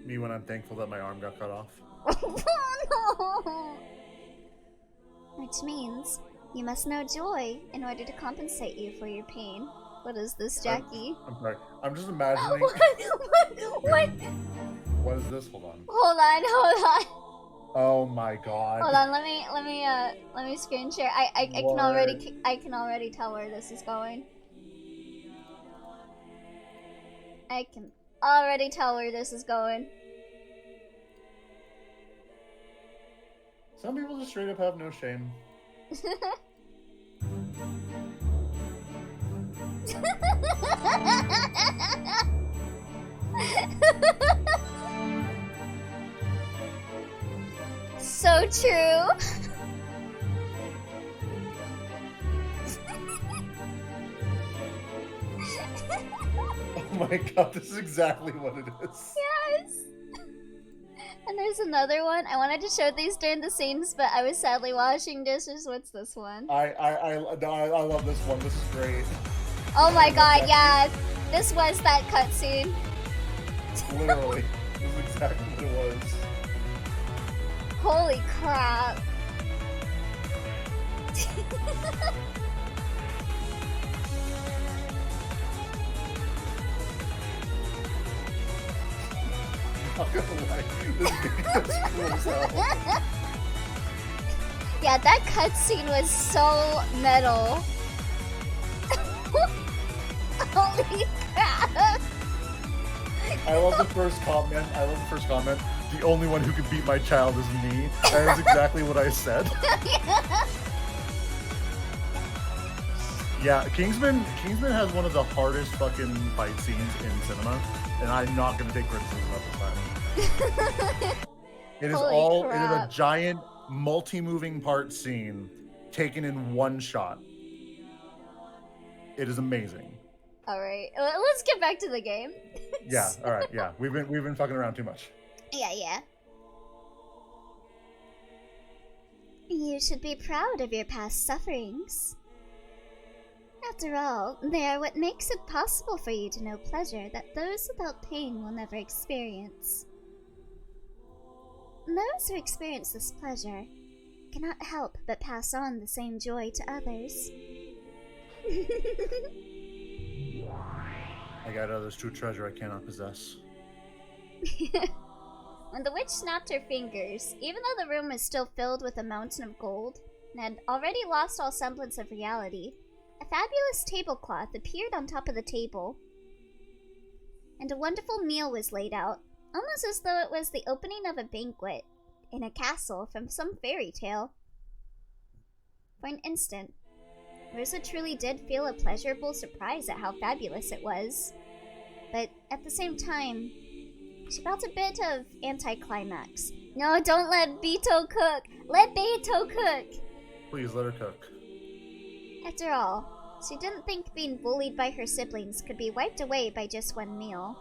Me when I'm thankful that my arm got cut off. Oh no! Which means, you must know joy in order to compensate you for your pain. What is this, Jackie? I'm sorry. I'm just imagining. What? What is this? Hold on. Hold on. Oh my god. Hold on. Let me screen share. I can already tell where this is going. I can already tell where this is going. Some people just straight up have no shame. So true. Oh my god, this is exactly what it is. Yes. And there's another one. I wanted to show these during the scenes, but I was sadly washing dishes. What's this one? I love this one. This is great. Oh my god, yeah. This was that cutscene. Literally. This is exactly what it was. Holy crap. I'm not gonna lie. This is cool as hell. Yeah, that cutscene was so metal. Holy crap. I love the first comment. The only one who can beat my child is me. That is exactly what I said. Yeah, Kingsman has one of the hardest fucking fight scenes in cinema, and I'm not gonna take criticism of this time. It is it is a giant multi-moving part scene taken in one shot. It is amazing. All right, let's get back to the game. Yeah, all right, yeah. We've been fucking around too much. Yeah. You should be proud of your past sufferings. After all, they are what makes it possible for you to know pleasure that those without pain will never experience. Those who experience this pleasure cannot help but pass on the same joy to others. I got others true treasure I cannot possess. When the witch snapped her fingers, even though the room was still filled with a mountain of gold, and had already lost all semblance of reality, a fabulous tablecloth appeared on top of the table, and a wonderful meal was laid out, almost as though it was the opening of a banquet in a castle from some fairy tale. For an instant, Rosa truly did feel a pleasurable surprise at how fabulous it was, but at the same time, she felt a bit of anticlimax. No, don't let Beto cook! Let Beto cook! Please let her cook. After all, she didn't think being bullied by her siblings could be wiped away by just one meal,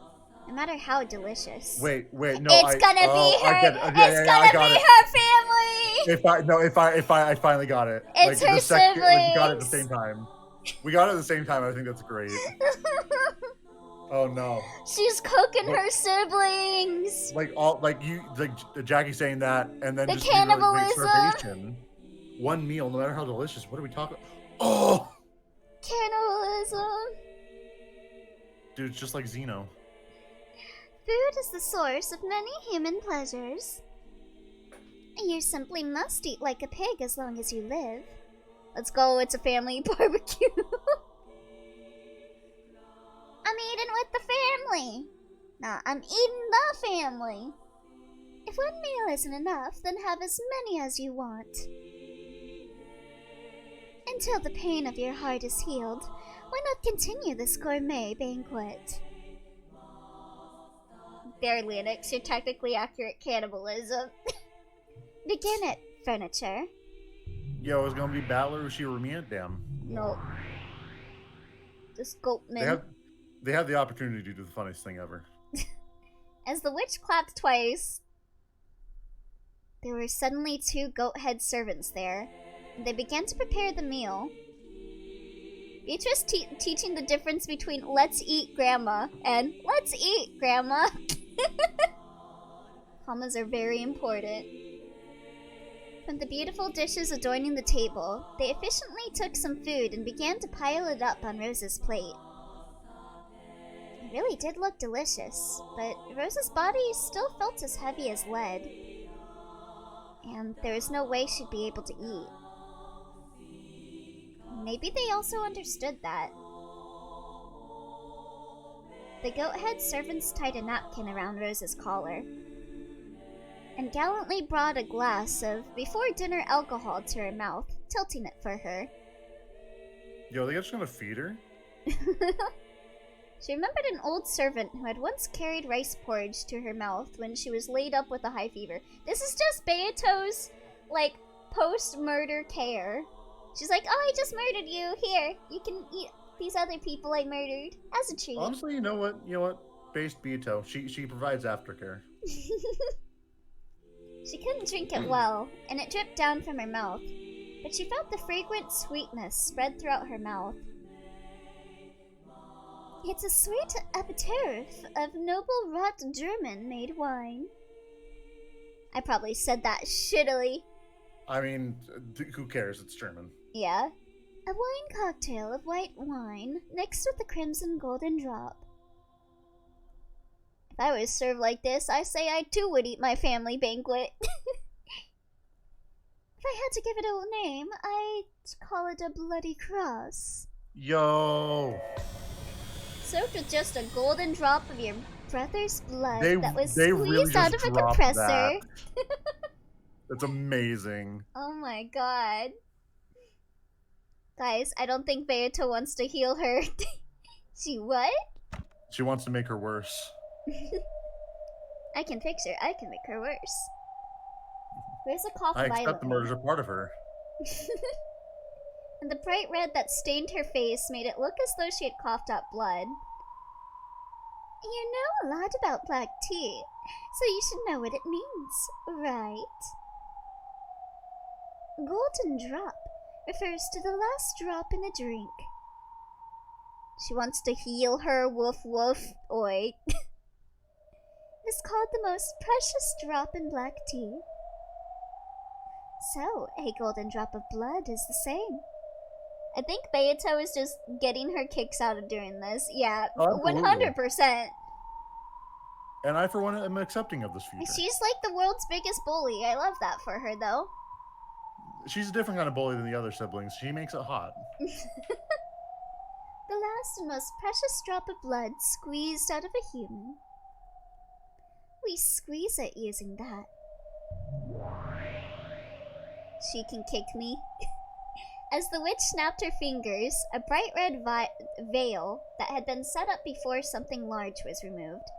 no matter how delicious. Wait, no. It's gonna be her family! I finally got it. It's her siblings! We got it at the same time. We got it at the same time. I think that's great. Oh no. She's cooking her siblings! Jackie saying that, and then the just cannibalism! One meal, no matter how delicious. What are we talking? Oh! Cannibalism! Dude, it's just like Xeno. Food is the source of many human pleasures. You simply must eat like a pig as long as you live. Let's go, it's a family barbecue. I'm eating with the family. I'm eating the family. If one meal isn't enough, then have as many as you want. Until the pain of your heart is healed, why not continue this gourmet banquet? There, Linux, you're technically accurate cannibalism. Begin it, furniture. Yo, it's gonna be Battler Ushiromia? Damn. No. Just Goatman. They have the opportunity to do the funniest thing ever. As the witch clapped twice, there were suddenly 2 goat-head servants there, and they began to prepare the meal. Beatrice teaching the difference between "let's eat, Grandma" and "let's eat, Grandma." Commas are very important. From the beautiful dishes adorning the table, they efficiently took some food and began to pile it up on Rose's plate. It really did look delicious, but Rose's body still felt as heavy as lead, and there was no way she'd be able to eat. Maybe they also understood that. The goat-head servants tied a napkin around Rose's collar, and gallantly brought a glass of before-dinner alcohol to her mouth, tilting it for her. Yo, they just gonna feed her? She remembered an old servant who had once carried rice porridge to her mouth when she was laid up with a high fever. This is just Beato's, like, post-murder care. She's like, oh, I just murdered you. Here, you can eat these other people I murdered as a treat. Honestly, you know what? Based Beato, she provides aftercare. She couldn't drink it well, and it dripped down from her mouth, but she felt the fragrant sweetness spread throughout her mouth. It's a sweet aperitif of noble wrought German-made wine. I probably said that shittily. I mean, who cares? It's German. Yeah. A wine cocktail of white wine, mixed with the crimson golden drop. If I was served like this, I say I too would eat my family banquet. If I had to give it a name, I'd call it a bloody cross. Yo! Soaked with just a golden drop of your brother's blood that was they squeezed really out just of a dropped compressor. that. It's amazing. Oh my god. Guys, I don't think Beato wants to heal her. She what? She wants to make her worse. I can fix her. I can make her worse. Where's the cough I violently? accept the murders are part of her. And the bright red that stained her face made it look as though she had coughed up blood. You know a lot about black tea, so you should know what it means, right? Golden drop refers to the last drop in a drink. She wants to heal her, woof woof, oi. It is called the most precious drop in black tea. So, a golden drop of blood is the same. I think Beato is just getting her kicks out of doing this. Yeah, Oh, 100%. And I, for one, am accepting of this future. She's like the world's biggest bully. I love that for her, though. She's a different kind of bully than the other siblings. She makes it hot. The last and most precious drop of blood squeezed out of a human. We squeeze it using that. She can kick me. As the witch snapped her fingers, a bright red veil that had been set up before something large was removed.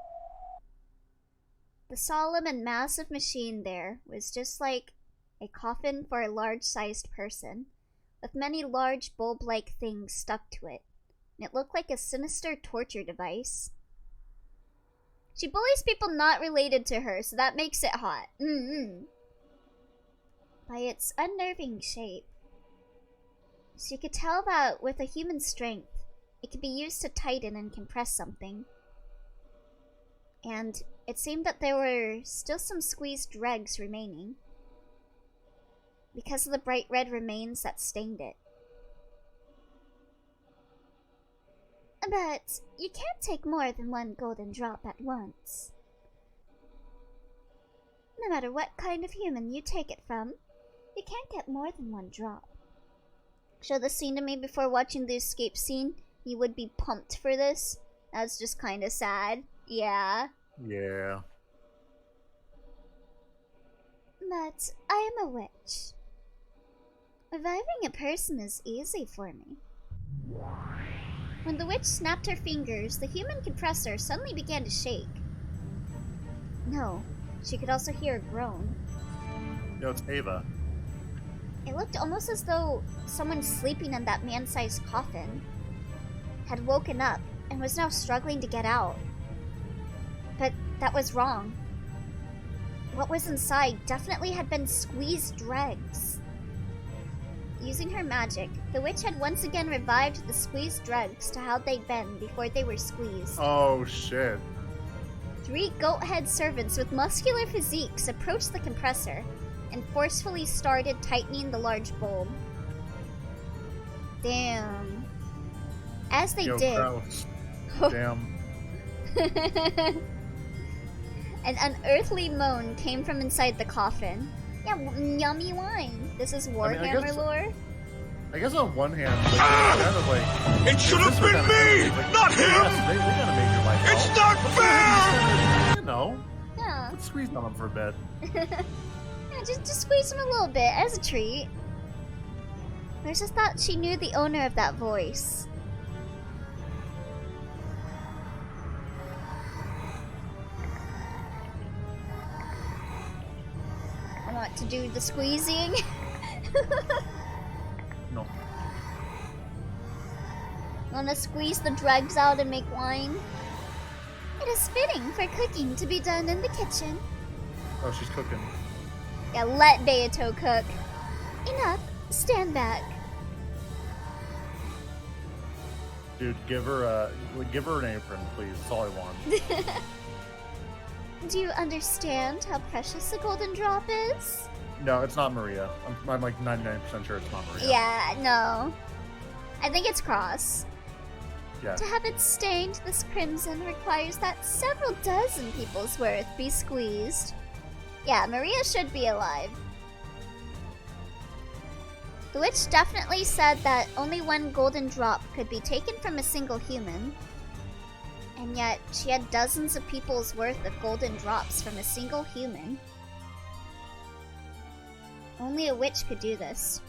The solemn and massive machine there was just like a coffin for a large-sized person, with many large bulb-like things stuck to it, and it looked like a sinister torture device. She bullies people not related to her, so that makes it hot. By its unnerving shape, she could tell that with a human strength, it could be used to tighten and compress something. And it seemed that there were still some squeezed dregs remaining, because of the bright red remains that stained it. But you can't take more than one golden drop at once. No matter what kind of human you take it from, you can't get more than one drop. Show this scene to me before watching the escape scene. You would be pumped for this. That's just kind of sad. Yeah. Yeah. But I am a witch. Reviving a person is easy for me. When the witch snapped her fingers, the human compressor suddenly began to shake. No, she could also hear a groan. Yo, it's Ava. It looked almost as though someone sleeping in that man-sized coffin had woken up and was now struggling to get out. But that was wrong. What was inside definitely had been squeezed dregs. Using her magic, the witch had once again revived the squeezed dregs to how they'd been before they were squeezed. Oh, shit. 3 goat-head servants with muscular physiques approached the compressor and forcefully started tightening the large bulb. Damn. As they Yo, did... Kraus. Damn. An unearthly moan came from inside the coffin. Yeah, yummy wine. This is Warhammer lore. I guess on one hand, like, kind of like... It should have been me, not him! Yes, they gotta make your life It's hell. not fair! You know, Yeah. let's squeeze on them for a bit. Yeah, just squeeze him a little bit as a treat. I just thought she knew the owner of that voice. I want to do the squeezing. No. Want to squeeze the dregs out and make wine? It is fitting for cooking to be done in the kitchen. Oh, she's cooking. Yeah, let Beato cook. Enough. Stand back. Dude, give her an apron, please. That's all I want. Do you understand how precious a golden drop is? No, it's not Maria. I'm like 99% sure it's not Maria. Yeah, no. I think it's Cross. Yeah. To have it stained this crimson requires that several dozen people's worth be squeezed. Yeah, Maria should be alive. The witch definitely said that only one golden drop could be taken from a single human. And yet, she had dozens of people's worth of golden drops from a single human. Only a witch could do this.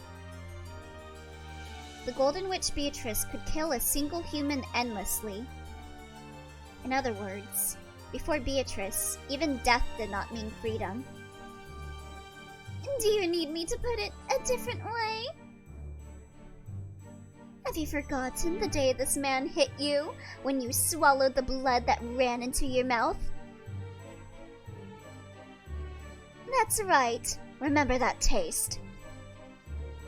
The Golden Witch Beatrice could kill a single human endlessly. In other words, before Beatrice, even death did not mean freedom. Do you need me to put it a different way? Have you forgotten the day this man hit you when you swallowed the blood that ran into your mouth? That's right. Remember that taste.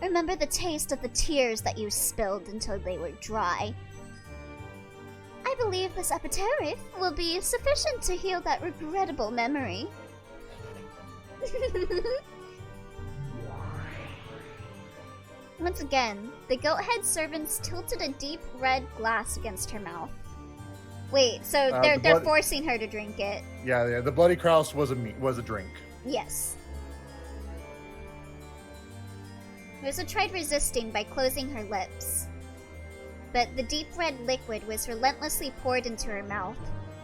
Remember the taste of the tears that you spilled until they were dry. I believe this aperitif will be sufficient to heal that regrettable memory. Once again, the goat-head servants tilted a deep red glass against her mouth. Wait, so they're forcing her to drink it. Yeah. The Bloody Kraus was a drink. Yes. Rosa tried resisting by closing her lips. But the deep red liquid was relentlessly poured into her mouth,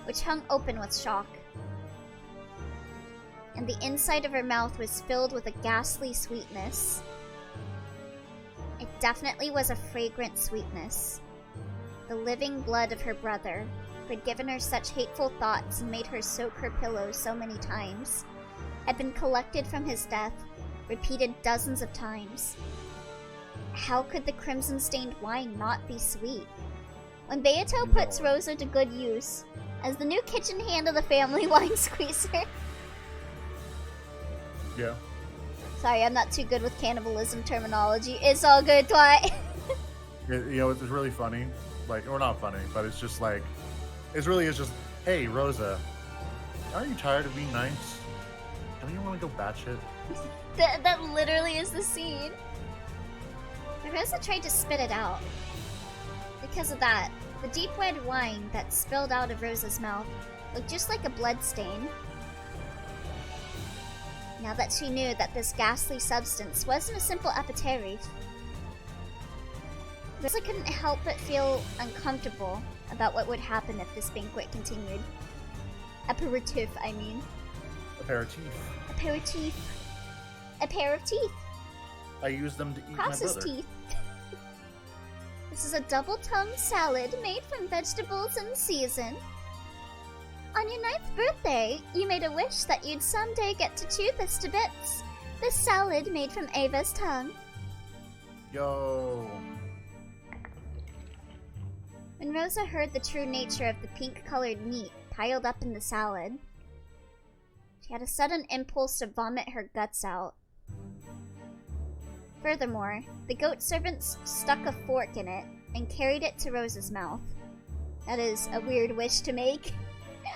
which hung open with shock. And the inside of her mouth was filled with a ghastly sweetness. It definitely was a fragrant sweetness. The living blood of her brother, who had given her such hateful thoughts and made her soak her pillows so many times, had been collected from his death, repeated dozens of times. How could the crimson-stained wine not be sweet? When Beato puts Rosa to good use, as the new kitchen hand of the family wine squeezer. Yeah. Sorry, I'm not too good with cannibalism terminology. It's all good, Dwight. It's really funny. Like, or not funny, but it's just like, it's just, hey, Rosa, aren't you tired of being nice? Don't you want to go batshit? That literally is the scene. But Rosa tried to spit it out. Because of that, the deep red wine that spilled out of Rosa's mouth looked just like a blood stain. Now that she knew that this ghastly substance wasn't a simple aperitif, Rosa couldn't help but feel uncomfortable about what would happen if this banquet continued. Aperitif, I mean. Aperitif. Aperitif. A pair of teeth. I use them to eat Cross's my brother. teeth. This is a double-tongued salad made from vegetables in season. On your 9th birthday, you made a wish that you'd someday get to chew this to bits. This salad made from Ava's tongue. Yo. When Rosa heard the true nature of the pink-colored meat piled up in the salad, she had a sudden impulse to vomit her guts out. Furthermore, the goat servants stuck a fork in it and carried it to Rosa's mouth. That is a weird wish to make.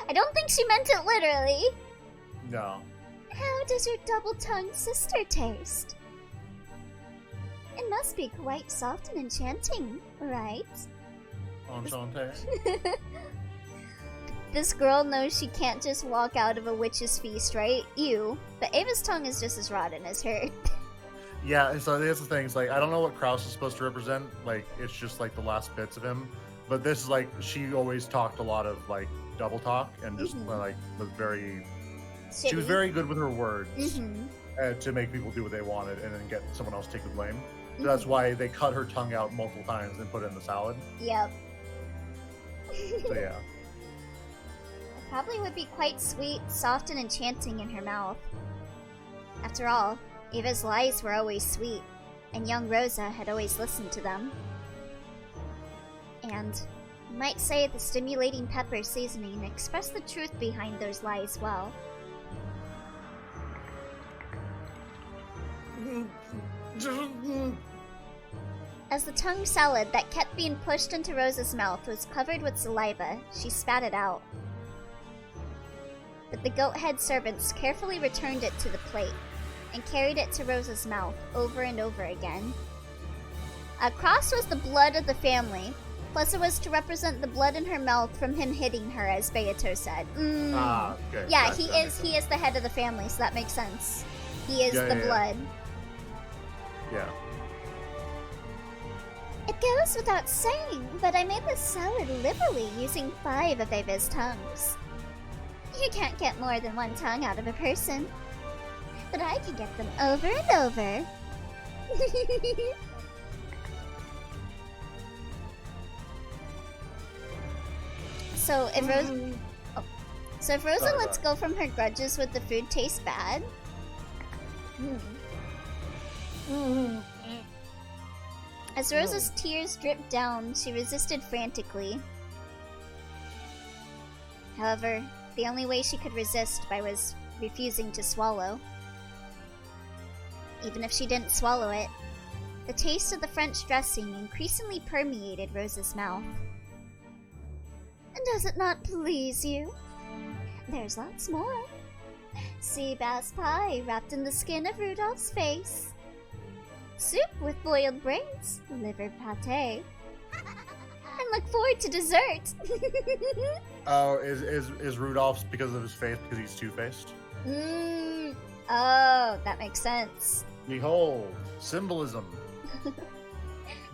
I don't think she meant it literally. No. How does your double-tongued sister taste? It must be quite soft and enchanting, right? Enchanté. This girl knows she can't just walk out of a witch's feast, right? Ew. But Ava's tongue is just as rotten as her. Yeah, so that's the thing. It's like, I don't know what Kraus is supposed to represent. Like, it's just like the last bits of him. But this is like, she always talked a lot of like double talk and just like was very. Shitty. She was very good with her words Mm-hmm. To make people do what they wanted and then get someone else to take the blame. So that's why they cut her tongue out multiple times and put it in the salad. Yep. So yeah. It probably would be quite sweet, soft, and enchanting in her mouth. After all, Ava's lies were always sweet, and young Rosa had always listened to them. And you might say the stimulating pepper seasoning expressed the truth behind those lies well. As the tongue salad that kept being pushed into Rosa's mouth was covered with saliva, she spat it out. But the goat-head servants carefully returned it to the plate and carried it to Rosa's mouth over and over again. Cross was the blood of the family, plus it was to represent the blood in her mouth from him hitting her, as Beato said. Ah, okay. Yeah, Gotcha. he is the head of the family, so that makes sense. He is the Yeah. blood. Yeah. It goes without saying, but I made this salad liberally using 5 of Ava's tongues. You can't get more than 1 tongue out of a person, but I can get them over and over. So if Rosa Sorry, lets sorry. go from her grudges with the food taste bad. As Rosa's tears dripped down, she resisted frantically. However, the only way she could resist was refusing to swallow. Even if she didn't swallow it, the taste of the French dressing increasingly permeated Rosa's mouth. And does it not please you? There's lots more. Sea bass pie wrapped in the skin of Rudolph's face. Soup with boiled brains, liver pate. And look forward to dessert. Oh, is Rudolph's because of his face, because he's two-faced? Oh, that makes sense. Behold, symbolism.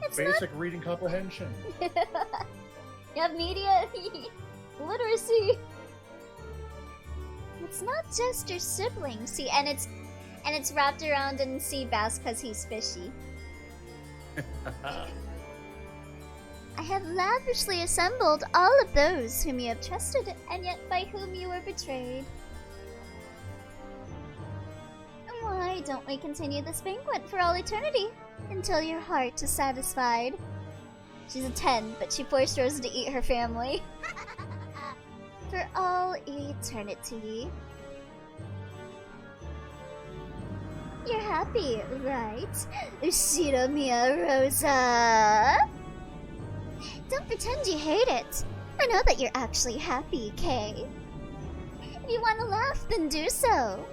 It's Basic reading comprehension. You have media literacy. It's not just your siblings. See, and it's wrapped around in sea bass because he's fishy. I have lavishly assembled all of those whom you have trusted, and yet by whom you were betrayed. Why don't we continue this banquet for all eternity, until your heart is satisfied? She's a 10, but she forced Rosa to eat her family. For all eternity. You're happy, right? Ushiro mia, Rosa! Don't pretend you hate it. I know that you're actually happy, Kay. If you want to laugh, then do so.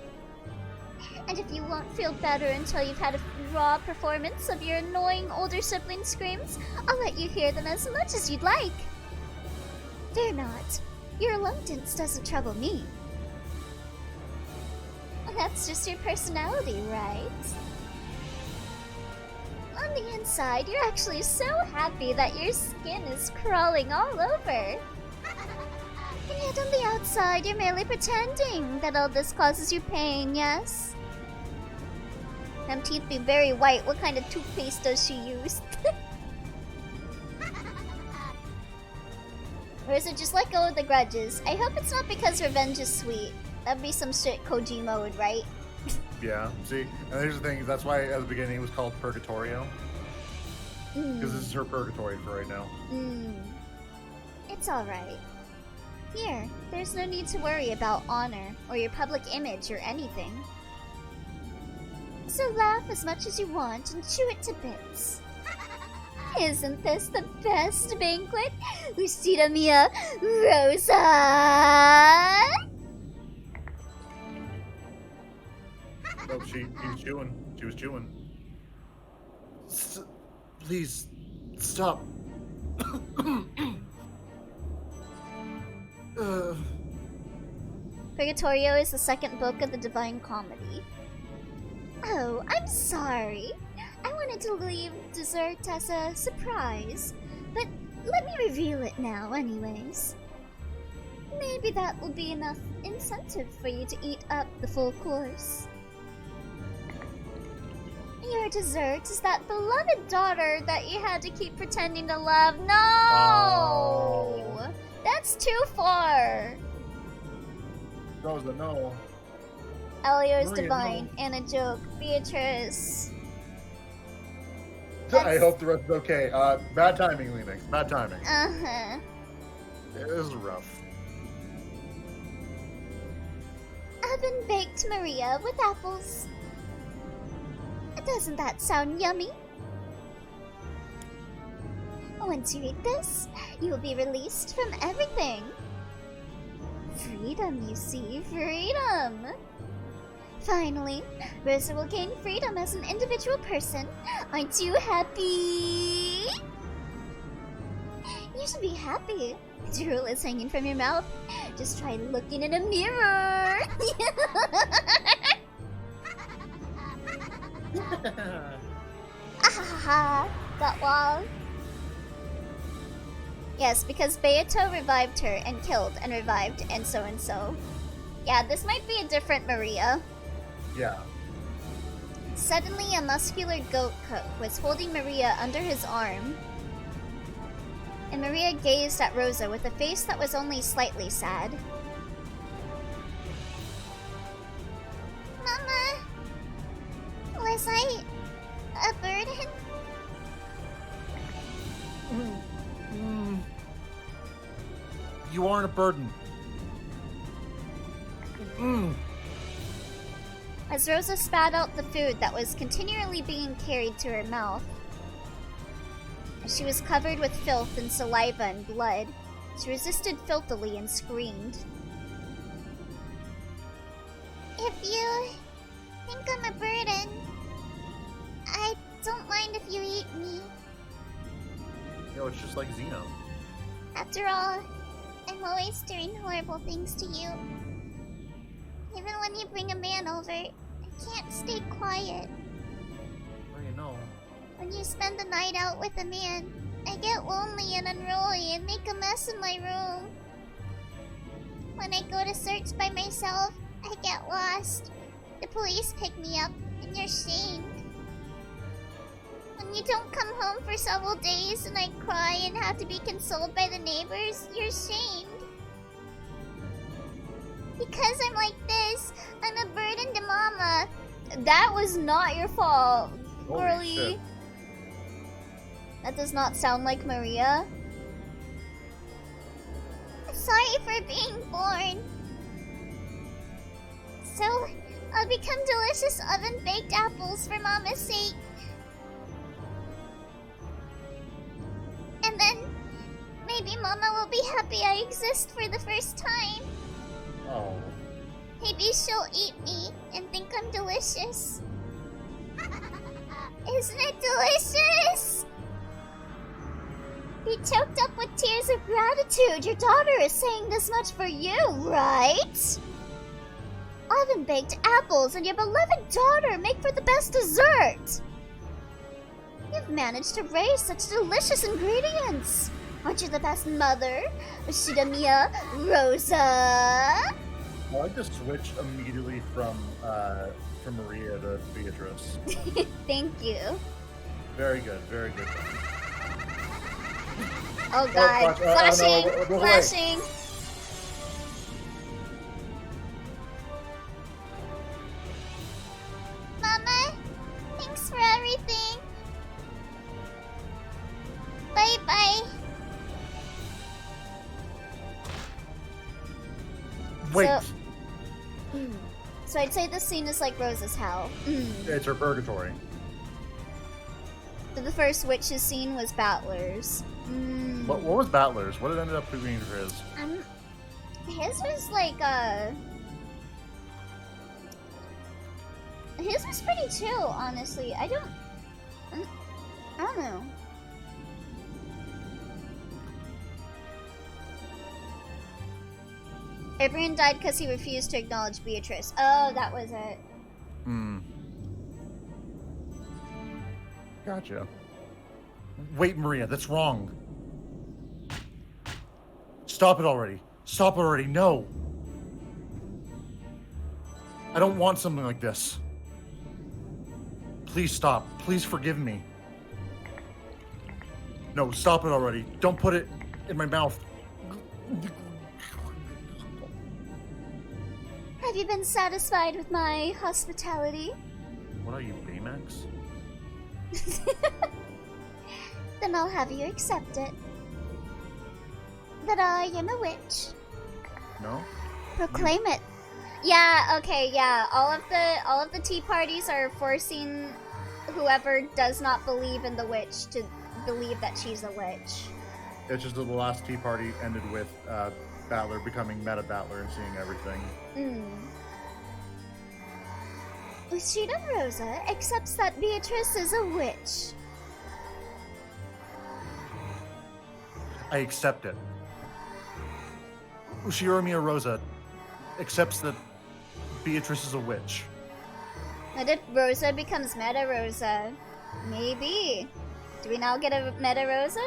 And if you won't feel better until you've had a raw performance of your annoying older sibling screams, I'll let you hear them as much as you'd like. Fear not. Your reluctance doesn't trouble me. That's just your personality, right? On the inside, you're actually so happy that your skin is crawling all over. And yet on the outside, you're merely pretending that all this causes you pain, yes? Them teeth be very white. What kind of toothpaste does she use? Or is it just let go of the grudges? I hope it's not because revenge is sweet. That'd be some shit Koji mode, right? Yeah, see? And here's the thing, that's why at the beginning it was called Purgatorio. Because this is her purgatory for right now. It's alright. Here, there's no need to worry about honor, or your public image, or anything. So laugh as much as you want and chew it to bits. Isn't this the best banquet? Ushida Mia Rosa! Oh, she was chewing. She was chewing. Please, stop. Purgatorio is the second book of the Divine Comedy. Oh, I'm sorry. I wanted to leave dessert as a surprise, but let me reveal it now anyways. Maybe that will be enough incentive for you to eat up the full course. Your dessert is that beloved daughter that you had to keep pretending to love. No! Oh. That's too far! Rosa, no. Elio's Maria, divine, and a joke. Beatrice. I hope the rest is okay. Bad timing, Linux. Bad timing. Uh-huh. It was rough. Oven-baked Maria with apples. Doesn't that sound yummy? Once you eat this, you will be released from everything. Freedom, you see, freedom! Finally, Rosa will gain freedom as an individual person. Aren't you happy? You should be happy. Drool is hanging from your mouth. Just try looking in a mirror. Ahaha, got wall. Yes, because Beato revived her and killed and revived and so and so. Yeah, this might be a different Maria. Yeah. Suddenly, a muscular goat cook was holding Maria under his arm. And Maria gazed at Rosa with a face that was only slightly sad. Mama, was I a burden? You aren't a burden. As Rosa spat out the food that was continually being carried to her mouth, she was covered with filth and saliva and blood. She resisted filthily and screamed. If you think I'm a burden, I don't mind if you eat me. Yo, it's just like Xeno. After all, I'm always doing horrible things to you. Even when you bring a man over, I can't stay quiet. Oh, you know. When you spend the night out with a man, I get lonely and unruly and make a mess in my room. When I go to search by myself, I get lost. The police pick me up, and you're shamed. When you don't come home for several days and I cry and have to be consoled by the neighbors, you're shamed. Because I'm like this, I'm a burden to Mama. That was not your fault, girlie. Shit. That does not sound like Maria. Sorry for being born. So, I'll become delicious oven-baked apples for Mama's sake. And then, maybe Mama will be happy I exist for the first time. Oh. Maybe she'll eat me and think I'm delicious. Isn't it delicious? Be choked up with tears of gratitude. Your daughter is saying this much for you, right? Oven-baked apples and your beloved daughter make for the best dessert. You've managed to raise such delicious ingredients. Aren't you the best mother? Shidamiya Rosa? I like to switch immediately from Maria to Beatrice. Thank you. Very good, very good. Oh god, flashing, no, flashing. Mama, thanks for everything. Bye bye. Wait, So I'd say this scene is like Rosa's hell. it's her purgatory. So the first witch's scene was Battler's. What was Battler's? What did it end up being for his? His was like his was pretty chill, honestly. I don't know. Ibrian died because he refused to acknowledge Beatrice. Oh, that was it. Gotcha. Wait, Maria, that's wrong. Stop it already. Stop it already. No. I don't want something like this. Please stop. Please forgive me. No, stop it already. Don't put it in my mouth. Have you been satisfied with my hospitality? What are you, Baymax? Then I'll have you accept it. That I am a witch. No? Proclaim it. Yeah, okay, yeah. All of the tea parties are forcing whoever does not believe in the witch to believe that she's a witch. It's just that the last tea party ended with Battler becoming Meta Battler and seeing everything. Ushida Rosa accepts that Beatrice is a witch. I accept it. Ushiromia Rosa accepts that Beatrice is a witch. And if Rosa becomes Meta Rosa, maybe. Do we now get a Meta Rosa?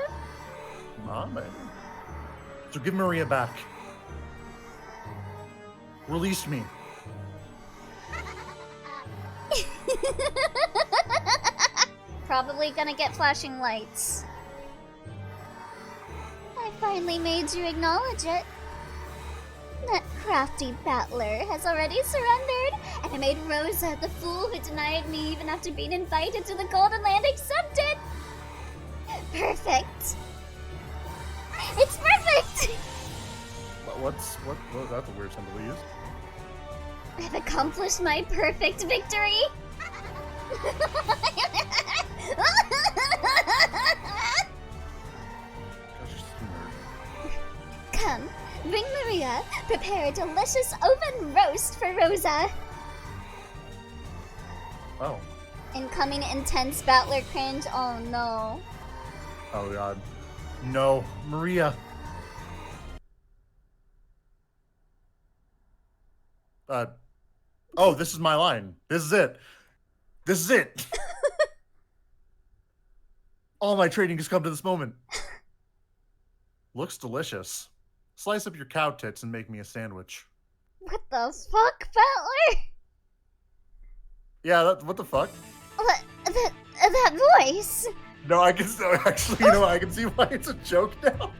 Maybe. So give Maria back. Release me. Probably gonna get flashing lights. I finally made you acknowledge it. That crafty battler has already surrendered, and I made Rosa, the fool who denied me even after being invited to the Golden Land, accept it! Perfect! It's perfect! What that's a weird symbol to use. I've accomplished my perfect victory! That's just a nerd. Come, bring Maria. Prepare a delicious oven roast for Rosa. Oh. Incoming intense battler cringe. Oh no. Oh god. No. Maria. Oh, this is my line. This is it. This is it. All my training has come to this moment. Looks delicious. Slice up your cow tits and make me a sandwich. What the fuck, battler? Yeah, what the fuck? What? That voice? No, I can actually, I can see why it's a joke now.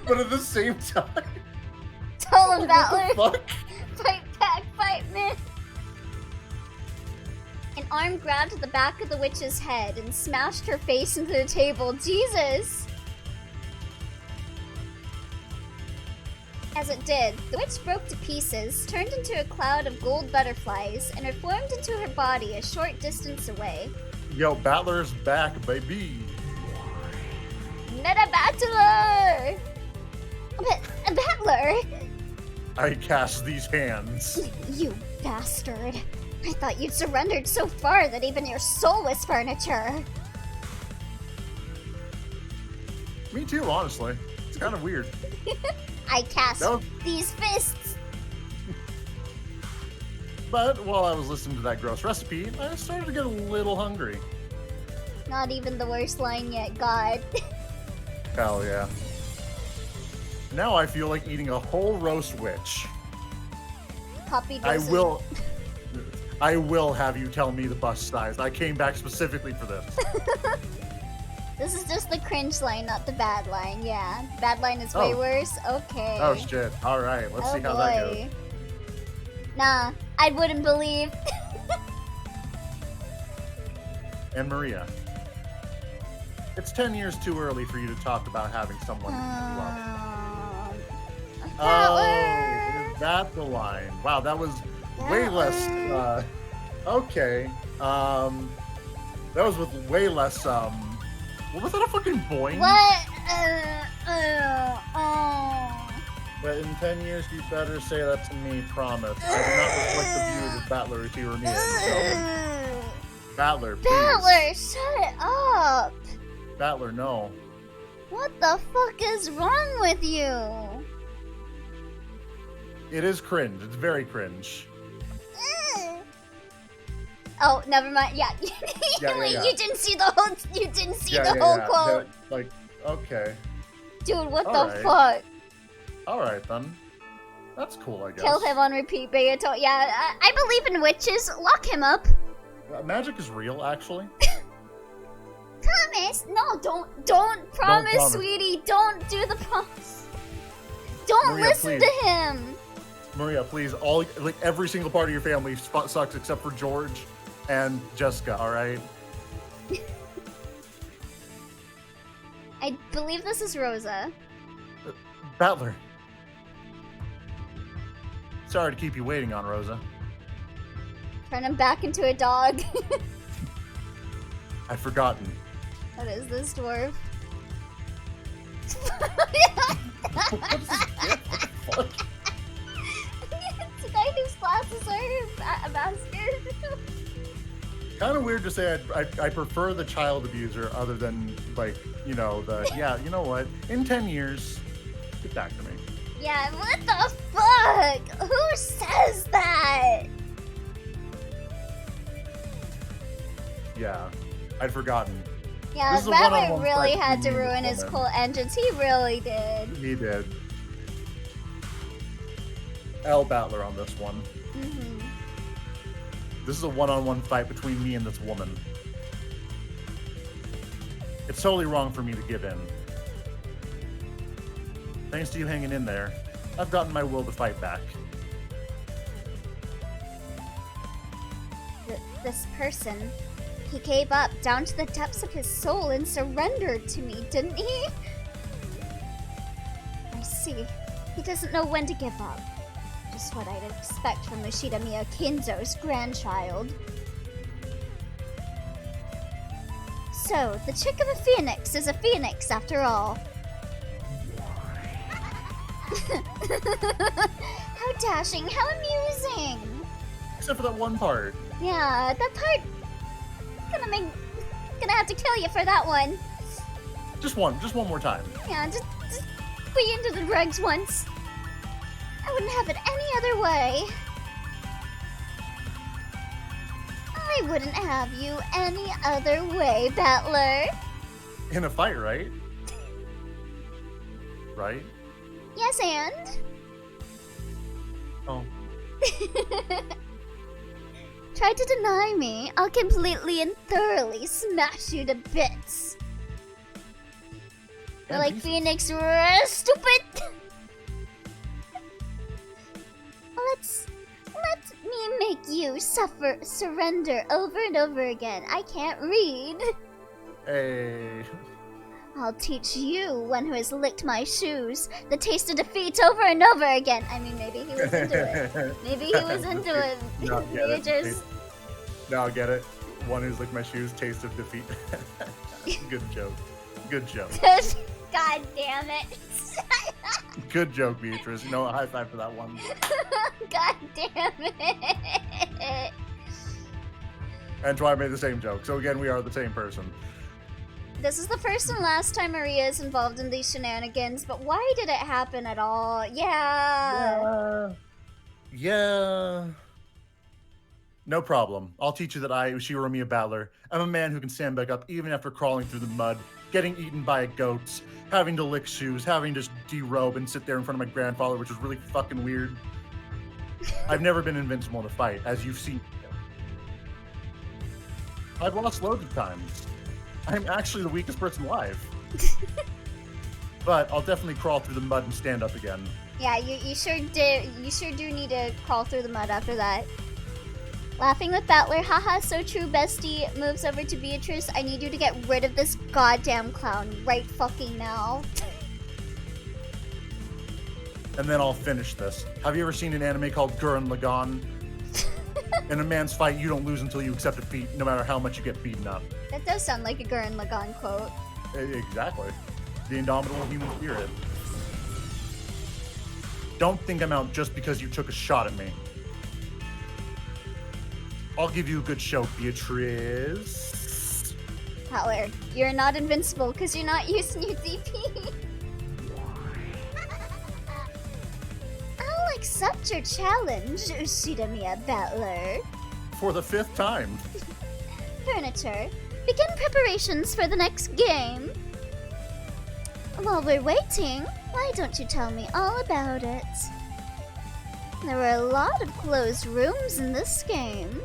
But at the same time, Tell him, battler. what the fuck? Fight back, fight man. An arm grabbed the back of the witch's head and smashed her face into the table. Jesus! As it did, the witch broke to pieces, turned into a cloud of gold butterflies, and reformed into her body a short distance away. Yo, Battler's back, baby. Meta Battler! Battler! I cast these hands. You bastard. I thought you'd surrendered so far that even your soul was furniture. Me too, honestly. It's kind of weird. I cast No. these fists. But while I was listening to that gross recipe, I started to get a little hungry. Not even the worst line yet, God. Hell yeah. Now I feel like eating a whole roast witch. Poppy I doesn't... will have you tell me the bust size. I came back specifically for this. This is just the cringe line, not the bad line. Yeah, bad line is way worse. Okay. Oh shit! All right, let's see how that goes. Nah, I wouldn't believe. And Maria, it's 10 years too early for you to talk about having someone you love. Oh, is that the line? Wow, that was way less. Okay. That was with way less. What was that? A fucking boing? What? But in 10 years, you better say that to me, promise. I do not reflect the views of Battler Tiramiya. Battler, please. Battler, shut up! Battler, no. What the fuck is wrong with you? It is cringe. It's very cringe. Oh, never mind. Yeah. Wait, you didn't see the whole. You didn't see the whole quote. Like, okay. Dude, what All the right. fuck? All right then. That's cool, I guess. Kill him on repeat, Beato. Yeah, I believe in witches. Lock him up. Magic is real, actually. Promise? No, don't promise, sweetie. Don't do the promise. Don't Maria, listen please. to him. Maria, please. Every single part of your family sucks except for George and Jessica. All right. I believe this is Rosa. Battler. Sorry to keep you waiting on Rosa. Turn him back into a dog. I'd forgotten. What is this dwarf? What is this? What the fuck? It's a guy whose glasses are a basket. Kind of weird to say I prefer the child abuser other than, like, you know, yeah, you know what? In 10 years, get back to me. Yeah, what the fuck? Who says that? Yeah, I'd forgotten. Yeah, This is a Rabbit one-on-one really fight had to between ruin this his woman. cool engines. He really did. He did. L Battler on this one. Mm-hmm. This is a one-on-one fight between me and this woman. It's totally wrong for me to give in. Thanks to you hanging in there, I've gotten my will to fight back. This person, he gave up down to the depths of his soul and surrendered to me, didn't he? I see. He doesn't know when to give up. Just what I'd expect from Ushidamiya Kinzo's grandchild. So, the chick of a phoenix is a phoenix after all. How dashing, how amusing! Except for that one part. Yeah, that part... Gonna have to kill you for that one. Just one more time. Yeah, just put you into the dregs once. I wouldn't have it any other way. I wouldn't have you any other way, Battler. In a fight, right? Right? Yes, and? Oh. Try to deny me, I'll completely and thoroughly smash you to bits. You're like Phoenix, stupid! Let me make you surrender over and over again. I can't read. Hey. I'll teach you, one who has licked my shoes, the taste of defeat over and over again. I mean, maybe he was into it. Maybe he was into it. No, get it. Just... No, get it. One who's licked my shoes, taste of defeat. Good joke. Good joke. God damn it. Good joke, Beatrice. You know, a high five for that one. God damn it. And Twi made the same joke. So again, we are the same person. This is the first and last time Maria is involved in these shenanigans, but why did it happen at all? Yeah. No problem. I'll teach you that I, Ushiro Battler, am a man who can stand back up even after crawling through the mud, getting eaten by goats, having to lick shoes, having to derobe and sit there in front of my grandfather, which was really fucking weird. I've never been invincible in a fight, as you've seen. I've lost loads of times. I'm actually the weakest person alive. But I'll definitely crawl through the mud and stand up again. Yeah, you sure do need to crawl through the mud after that. Laughing with Battler, haha, so true, bestie. Moves over to Beatrice. I need you to get rid of this goddamn clown right fucking now. And then I'll finish this. Have you ever seen an anime called Gurren Lagann? In a man's fight, you don't lose until you accept defeat, no matter how much you get beaten up. That does sound like a Gurren Lagann quote. Exactly. The indomitable human spirit. Don't think I'm out just because you took a shot at me. I'll give you a good show, Beatrice. Battler, you're not invincible because you're not using your DP. I'll accept your challenge, Ushidamiya Battler. For the 5th time. Furniture, begin preparations for the next game. While we're waiting, why don't you tell me all about it? There were a lot of closed rooms in this game.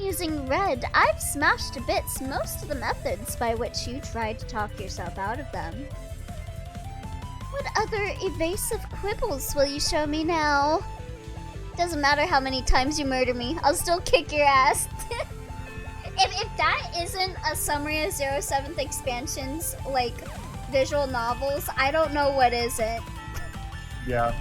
Using red, I've smashed to bits most of the methods by which you tried to talk yourself out of them. What other evasive quibbles will you show me now? Doesn't matter how many times you murder me, I'll still kick your ass. If that isn't a summary of 07th expansion's, like, visual novels, I don't know what isn't. Yeah.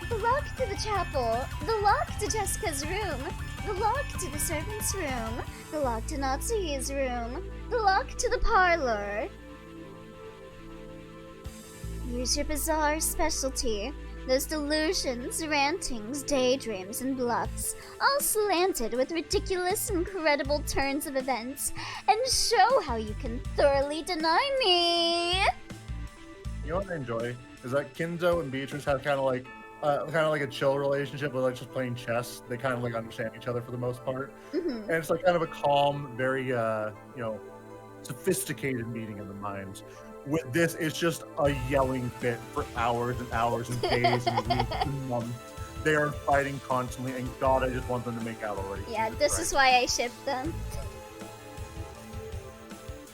The lock to the chapel, the lock to Jessica's room, the lock to the servant's room, the lock to Natsuhi's room, the lock to the parlor. Use your bizarre specialty. Those delusions, rantings, daydreams, and bluffs, all slanted with ridiculous, incredible turns of events, and show how you can thoroughly deny me! You know what I enjoy? Is that Kinzo and Beatrice have kind of like a chill relationship with like just playing chess. They kind of like understand each other for the most part. Mm-hmm. And it's like kind of a calm, very, sophisticated meeting of the minds. With this, it's just a yelling fit for hours and hours and days and weeks and months. They are fighting constantly, and God, I just want them to make out already. Yeah, this is why I ship them.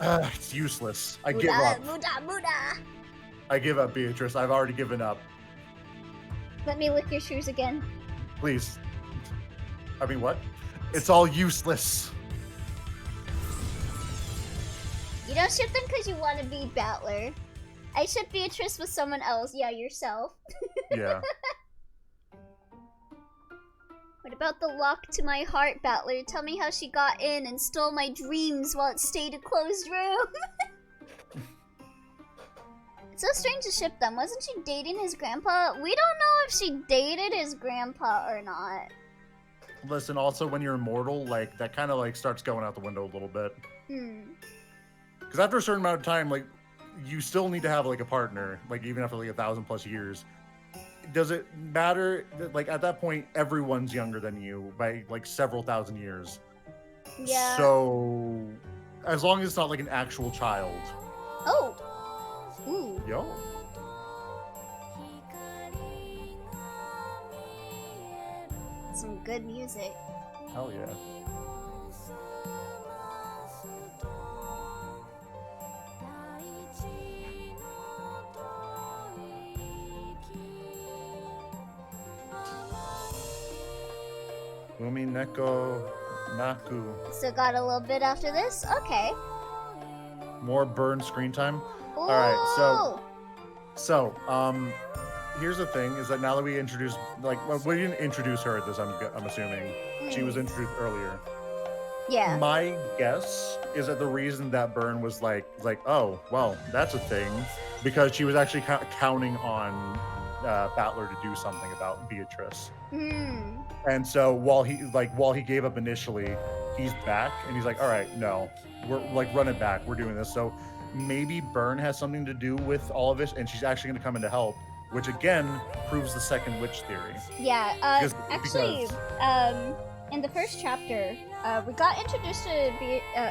It's useless. I give up. Muda. I give up, Beatrice. I've already given up. Let me lick your shoes again. Please. I mean, what? It's all useless. You don't ship them because you want to be Battler. I ship Beatrice with someone else. Yeah, yourself. Yeah. What about the lock to my heart, Battler? Tell me how she got in and stole my dreams while it stayed a closed room. It's so strange to ship them. Wasn't she dating his grandpa? We don't know if she dated his grandpa or not. Listen, also, when you're immortal, like, that kind of, like, starts going out the window a little bit. Because after a certain amount of time, like, you still need to have, like, a partner, like, even after, like, 1,000+ years. Does it matter? Like, at that point, everyone's younger than you by, like, several thousand years. Yeah. So, as long as it's not, like, an actual child. Oh. Ooh. Yo. Some good music. Hell yeah. Umineko Naku. So got a little bit after this? Okay. More burn screen time. Ooh. Alright, so here's the thing, is that now that we introduced, like, well, we didn't introduce her at this, I'm assuming. She was introduced earlier. Yeah. My guess is that the reason that Burn was like, oh, well, that's a thing, because she was actually counting on Battler to do something about Beatrice. And so while he gave up initially, he's back, and he's like, all right, no, we're like, run it back, we're doing this. So maybe Burn has something to do with all of this, and she's actually going to come in to help, which again proves the second witch theory. Yeah, actually, in the first chapter, we got introduced to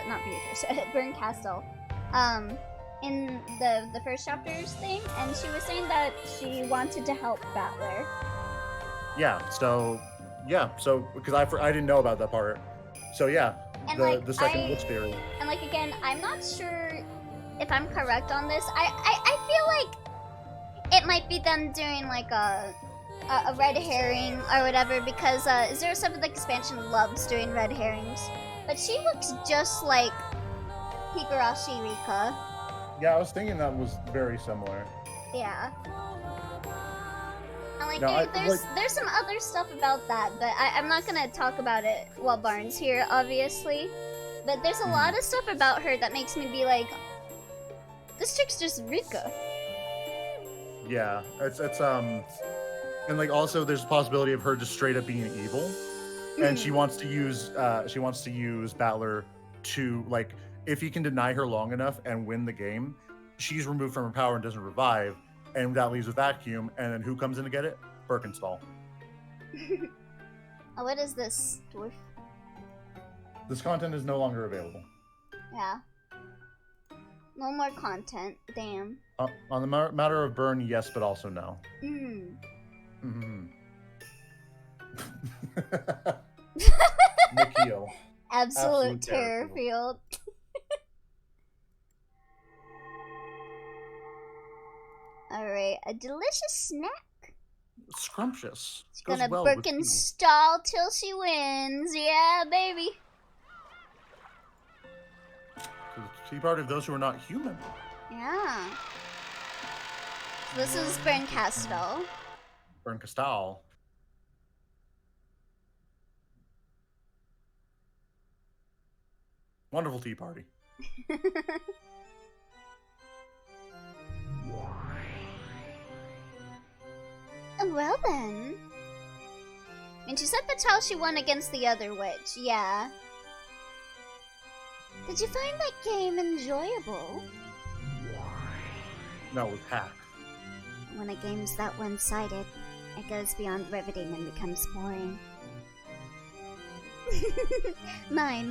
not Beatrice, Burn Castle, in the first chapters thing, and she was saying that she wanted to help Battler. Yeah. So because I didn't know about that part. So yeah, And the second witch theory. And like again, I'm not sure if I'm correct on this. I feel like it might be them doing like a red herring or whatever, because 07th expansion loves doing red herrings. But she looks just like Higurashi Rika. Yeah, I was thinking that was very similar. Yeah. And like, No, there's some other stuff about that, but I'm not gonna talk about it while Barnes here, obviously. But there's a lot of stuff about her that makes me be like, this chick's just Rika. Yeah, it's and like also there's a possibility of her just straight up being evil, and she wants to use Battler to, like, if he can deny her long enough and win the game, she's removed from her power and doesn't revive, and that leaves a vacuum, and then who comes in to get it? Birkenstall. Oh, what is this, dwarf? This content is no longer available. Yeah. No more content. Damn. On the matter of burn, yes, but also no. Nikhil. Absolute terror field. Alright, a delicious snack. Scrumptious. She's gonna Birkenstall till she wins. Yeah, baby. Tea party of those who are not human. Yeah. So this is Burn Castle. Burn Castal. Wonderful tea party. Well then. And she said that's how she won against the other witch, yeah. Did you find that game enjoyable? No, it was hack. When a game's that one-sided, it goes beyond riveting and becomes boring. My,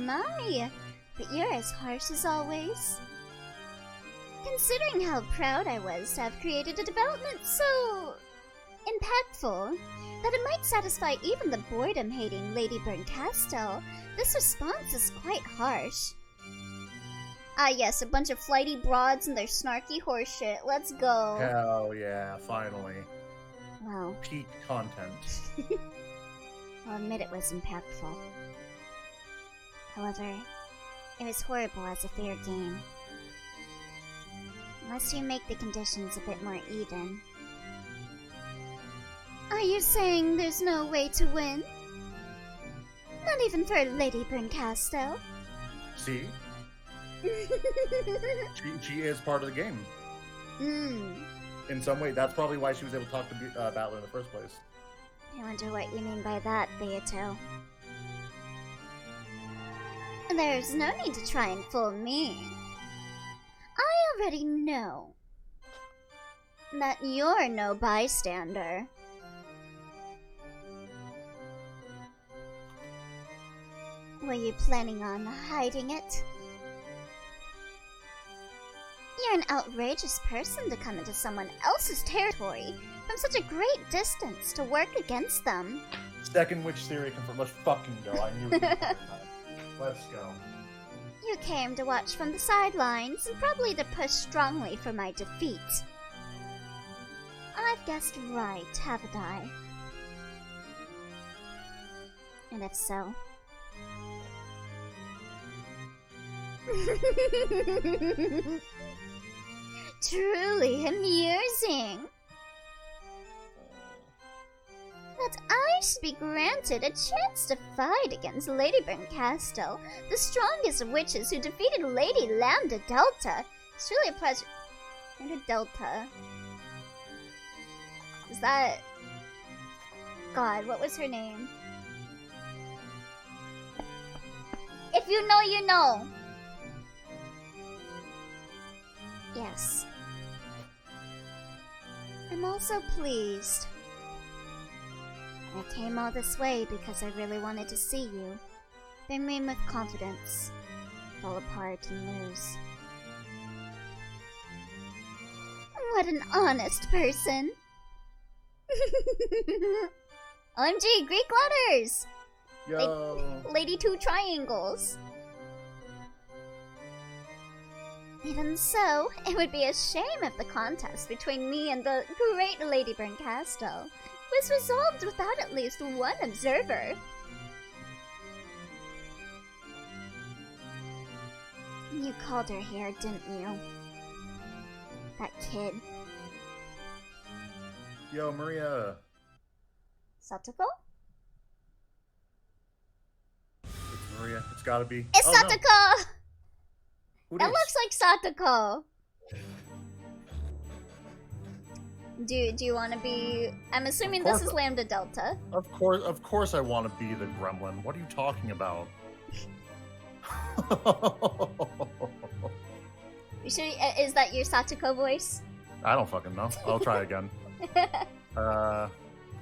but you're as harsh as always. Considering how proud I was to have created a development so impactful that it might satisfy even the boredom-hating Lady Burncastle, this response is quite harsh. Ah yes, a bunch of flighty broads and their snarky horseshit. Let's go. Hell yeah, finally. Well, peak content. I'll admit it was impactful. However, it was horrible as a fair game. Unless you make the conditions a bit more even. Are you saying there's no way to win? Not even for Lady Burncastle? See? she is part of the game. In some way, that's probably why she was able to talk to Battler in the first place. I wonder what you mean by that, Beato. There's no need to try and fool me. I already know that you're no bystander. Were you planning on hiding it? You're an outrageous person to come into someone else's territory from such a great distance to work against them. Second witch theory confirmed. Let's fucking go. I knew it. Let's go. You came to watch from the sidelines and probably to push strongly for my defeat. I've guessed right, haven't I? And if so... Truly amusing. That I should be granted a chance to fight against Lady Burncastle, the strongest of witches who defeated Lady Lambda Delta. It's truly a pleasure. Lambda Delta. Is that... God, what was her name? If you know, you know. Yes. I'm also pleased. I came all this way because I really wanted to see you. They meme with confidence, fall apart and lose. What an honest person. OMG, Greek letters! Yo. Lady Two Triangles. Even so, it would be a shame if the contest between me and the great Lady Berncastel was resolved without at least one observer. You called her here, didn't you? That kid. Yo, Maria. Satoko? It's Maria. It's gotta be. It's Oh, no. Satoko! Who That dis? looks like Satoko. Do you want to be? I'm assuming this is Lambda Delta. Of course, I want to be the gremlin. What are you talking about? Is that your Satoko voice? I don't fucking know. I'll try again. How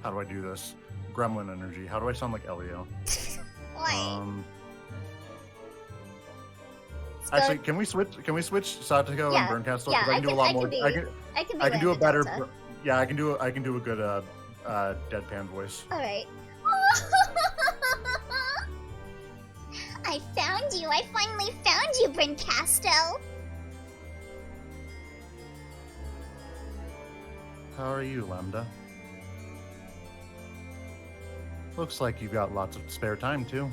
do I do this? Gremlin energy. How do I sound like Elio? Actually, can we switch? Can we switch Satoko Yeah, and Berncastel? yeah, I can do a lot more. I can do a better. Delta. Yeah, I can do a good deadpan voice. All right. I found you. I finally found you, Berncastel. How are you, Lambda? Looks like you've got lots of spare time too.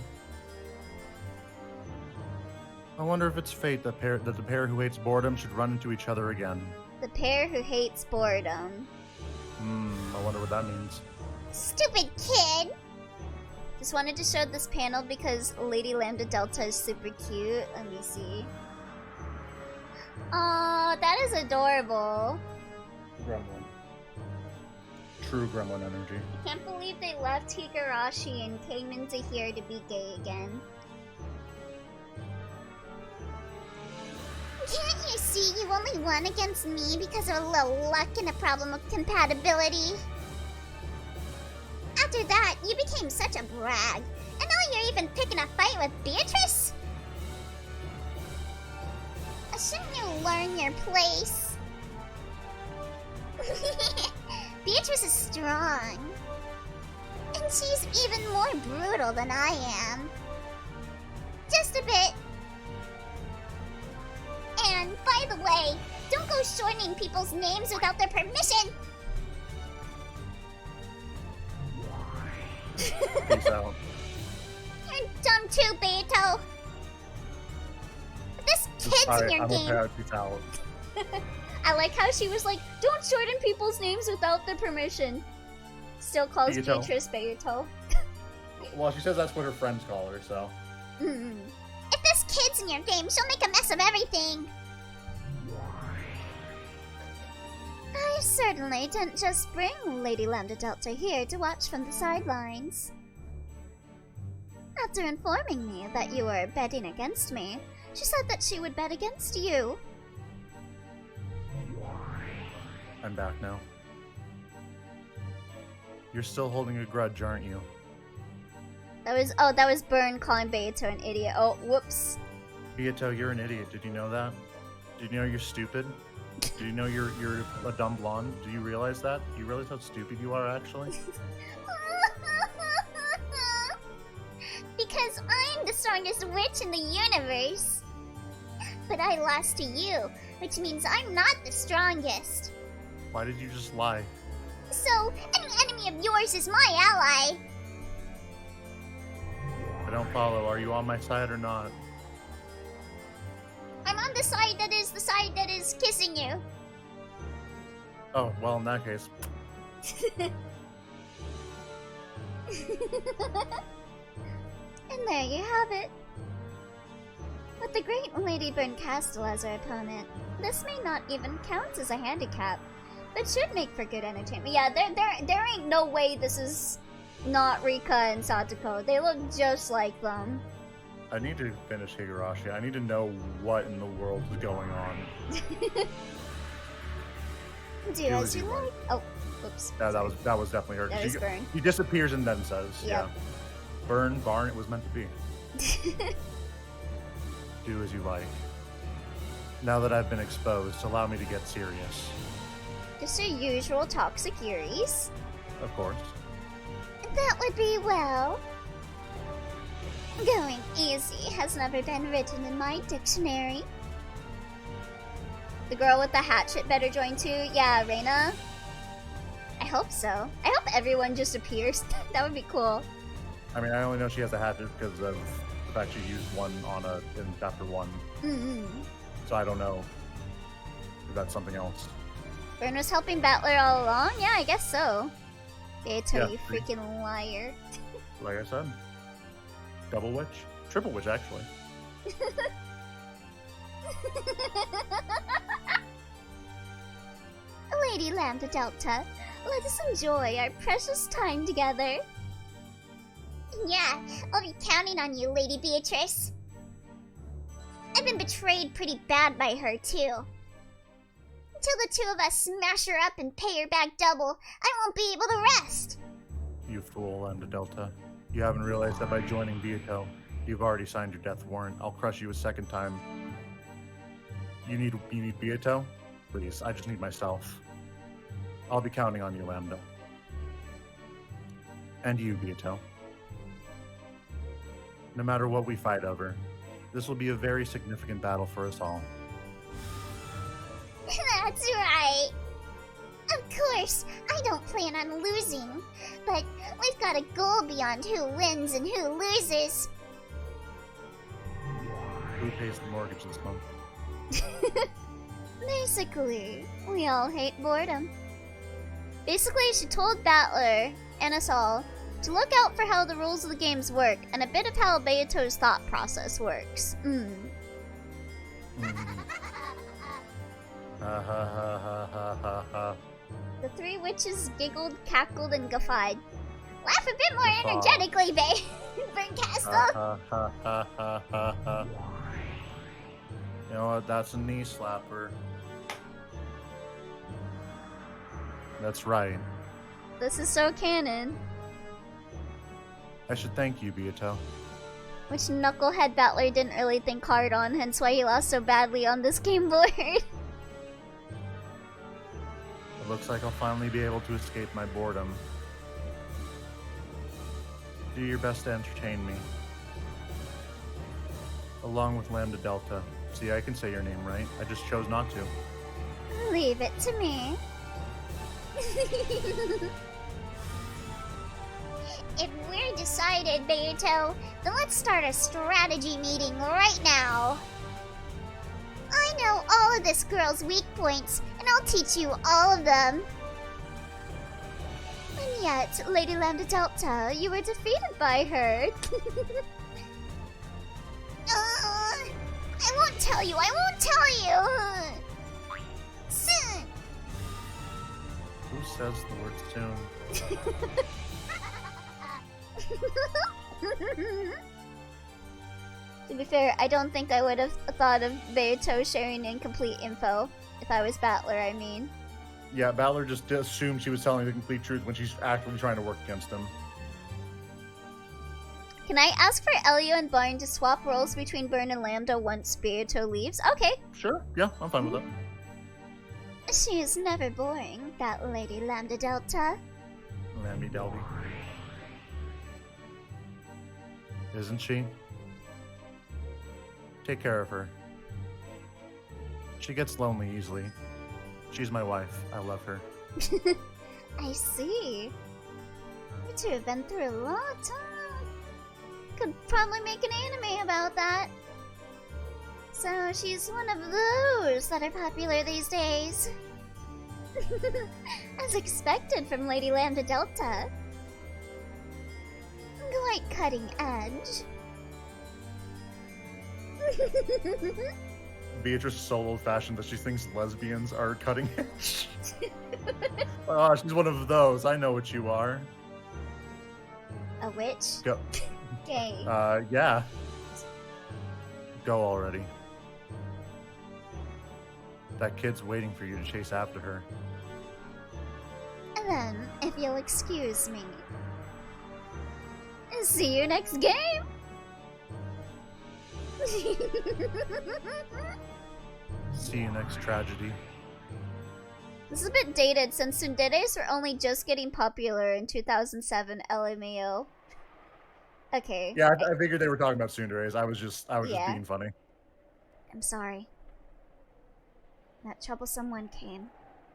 I wonder if it's fate that the pair who hates boredom should run into each other again. The pair who hates boredom. I wonder what that means. Stupid kid! Just wanted to show this panel because Lady Lambda Delta is super cute. Let me see. Aw, that is adorable. Gremlin. True gremlin energy. I can't believe they left Higurashi and came into here to be gay again. Can't you see you only won against me because of a little luck and a problem of compatibility? After that, you became such a brag. And now you're even picking a fight with Beatrice? Shouldn't you learn your place? Beatrice is strong. And she's even more brutal than I am. Just a bit. And, by the way, don't go shortening people's names without their permission! Peace out. You're dumb too, Beto! This kid's in your game! Okay, peace out. I like how she was like, don't shorten people's names without their permission. Still calls Beto. Beatrice Beto. Well, she says that's what her friends call her, so. If this kid's in your game, she'll make a mess of everything! I certainly didn't just bring Lady Lambda Delta here to watch from the sidelines. After informing me that you were betting against me, she said that she would bet against you. I'm back now. You're still holding a grudge, aren't you? That was Byrne calling Beato an idiot. Oh, whoops. Beato, you're an idiot. Did you know that? Did you know you're stupid? Do you know you're a dumb blonde? Do you realize that? Do you realize how stupid you are, actually? Because I'm the strongest witch in the universe. But I lost to you, which means I'm not the strongest. Why did you just lie? So, any enemy of yours is my ally. I don't follow. Are you on my side or not? I'm on the side that is kissing you. Oh, well, in that case. And there you have it. With the great Lady Berncastel as our opponent, this may not even count as a handicap, but should make for good entertainment. Yeah, there ain't no way this is not Rika and Satoko. They look just like them. I need to finish Higurashi. I need to know what in the world is going on. Do It as was you you, like. Oh, oops. Yeah, that was definitely her. That was Byrne. He disappears and then says, Yep. yeah. Barn, it was meant to be. Do as you like. Now that I've been exposed, allow me to get serious. Just your usual toxic Yuris. Of course. That would be, well... Going easy has never been written in my dictionary. The girl with the hatchet better join too? Yeah, Reina? I hope so. I hope everyone just appears. That would be cool. I mean, I only know she has a hatchet because of the fact she used one on in chapter 1. So I don't know if that's something else. Byrne was helping Battler all along? Yeah, I guess so. Beato, Yeah, you freaking liar. Like I said. Double witch? Triple witch, actually. Lady Lambda Delta, let us enjoy our precious time together. Yeah, I'll be counting on you, Lady Beatrice. I've been betrayed pretty bad by her, too. Until the two of us smash her up and pay her back double, I won't be able to rest. You fool, Lambda Delta. You haven't realized that by joining Beato, you've already signed your death warrant. I'll crush you a second time. You need Beato? Please, I just need myself. I'll be counting on you, Lambda. And you, Beato. No matter what we fight over, this will be a very significant battle for us all. That's right. Of course, I don't plan on losing, but we've got a goal beyond who wins and who loses. Who pays the mortgage this month? Basically, we all hate boredom. Basically, she told Battler and us all to look out for how the rules of the games work and a bit of how Beato's thought process works. Ha ha ha ha ha ha ha. The three witches giggled, cackled, and guffawed. Laugh a bit more Guffaw. energetically, babe. Burncastle. Ha ha ha ha ha ha. You know what? That's a knee slapper. That's right. This is so canon. I should thank you, Beato. Which knucklehead Battler didn't really think hard on, hence why he lost so badly on this game board. It looks like I'll finally be able to escape my boredom. Do your best to entertain me. Along with Lambda Delta. See, I can say your name right. I just chose not to. Leave it to me. If we're decided, Beato, then let's start a strategy meeting right now. I know all of this girl's weak points, and I'll teach you all of them. And yet, Lady Lambda Delta, you were defeated by her. I won't tell you, I won't tell you! Soon! Who says the word soon? To be fair, I don't think I would have thought of Beato sharing incomplete info. If I was Battler, I mean. Yeah, Battler just assumed she was telling the complete truth when she's actively trying to work against him. Can I ask for Elio and Barn to swap roles between Byrne and Lambda once Beato leaves? Okay. Sure, yeah, I'm fine with that. She is never boring, that Lady Lambda Delta. Lamby Delby. Isn't she? Take care of her. She gets lonely easily. She's my wife. I love her. I see. You two have been through a lot, huh? Could probably make an anime about that. So she's one of those that are popular these days. As expected from Lady Lambda Delta. Quite cutting edge. Beatrice is so old-fashioned that she thinks lesbians are cutting edge. Oh, she's one of those. I know what you are. A witch? Go. Gay. Yeah. Go already. That kid's waiting for you to chase after her. And then, if you'll excuse me. See you next game! See you next tragedy. This is a bit dated since tsunderes were only just getting popular in 2007 LMAO. Okay. Yeah, I figured they were talking about tsunderes. I was just Yeah. being funny. I'm sorry. That troublesome one came,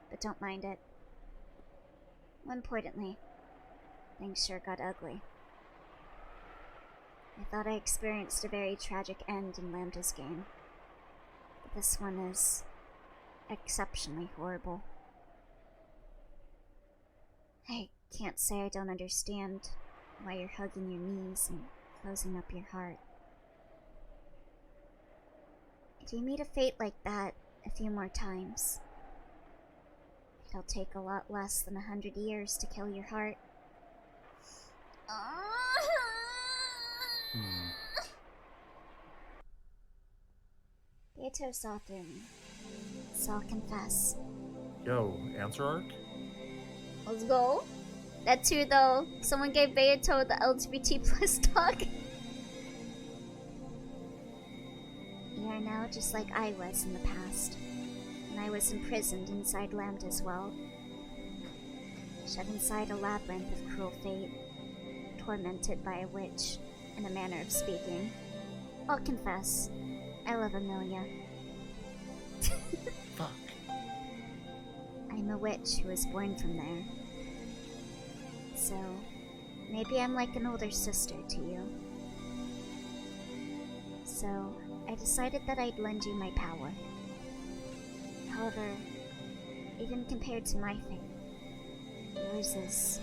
but don't mind it. More importantly, things sure got ugly. I thought I experienced a very tragic end in Lambda's game, but this one is exceptionally horrible. I can't say I don't understand why you're hugging your knees and closing up your heart. If you meet a fate like that a few more times, it'll take a lot less than 100 years to kill your heart. Beato saw through me, so I'll confess. Yo, answer arc? Let's go. That too, though. Someone gave Beato the LGBT plus talk. You are now just like I was in the past, when I was imprisoned inside Lambda's well, shut inside a labyrinth of cruel fate, tormented by a witch, in a manner of speaking. I'll confess, I love Amelia. Fuck. I'm a witch who was born from there. So, maybe I'm like an older sister to you. So, I decided that I'd lend you my power. However, even compared to my fate, yours is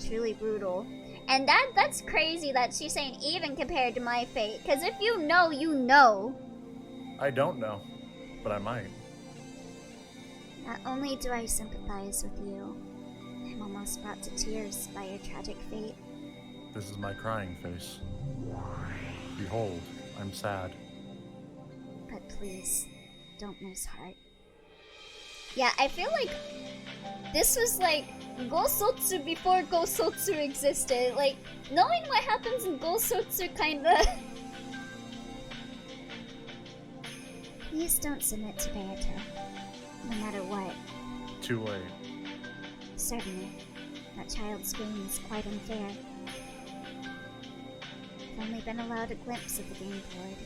truly brutal. And that's crazy that she's saying even compared to my fate, because if you know, you know. I don't know, but I might. Not only do I sympathize with you, I'm almost brought to tears by your tragic fate. This is my crying face. Behold, I'm sad. But please, don't lose heart. Yeah, I feel like this was like Gosotsu before Gosotsu existed. Like, knowing what happens in Gosotsu kinda... Please don't submit to Beato, no matter what. Too late. Certainly, that child's game is quite unfair. I've only been allowed a glimpse of the game board.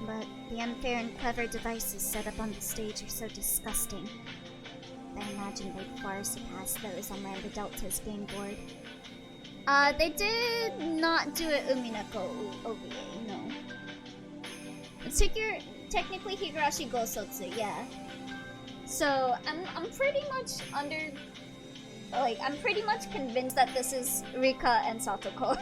But the unfair and clever devices set up on the stage are so disgusting. I imagine they'd far surpass those on Lambda Delta's game board. They did not do it Umineko OVA, no. It's technically Higurashi Gosotsu, yeah. So, I'm pretty much I'm pretty much convinced that this is Rika and Satoko.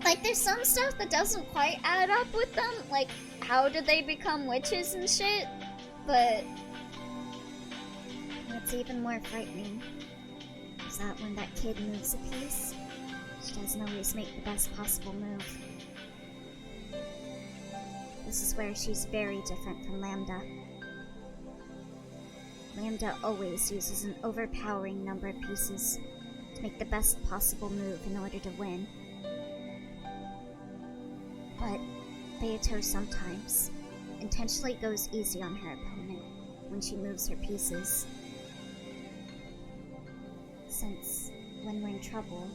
Like, there's some stuff that doesn't quite add up with them, like, how did they become witches and shit? But what's even more frightening is that when that kid moves a piece, she doesn't always make the best possible move. This is where she's very different from Lambda. Lambda always uses an overpowering number of pieces to make the best possible move in order to win. But Beato sometimes intentionally goes easy on her opponent when she moves her pieces. Since, when we're in trouble,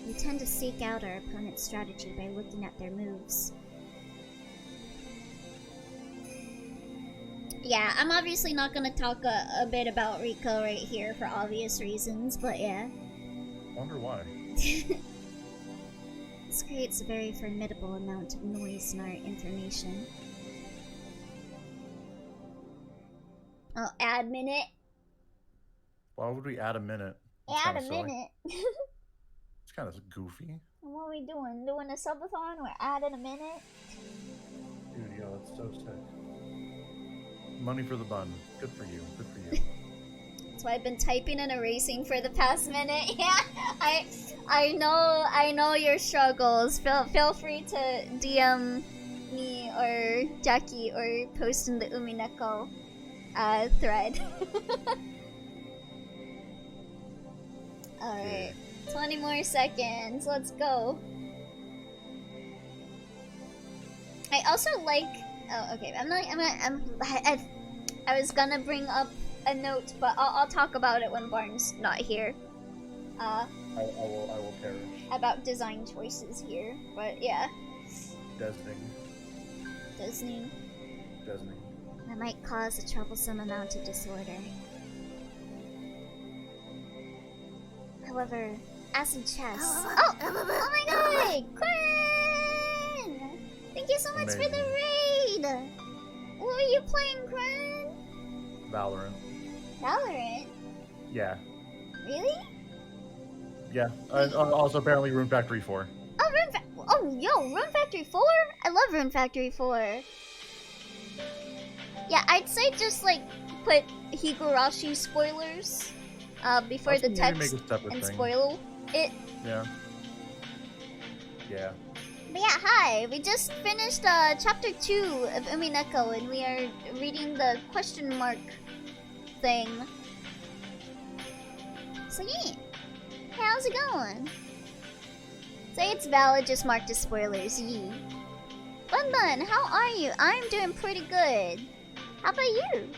we tend to seek out our opponent's strategy by looking at their moves. Yeah, I'm obviously not gonna talk a bit about Rika right here for obvious reasons, but yeah. Wonder why. This creates a very formidable amount of noise in our information. Oh, add minute. Why would we add a minute? Add a minute. It's kind of goofy. What are we doing? Doing a subathon? We're adding a minute? Dude, yo, it's so sick. Money for the bun. Good for you. Good for you. That's why I've been typing and erasing for the past minute. Yeah, I know your struggles. Feel free to DM me or Jackie or post in the Umineko thread. Alright, 20 more seconds. Let's go. I also like. Oh, okay. I was gonna bring up a note, but I'll talk about it when Barnes not here. I will perish. About design choices here, but yeah. Disney. That might cause a troublesome amount of disorder. However, as in chess. Oh my god! Quinn! Thank you so much for the raid! What were you playing, Quinn? Valorant. Valorant? Yeah. Really? Yeah. Also, apparently, Rune Factory 4. Oh, Rune Factory 4? I love Rune Factory 4. Yeah, I'd say just like put Higurashi spoilers before the text and spoil it. Yeah. Yeah. But yeah, hi! We just finished chapter 2 of Umineko and we are reading the question mark thing. So yeah. Hey, how's it going? Say it's valid, just marked as spoilers, yee. Bun, how are you? I'm doing pretty good. How about you?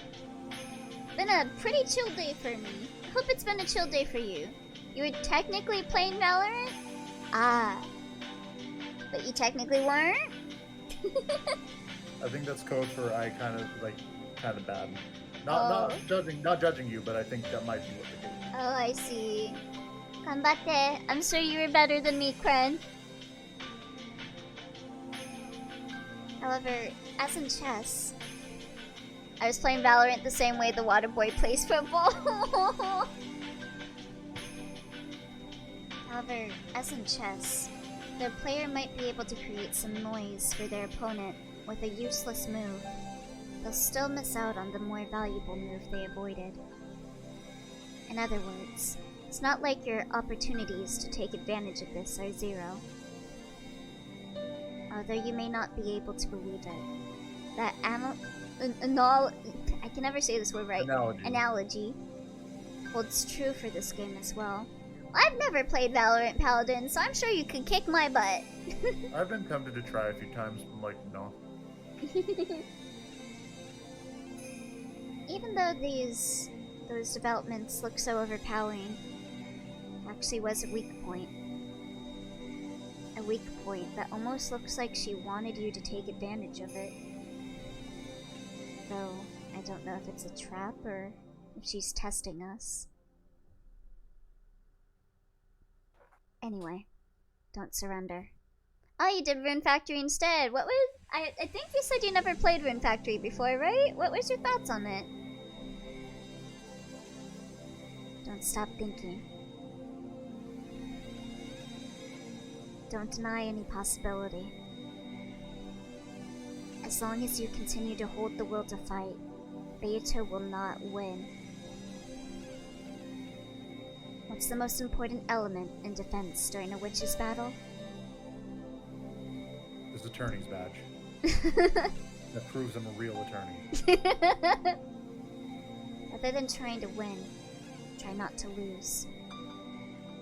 Been a pretty chill day for me. Hope it's been a chill day for you. You were technically playing Valorant? Ah. But you technically weren't? I think that's code for I kind of bad. Not judging you, but I think that might be what the case is. Oh, I see. Ganbatte. I'm sure you were better than me, Kren. However, as in chess, I was playing Valorant the same way the water boy plays football. However, as in chess, their player might be able to create some noise for their opponent with a useless move. They'll still miss out on the more valuable move they avoided. In other words, it's not like your opportunities to take advantage of this are zero. Although you may not be able to believe it, that I can never say this word right. Analogy holds true for this game as well. I've never played Valorant Paladin, so I'm sure you could kick my butt. I've been tempted to try a few times, but I'm like, no. Even though those developments look so overpowering, actually was a weak point. A weak point that almost looks like she wanted you to take advantage of it. Though, I don't know if it's a trap or if she's testing us. Anyway, don't surrender. Oh, you did Rune Factory instead. What was... I think you said you never played Rune Factory before, right? What was your thoughts on it? Don't stop thinking. Don't deny any possibility. As long as you continue to hold the will to fight, Beta will not win. What's the most important element in defense during a witch's battle? It's attorney's badge. That proves I'm a real attorney. Rather than trying to win, try not to lose.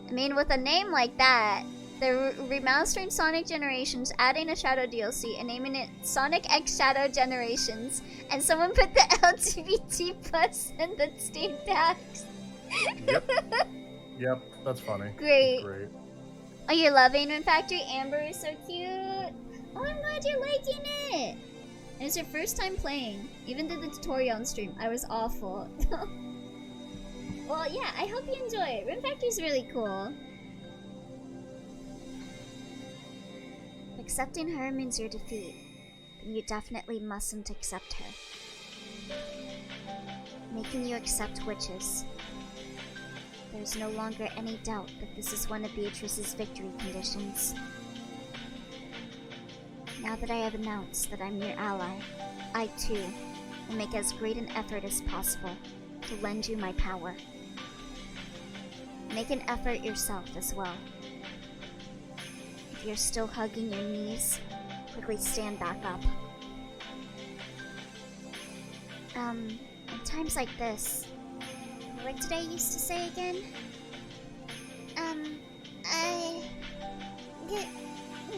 I mean, with a name like that, they're remastering Sonic Generations, adding a Shadow DLC, and naming it Sonic X Shadow Generations, and someone put the LGBT plus in the Steam tags. Yep, that's funny. Great. Great. Oh, you're loving Rune Factory? Amber is so cute. Oh, I'm glad you're liking it. And it's your first time playing. Even did the tutorial on stream. I was awful. Well, yeah, I hope you enjoy it. Rune Factory's really cool. If accepting her means your defeat, then you definitely mustn't accept her. Making you accept witches. There's no longer any doubt that this is one of Beatrice's victory conditions. Now that I have announced that I'm your ally, I too will make as great an effort as possible to lend you my power. Make an effort yourself as well. If you're still hugging your knees, quickly stand back up. In times like this, what did I used to say again?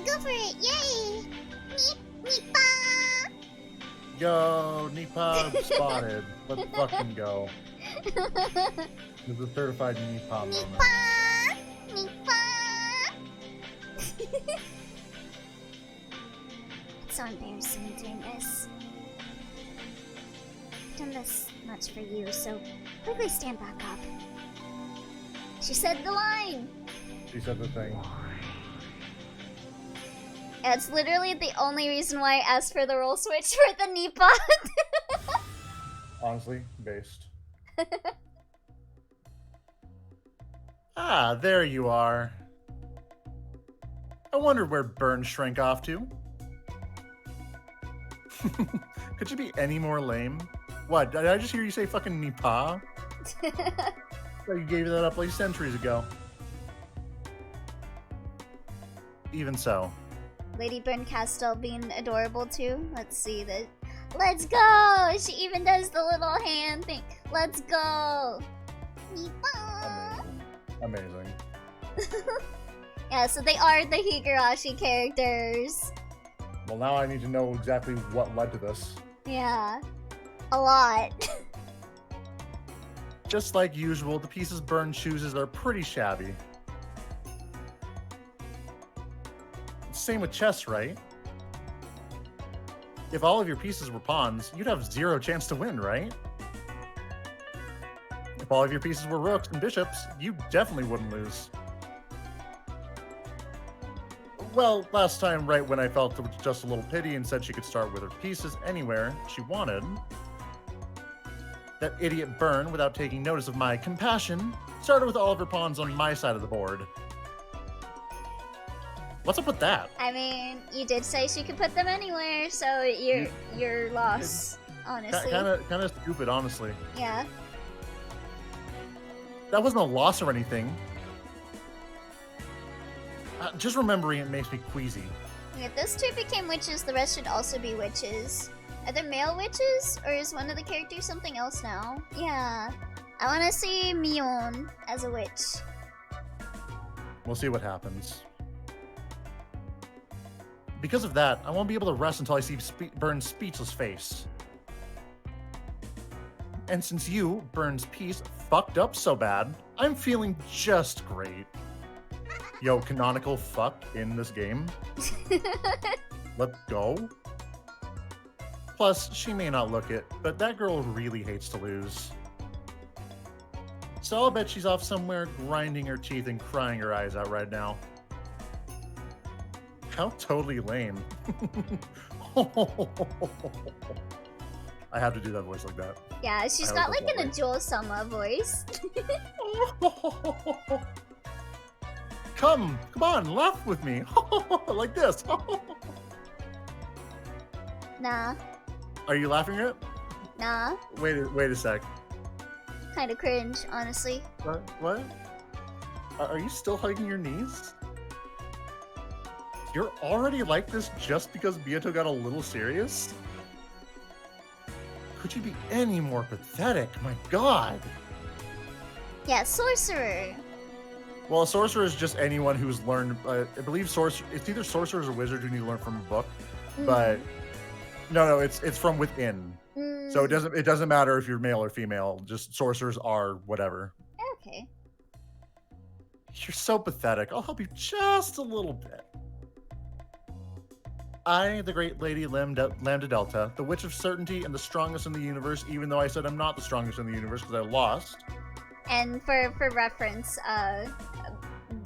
Go for it! Yay! Nipa! Yo, Nipa spotted. Let's fucking go. It's a certified Nipa moment. Nipa! It's so embarrassing doing this. I've done this much for you, so quickly stand back up. She said the line! She said the thing. Yeah, it's literally the only reason why I asked for the role switch for the Nipa. Honestly, based. Ah, there you are. I wondered where Burn shrank off to. Could you be any more lame? What, did I just hear you say fucking Nipa? You gave that up like centuries ago. Even so. Lady Burncastle being adorable too. Let's see that. Let's go! She even does the little hand thing. Let's go! Nipa! Amazing. Yeah, so they are the Higurashi characters. Well, now I need to know exactly what led to this. Yeah. A lot. Just like usual, the pieces Burn chooses are pretty shabby. Same with chess, right? If all of your pieces were pawns, you'd have zero chance to win, right? If all of your pieces were rooks and bishops, you definitely wouldn't lose. Well, last time, right when I felt just a little pity and said she could start with her pieces anywhere she wanted, that idiot Burn, without taking notice of my compassion, started with all of her pawns on my side of the board. What's up with that? I mean, you did say she could put them anywhere, so your loss, honestly. Kind of stupid, honestly. Yeah. That wasn't a loss or anything. Just remembering it makes me queasy. If those two became witches, the rest should also be witches. Are there male witches, or is one of the characters something else now? Yeah. I want to see Mion as a witch. We'll see what happens. Because of that, I won't be able to rest until I see Burn's speechless face. And since you, Burn's piece, fucked up so bad, I'm feeling just great. Yo, canonical fuck in this game. Let's go. Plus, she may not look it, but that girl really hates to lose. So I'll bet she's off somewhere grinding her teeth and crying her eyes out right now. How totally lame. I have to do that voice like that. Yeah, she's got like an Ajo-sama voice. Come on, laugh with me. Like this. Nah. Are you laughing at it? Nah. Wait a sec. Kinda cringe, honestly. What? Are you still hugging your knees? You're already like this just because Byato got a little serious? Could you be any more pathetic? My god! Yeah, sorcerer. Well, a sorcerer is just anyone who's learned, I believe it's either sorcerers or wizards who need to learn from a book, but no, it's from within. So it doesn't matter if you're male or female, just sorcerers are whatever. Okay. You're so pathetic. I'll help you just a little bit. I, the great lady Lambda Delta, the witch of certainty and the strongest in the universe, even though I said I'm not the strongest in the universe because I lost. And for reference,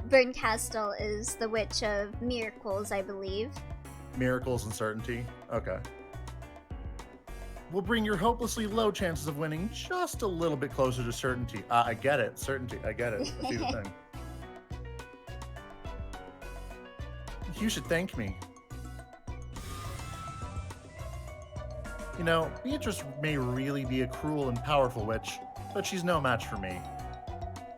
Burncastle is the witch of miracles, I believe. Miracles and certainty? Okay. Will bring your hopelessly low chances of winning just a little bit closer to certainty. I get it. Certainty. I get it. I see the thing. You should thank me. You know, Beatrice may really be a cruel and powerful witch, but she's no match for me.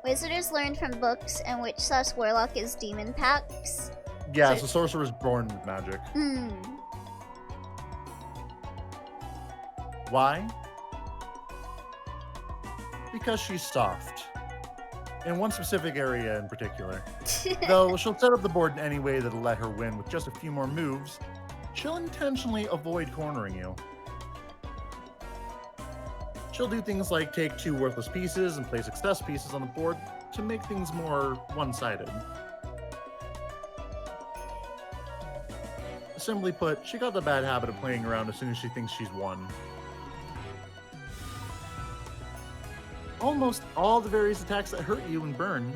Wizards learned from books, and witch/warlock is demon pacts. Yeah, so sorcerer is born with magic. Why? Because she's soft. In one specific area in particular. Though she'll set up the board in any way that'll let her win with just a few more moves, she'll intentionally avoid cornering you. She'll do things like take 2 worthless pieces and place success pieces on the board to make things more one-sided. Simply put, she got the bad habit of playing around as soon as she thinks she's won. Almost all the various attacks that hurt you and burn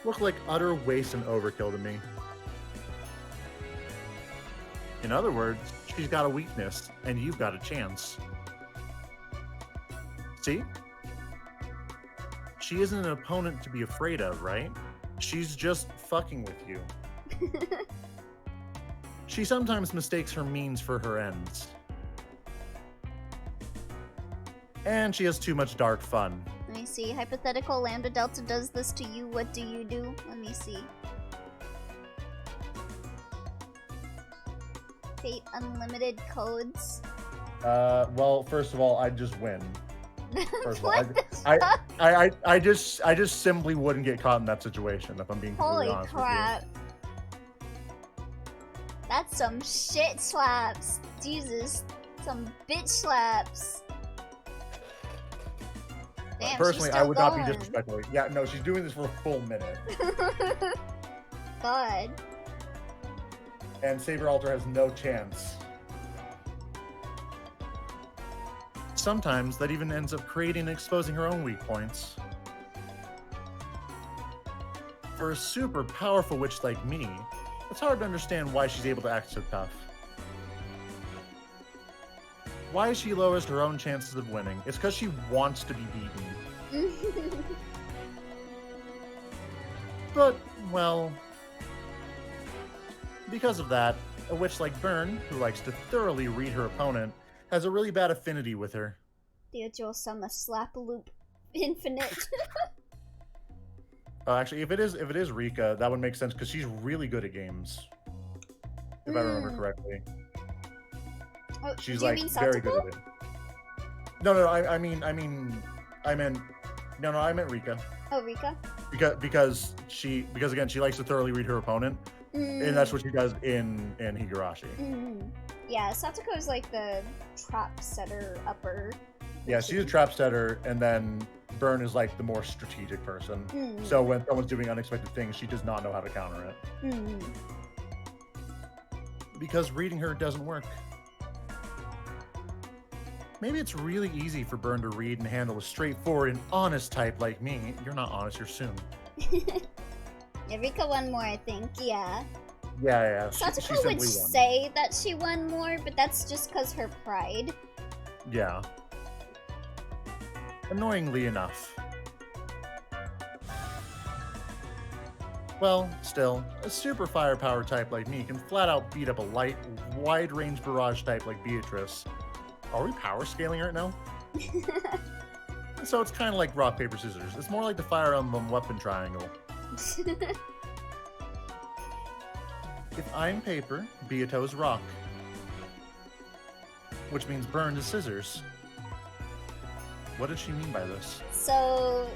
look like utter waste and overkill to me. In other words, she's got a weakness, and you've got a chance. See? She isn't an opponent to be afraid of, right? She's just fucking with you. She sometimes mistakes her means for her ends. And she has too much dark fun. Let me see. Hypothetical Lambda Delta does this to you. What do you do? Let me see. Fate Unlimited codes. Well, first of all, I'd just win. First of all, What I just simply wouldn't get caught in that situation if I'm being completely Holy honest crap. That's some shit slaps. Jesus. Some bitch slaps. Damn, Personally, she's I would not be going. disrespectful. Yeah, no, she's doing this for a full minute. God. And Saber Alter has no chance. Sometimes that even ends up creating and exposing her own weak points. For a super powerful witch like me, it's hard to understand why she's able to act so tough. Why she lowers her own chances of winning? It's because she wants to be beaten. But, well, because of that, a witch like Byrne, who likes to thoroughly read her opponent, has a really bad affinity with her. Sama slap loop infinite. Actually, if it is Rika, that would make sense because she's really good at games. If I remember correctly. Oh, She's do you like mean very good Satsuko? at it. No, I meant Rika. Oh, Rika? Because again she likes to thoroughly read her opponent, and that's what she does in Higurashi. Yeah, Satsuko is like the trap setter upper. Yeah, she's a trap setter, and then Byrne is like the more strategic person. So when someone's doing unexpected things, she does not know how to counter it. Because reading her doesn't work. Maybe it's really easy for Byrne to read and handle a straightforward and honest type like me. You're not honest, you're soon. Yeah, Rika won more, I think, yeah. Yeah. Satsuko would say that she won more, but that's just because her pride. Yeah. Annoyingly enough. Well, still, a super firepower type like me can flat out beat up a light, wide-range barrage type like Beatrice. Are we power scaling right now? So it's kind of like rock, paper, scissors. It's more like the Fire Emblem weapon triangle. If I'm paper, Beato's rock. Which means Byrne is scissors. What did she mean by this? So,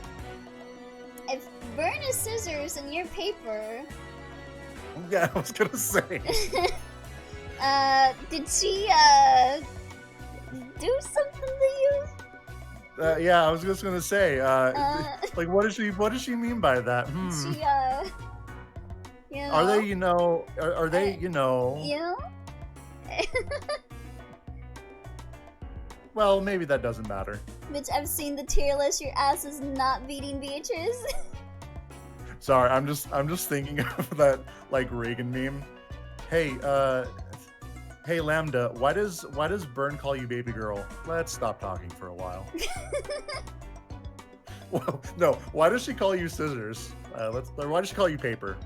if Byrne is scissors and you're paper... Yeah, I was gonna say. Did she, do something to you? Yeah, I was just gonna say, like, what does she mean by that? She, you know? Are they, are they, You know? Well, maybe that doesn't matter. Bitch, I've seen the tier list. Your ass is not beating Beatrice. Sorry, I'm just thinking of that, like, Reagan meme. Hey, Lambda, why does Byrne call you baby girl? Let's stop talking for a while. Well, no, why does she call you scissors? Why does she call you paper?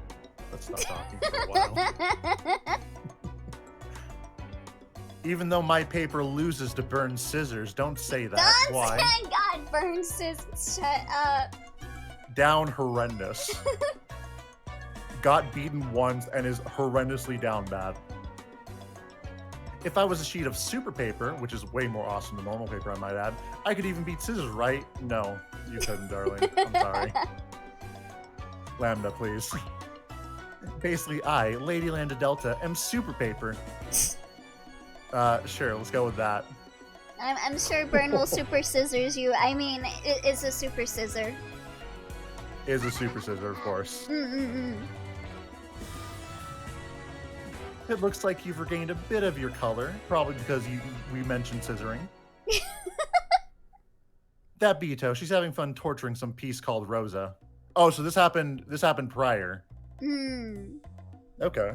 Let's stop talking for a while. Even though my paper loses to Byrne's scissors, don't say that. Don't Why? say God, Byrne scissors. Shut up. Down horrendous. Got beaten once and is horrendously down bad. If I was a sheet of super paper, which is way more awesome than normal paper, I might add, I could even beat scissors, right? No, you couldn't, darling. I'm sorry. Lambda, please. Basically, I, Lady Lambda Delta, am super paper. Sure, let's go with that. I'm sure Burn will super scissors you. I mean, it is a super scissor. Is a super scissor, of course. It looks like you've regained a bit of your color, probably because we mentioned scissoring. That Beto, she's having fun torturing some piece called Rosa. Oh, so this happened prior. Okay.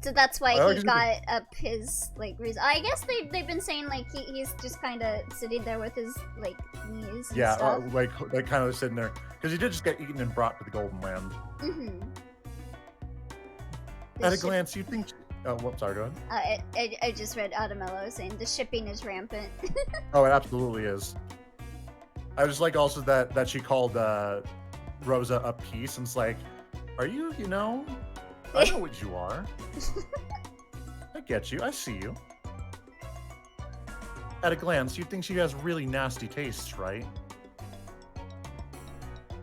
So that's why he got up his like reason. I guess they've been saying like he's just kind of sitting there with his like knees. And stuff. Like kind of sitting there because he did just get eaten and brought to the Golden Land. At a glance, you think. Oh, whoops, sorry, go ahead. I just read Adamello saying the shipping is rampant. Oh, it absolutely is. I just like also that she called Rosa a piece, and it's like, are you? You know, I know what you are. I get you. I see you. At a glance, you'd think she has really nasty tastes, right?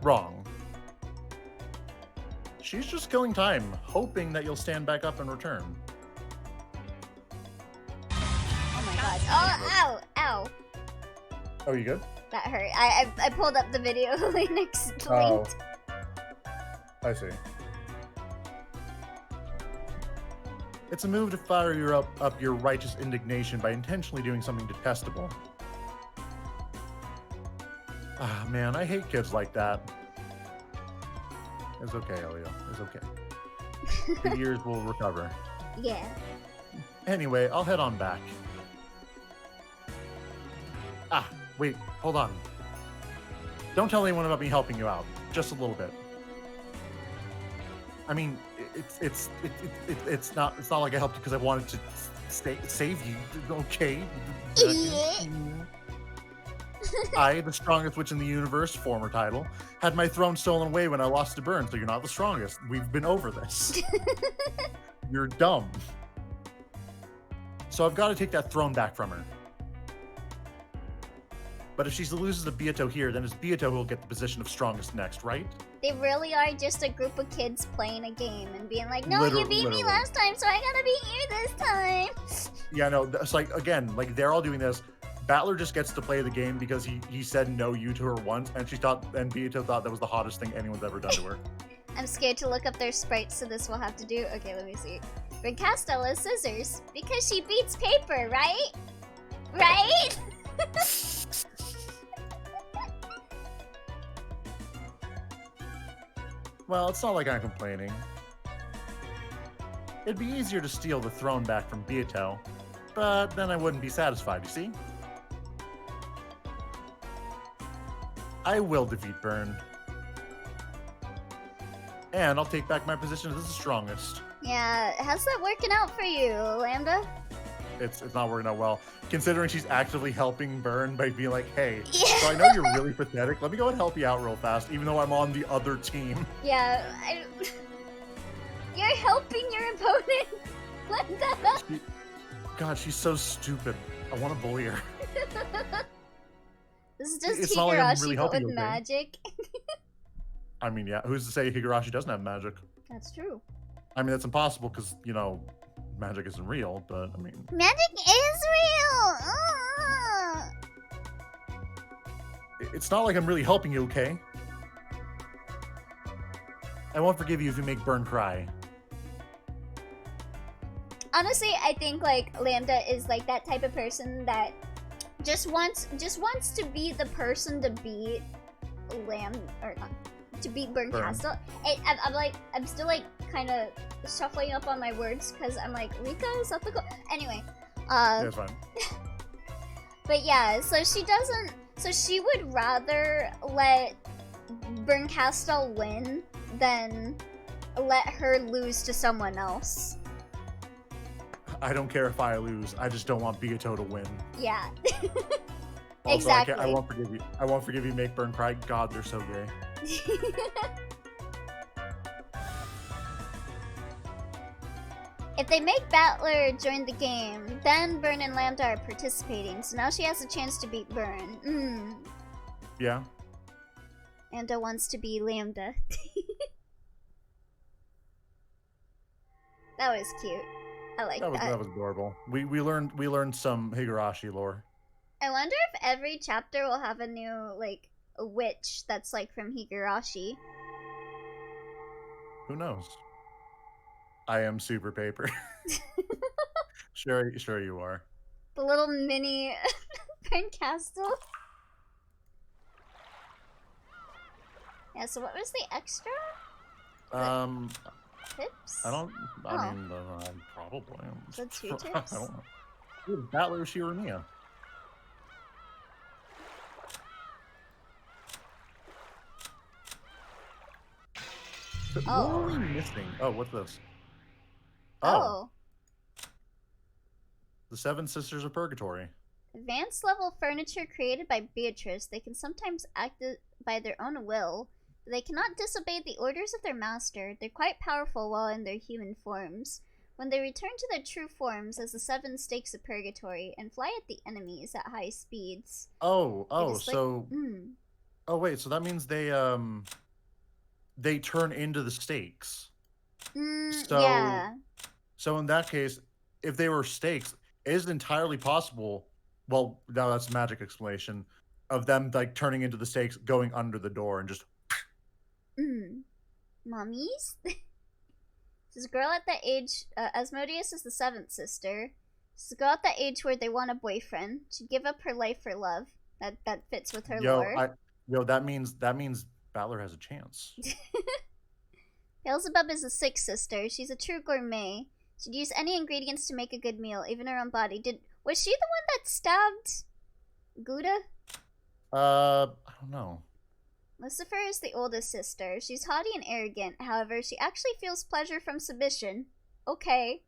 Wrong. She's just killing time, hoping that you'll stand back up and return. Oh my god. Oh, ow. Oh, you good? That hurt. I pulled up the video next link. I see. It's a move to fire up your righteous indignation by intentionally doing something detestable. Ah, man, I hate kids like that. It's okay, Elio. It's okay. The years will recover. Yeah. Anyway, I'll head on back. Ah, wait, hold on. Don't tell anyone about me helping you out. Just a little bit. I mean, it's not like I helped you because I wanted to save you. Okay. I, the strongest witch in the universe, former title, had my throne stolen away when I lost to Burn, so you're not the strongest. We've been over this. You're dumb. So I've got to take that throne back from her. But if she loses to Beato here, then it's Beato who'll get the position of strongest next, right? They really are just a group of kids playing a game and being like, no, you beat me last time, so I gotta beat you this time. Yeah, no, it's like, again, like they're all doing this. Battler just gets to play the game because he said no you to her once, and Beato thought that was the hottest thing anyone's ever done to her. I'm scared to look up their sprites, so this will have to do. Okay, let me see. Rincastella scissors because she beats paper, right? Right? Well, it's not like I'm complaining. It'd be easier to steal the throne back from Beato, but then I wouldn't be satisfied, you see? I will defeat Burn. And I'll take back my position as the strongest. Yeah, how's that working out for you, Lambda? It's not working out well, considering she's actively helping Burn by being like, hey, Yeah. so I know you're really pathetic. Let me go and help you out real fast, even though I'm on the other team. Yeah, you're helping your opponent, Lambda. God, she's so stupid. I want to bully her. This is just It's not like I'm Higurashi, really but helping with you, okay? magic. I mean, yeah, who's to say Higurashi doesn't have magic? That's true. I mean, that's impossible because, you know, magic isn't real, but I mean... Magic is real! It's not like I'm really helping you, okay? I won't forgive you if you make Burn cry. Honestly, I think like Lambda is like that type of person that just wants to be the person to beat to beat Burn Castle. I'm still like kind of shuffling up on my words because I'm like, Rika, is that the goal? Anyway, Yeah, it's fine. but yeah, so she would rather let Burn Castle win than let her lose to someone else. I don't care if I lose. I just don't want Beato to win. Yeah. Also, Exactly. I won't forgive you. I won't forgive you make Burn cry. God, they're so gay. If they make Battler join the game, then Burn and Lambda are participating, so now she has a chance to beat Burn. Yeah. Lambda wants to be Lambda. That was cute. I like that. That was adorable. We learned some Higurashi lore. I wonder if every chapter will have a new, like, a witch that's, like, from Higurashi. Who knows? I am super paper. Sure you are. The little mini Burn Castle. Yeah, so what was the extra? Tips? I mean, probably. Is that 2 tips? I don't know. Ooh, Battler Shiromia. What are we missing? Oh, what's this? Oh. The Seven Sisters of Purgatory. Advanced level furniture created by Beatrice. They can sometimes act by their own will, but they cannot disobey the orders of their master. They're quite powerful while in their human forms. When they return to their true forms as the Seven Stakes of Purgatory and fly at the enemies at high speeds. Oh, wait, so that means they turn into the stakes. Yeah. So in that case, if they were stakes, it is entirely possible. Well, now that's magic explanation of them like turning into the stakes, going under the door, and just. Mommies? This is a girl at that age. Asmodeus is the 7th sister. This is a girl at that age where they want a boyfriend. She'd give up her life for love. That fits with her lore. That means Battler has a chance. Beelzebub is the 6th sister. She's a true gourmet. She'd use any ingredients to make a good meal, even her own body. Was she the one that stabbed Gouda? I don't know. Lucifer is the oldest sister. She's haughty and arrogant. However, she actually feels pleasure from submission. Okay.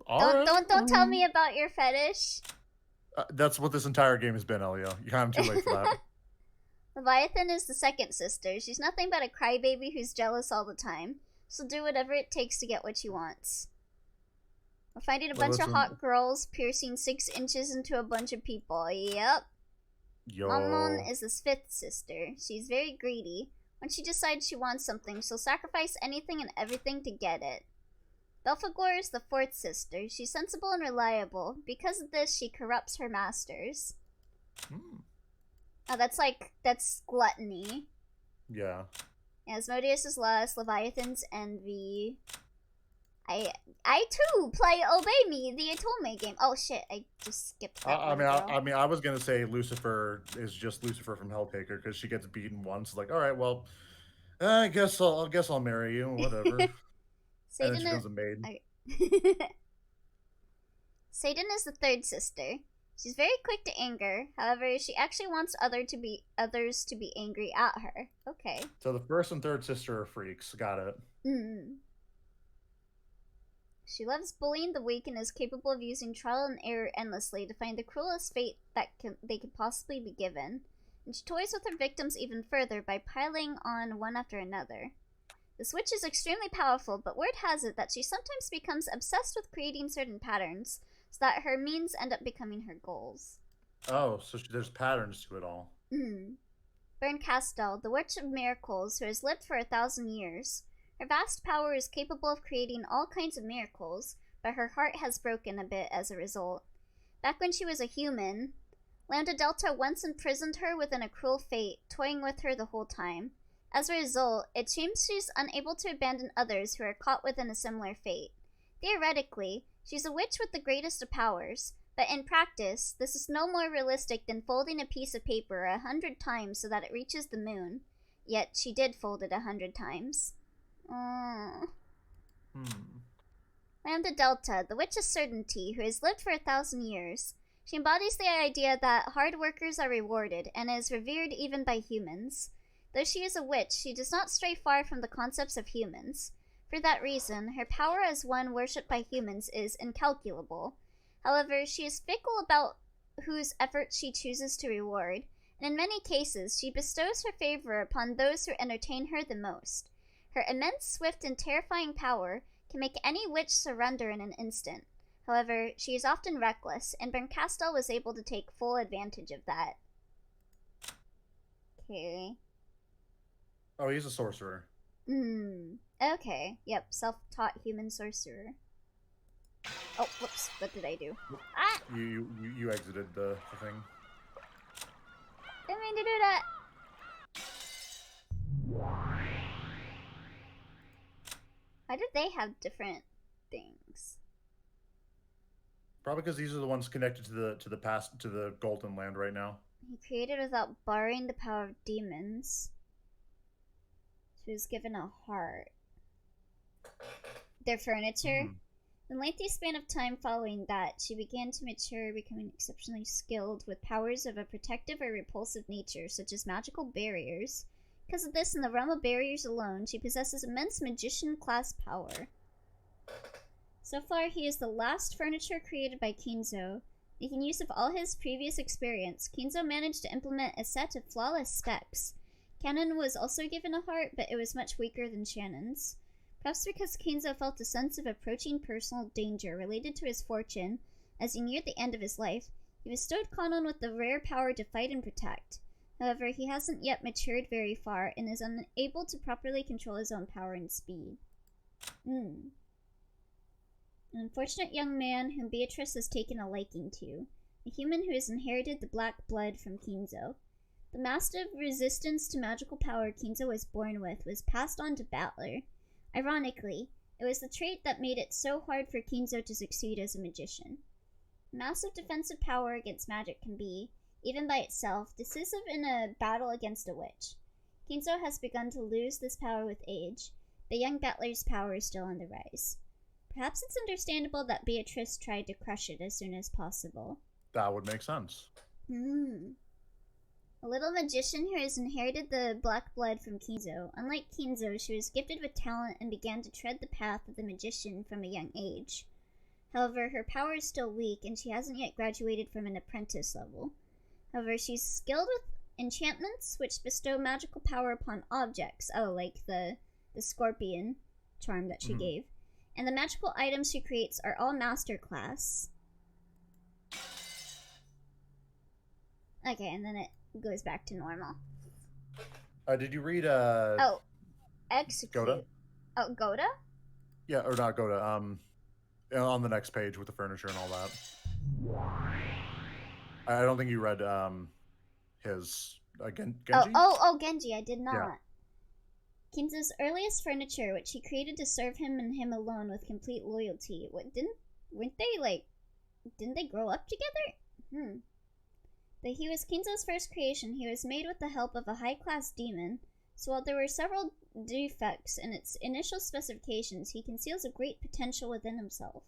Don't tell me about your fetish. That's what this entire game has been, Elio. You're kind of too late for that. Leviathan is the 2nd sister. She's nothing but a crybaby who's jealous all the time. She'll do whatever it takes to get what she wants. We're finding a bunch of hot girls piercing 6 inches into a bunch of people. Yep. Mammon is the 5th sister. She's very greedy. When she decides she wants something, she'll sacrifice anything and everything to get it. Belphegor is the 4th sister. She's sensible and reliable. Because of this, she corrupts her masters. Oh, that's gluttony. Yeah. Asmodeus is lust, Leviathan's envy. I too play Obey Me, the Atome game. Oh shit, I just skipped that I was gonna say Lucifer is just Lucifer from Helltaker because she gets beaten once. Like, all right, well, I guess I'll marry you, whatever. Satan and then she becomes a maid. Okay. Satan is the 3rd sister. She's very quick to anger. However, she actually wants others to be angry at her. Okay. So the 1st and 3rd sister are freaks. Got it. She loves bullying the weak and is capable of using trial and error endlessly to find the cruelest fate that they could possibly be given. And she toys with her victims even further by piling on one after another. This witch is extremely powerful, but word has it that she sometimes becomes obsessed with creating certain patterns, so that her means end up becoming her goals. Oh, so there's patterns to it all. Bern Castel, the Witch of Miracles, who has lived for 1,000 years. Her vast power is capable of creating all kinds of miracles, but her heart has broken a bit as a result. Back when she was a human, Lambda Delta once imprisoned her within a cruel fate, toying with her the whole time. As a result, it seems she's unable to abandon others who are caught within a similar fate. Theoretically, she's a witch with the greatest of powers, but in practice, this is no more realistic than folding a piece of paper 100 times so that it reaches the moon. Yet she did fold it 100 times. Lambda Delta, the Witch of Certainty, who has lived for 1,000 years. She embodies the idea that hard workers are rewarded, and is revered even by humans. Though she is a witch, she does not stray far from the concepts of humans. For that reason, her power as one worshipped by humans is incalculable. However, she is fickle about whose efforts she chooses to reward, and in many cases, she bestows her favor upon those who entertain her the most. Her immense, swift, and terrifying power can make any witch surrender in an instant. However, she is often reckless, and Berncastel was able to take full advantage of that. Okay. Oh, he's a sorcerer. Okay. Yep, self-taught human sorcerer. Oh, whoops. What did I do? Ah! You exited the thing. Didn't mean to do that. Why did they have different things? Probably because these are the ones connected to the Golden Land right now. He created without borrowing the power of demons. She was given a heart. Their furniture. In a lengthy span of time following that, she began to mature, becoming exceptionally skilled with powers of a protective or repulsive nature, such as magical barriers. Because of this, in the realm of barriers alone, she possesses immense magician-class power. So far, he is the last furniture created by Kinzo. Making use of all his previous experience, Kinzo managed to implement a set of flawless specs. Cannon was also given a heart, but it was much weaker than Shannon's. Perhaps because Kinzo felt a sense of approaching personal danger related to his fortune, as he neared the end of his life, he bestowed Kannon with the rare power to fight and protect. However, he hasn't yet matured very far, and is unable to properly control his own power and speed. An unfortunate young man whom Beatrice has taken a liking to, a human who has inherited the black blood from Kinzo. The massive resistance to magical power Kinzo was born with was passed on to Battler. Ironically, it was the trait that made it so hard for Kinzo to succeed as a magician. Massive defensive power against magic can be, even by itself, decisive in a battle against a witch. Kinzo has begun to lose this power with age, but young Battler's power is still on the rise. Perhaps it's understandable that Beatrice tried to crush it as soon as possible. That would make sense. A little magician who has inherited the black blood from Kinzo. Unlike Kinzo, she was gifted with talent and began to tread the path of the magician from a young age. However, her power is still weak, and she hasn't yet graduated from an apprentice level. However, she's skilled with enchantments, which bestow magical power upon objects. Oh, like the scorpion charm that she gave. And the magical items she creates are all master class. Okay, and then it goes back to normal. Did you read Oh, execute. Goda? Oh, Goda? Yeah, or not Goda. On the next page with the furniture and all that. I don't think you read his Genji. Oh, Genji. I did not. Yeah. Kinzo's earliest furniture, which he created to serve him and him alone with complete loyalty. Didn't they grow up together? But he was Kinzo's first creation. He was made with the help of a high-class demon, so while there were several defects in its initial specifications, he conceals a great potential within himself.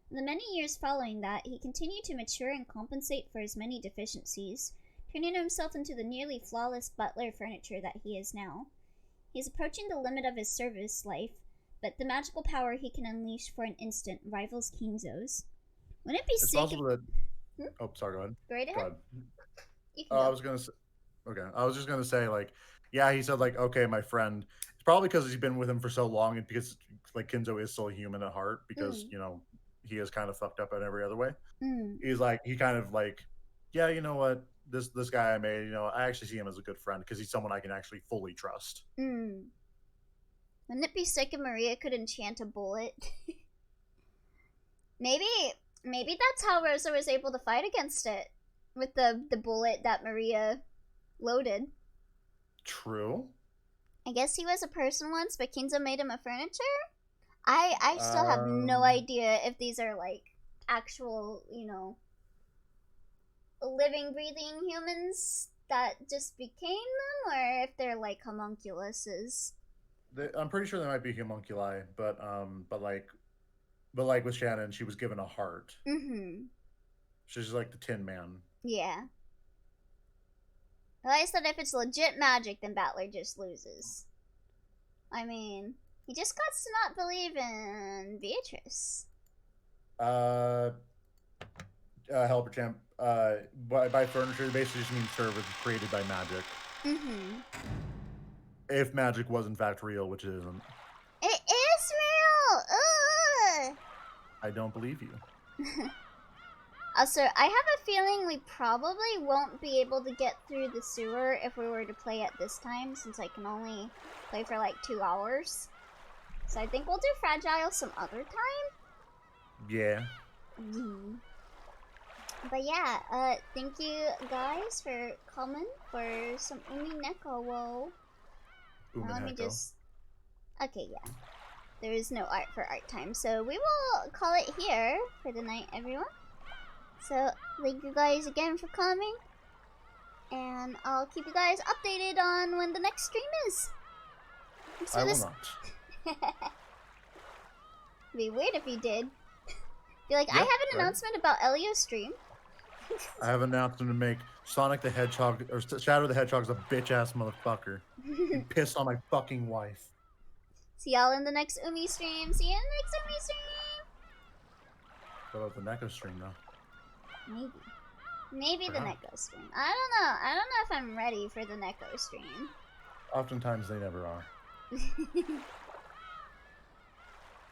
In the many years following that, he continued to mature and compensate for his many deficiencies, turning himself into the nearly flawless butler furniture that he is now. He is approaching the limit of his service life, but the magical power he can unleash for an instant rivals Kinzo's. Wouldn't it be It's sick? possible that. Oh, sorry. Go ahead. Go right ahead. Go ahead. You can go. I was gonna say. Okay, I was just gonna say yeah, he said okay, my friend. It's probably because he's been with him for so long, and because Kinzo is still human at heart, because he is kind of fucked up in every other way. He's he kind of yeah, you know what, this guy I made, I actually see him as a good friend because he's someone I can actually fully trust. Wouldn't it be sick if Maria could enchant a bullet? Maybe that's how Rosa was able to fight against it, with the bullet that Maria loaded. True. I guess he was a person once, but Kinzo made him a furniture? I still have no idea if these are actual, living, breathing humans that just became them, or if they're homunculuses. I'm pretty sure they might be homunculi, but with Shannon, she was given a heart. She's like the Tin Man. Yeah. Well, I said if it's legit magic, then Battler just loses. I mean, he just got to not believe in Beatrice. Helper champ. By furniture, basically just means service created by magic. If magic was in fact real, which it isn't. It is real! Ooh! I don't believe you. Also, I have a feeling we probably won't be able to get through the sewer if we were to play at this time, since I can only play for like 2 hours. So I think we'll do Fragile some other time. Yeah. But yeah, thank you guys for coming for some Umineko. Whoa. Let me just... Okay, yeah. There is no art for art time, so we will call it here for the night, everyone. So, thank you guys again for coming. And I'll keep you guys updated on when the next stream is. So I will not. It'd be weird if you did. Be like, Yep, I have an right. announcement about Elio's stream. I have announced him to make Sonic the Hedgehog, or Shadow the Hedgehog's a bitch-ass motherfucker. He pissed on my fucking wife. See y'all in the next Umi stream. See you in the next Umi stream. What about the Neko stream, though? Maybe the Neko stream. I don't know. I don't know if I'm ready for the Neko stream. Oftentimes they never are.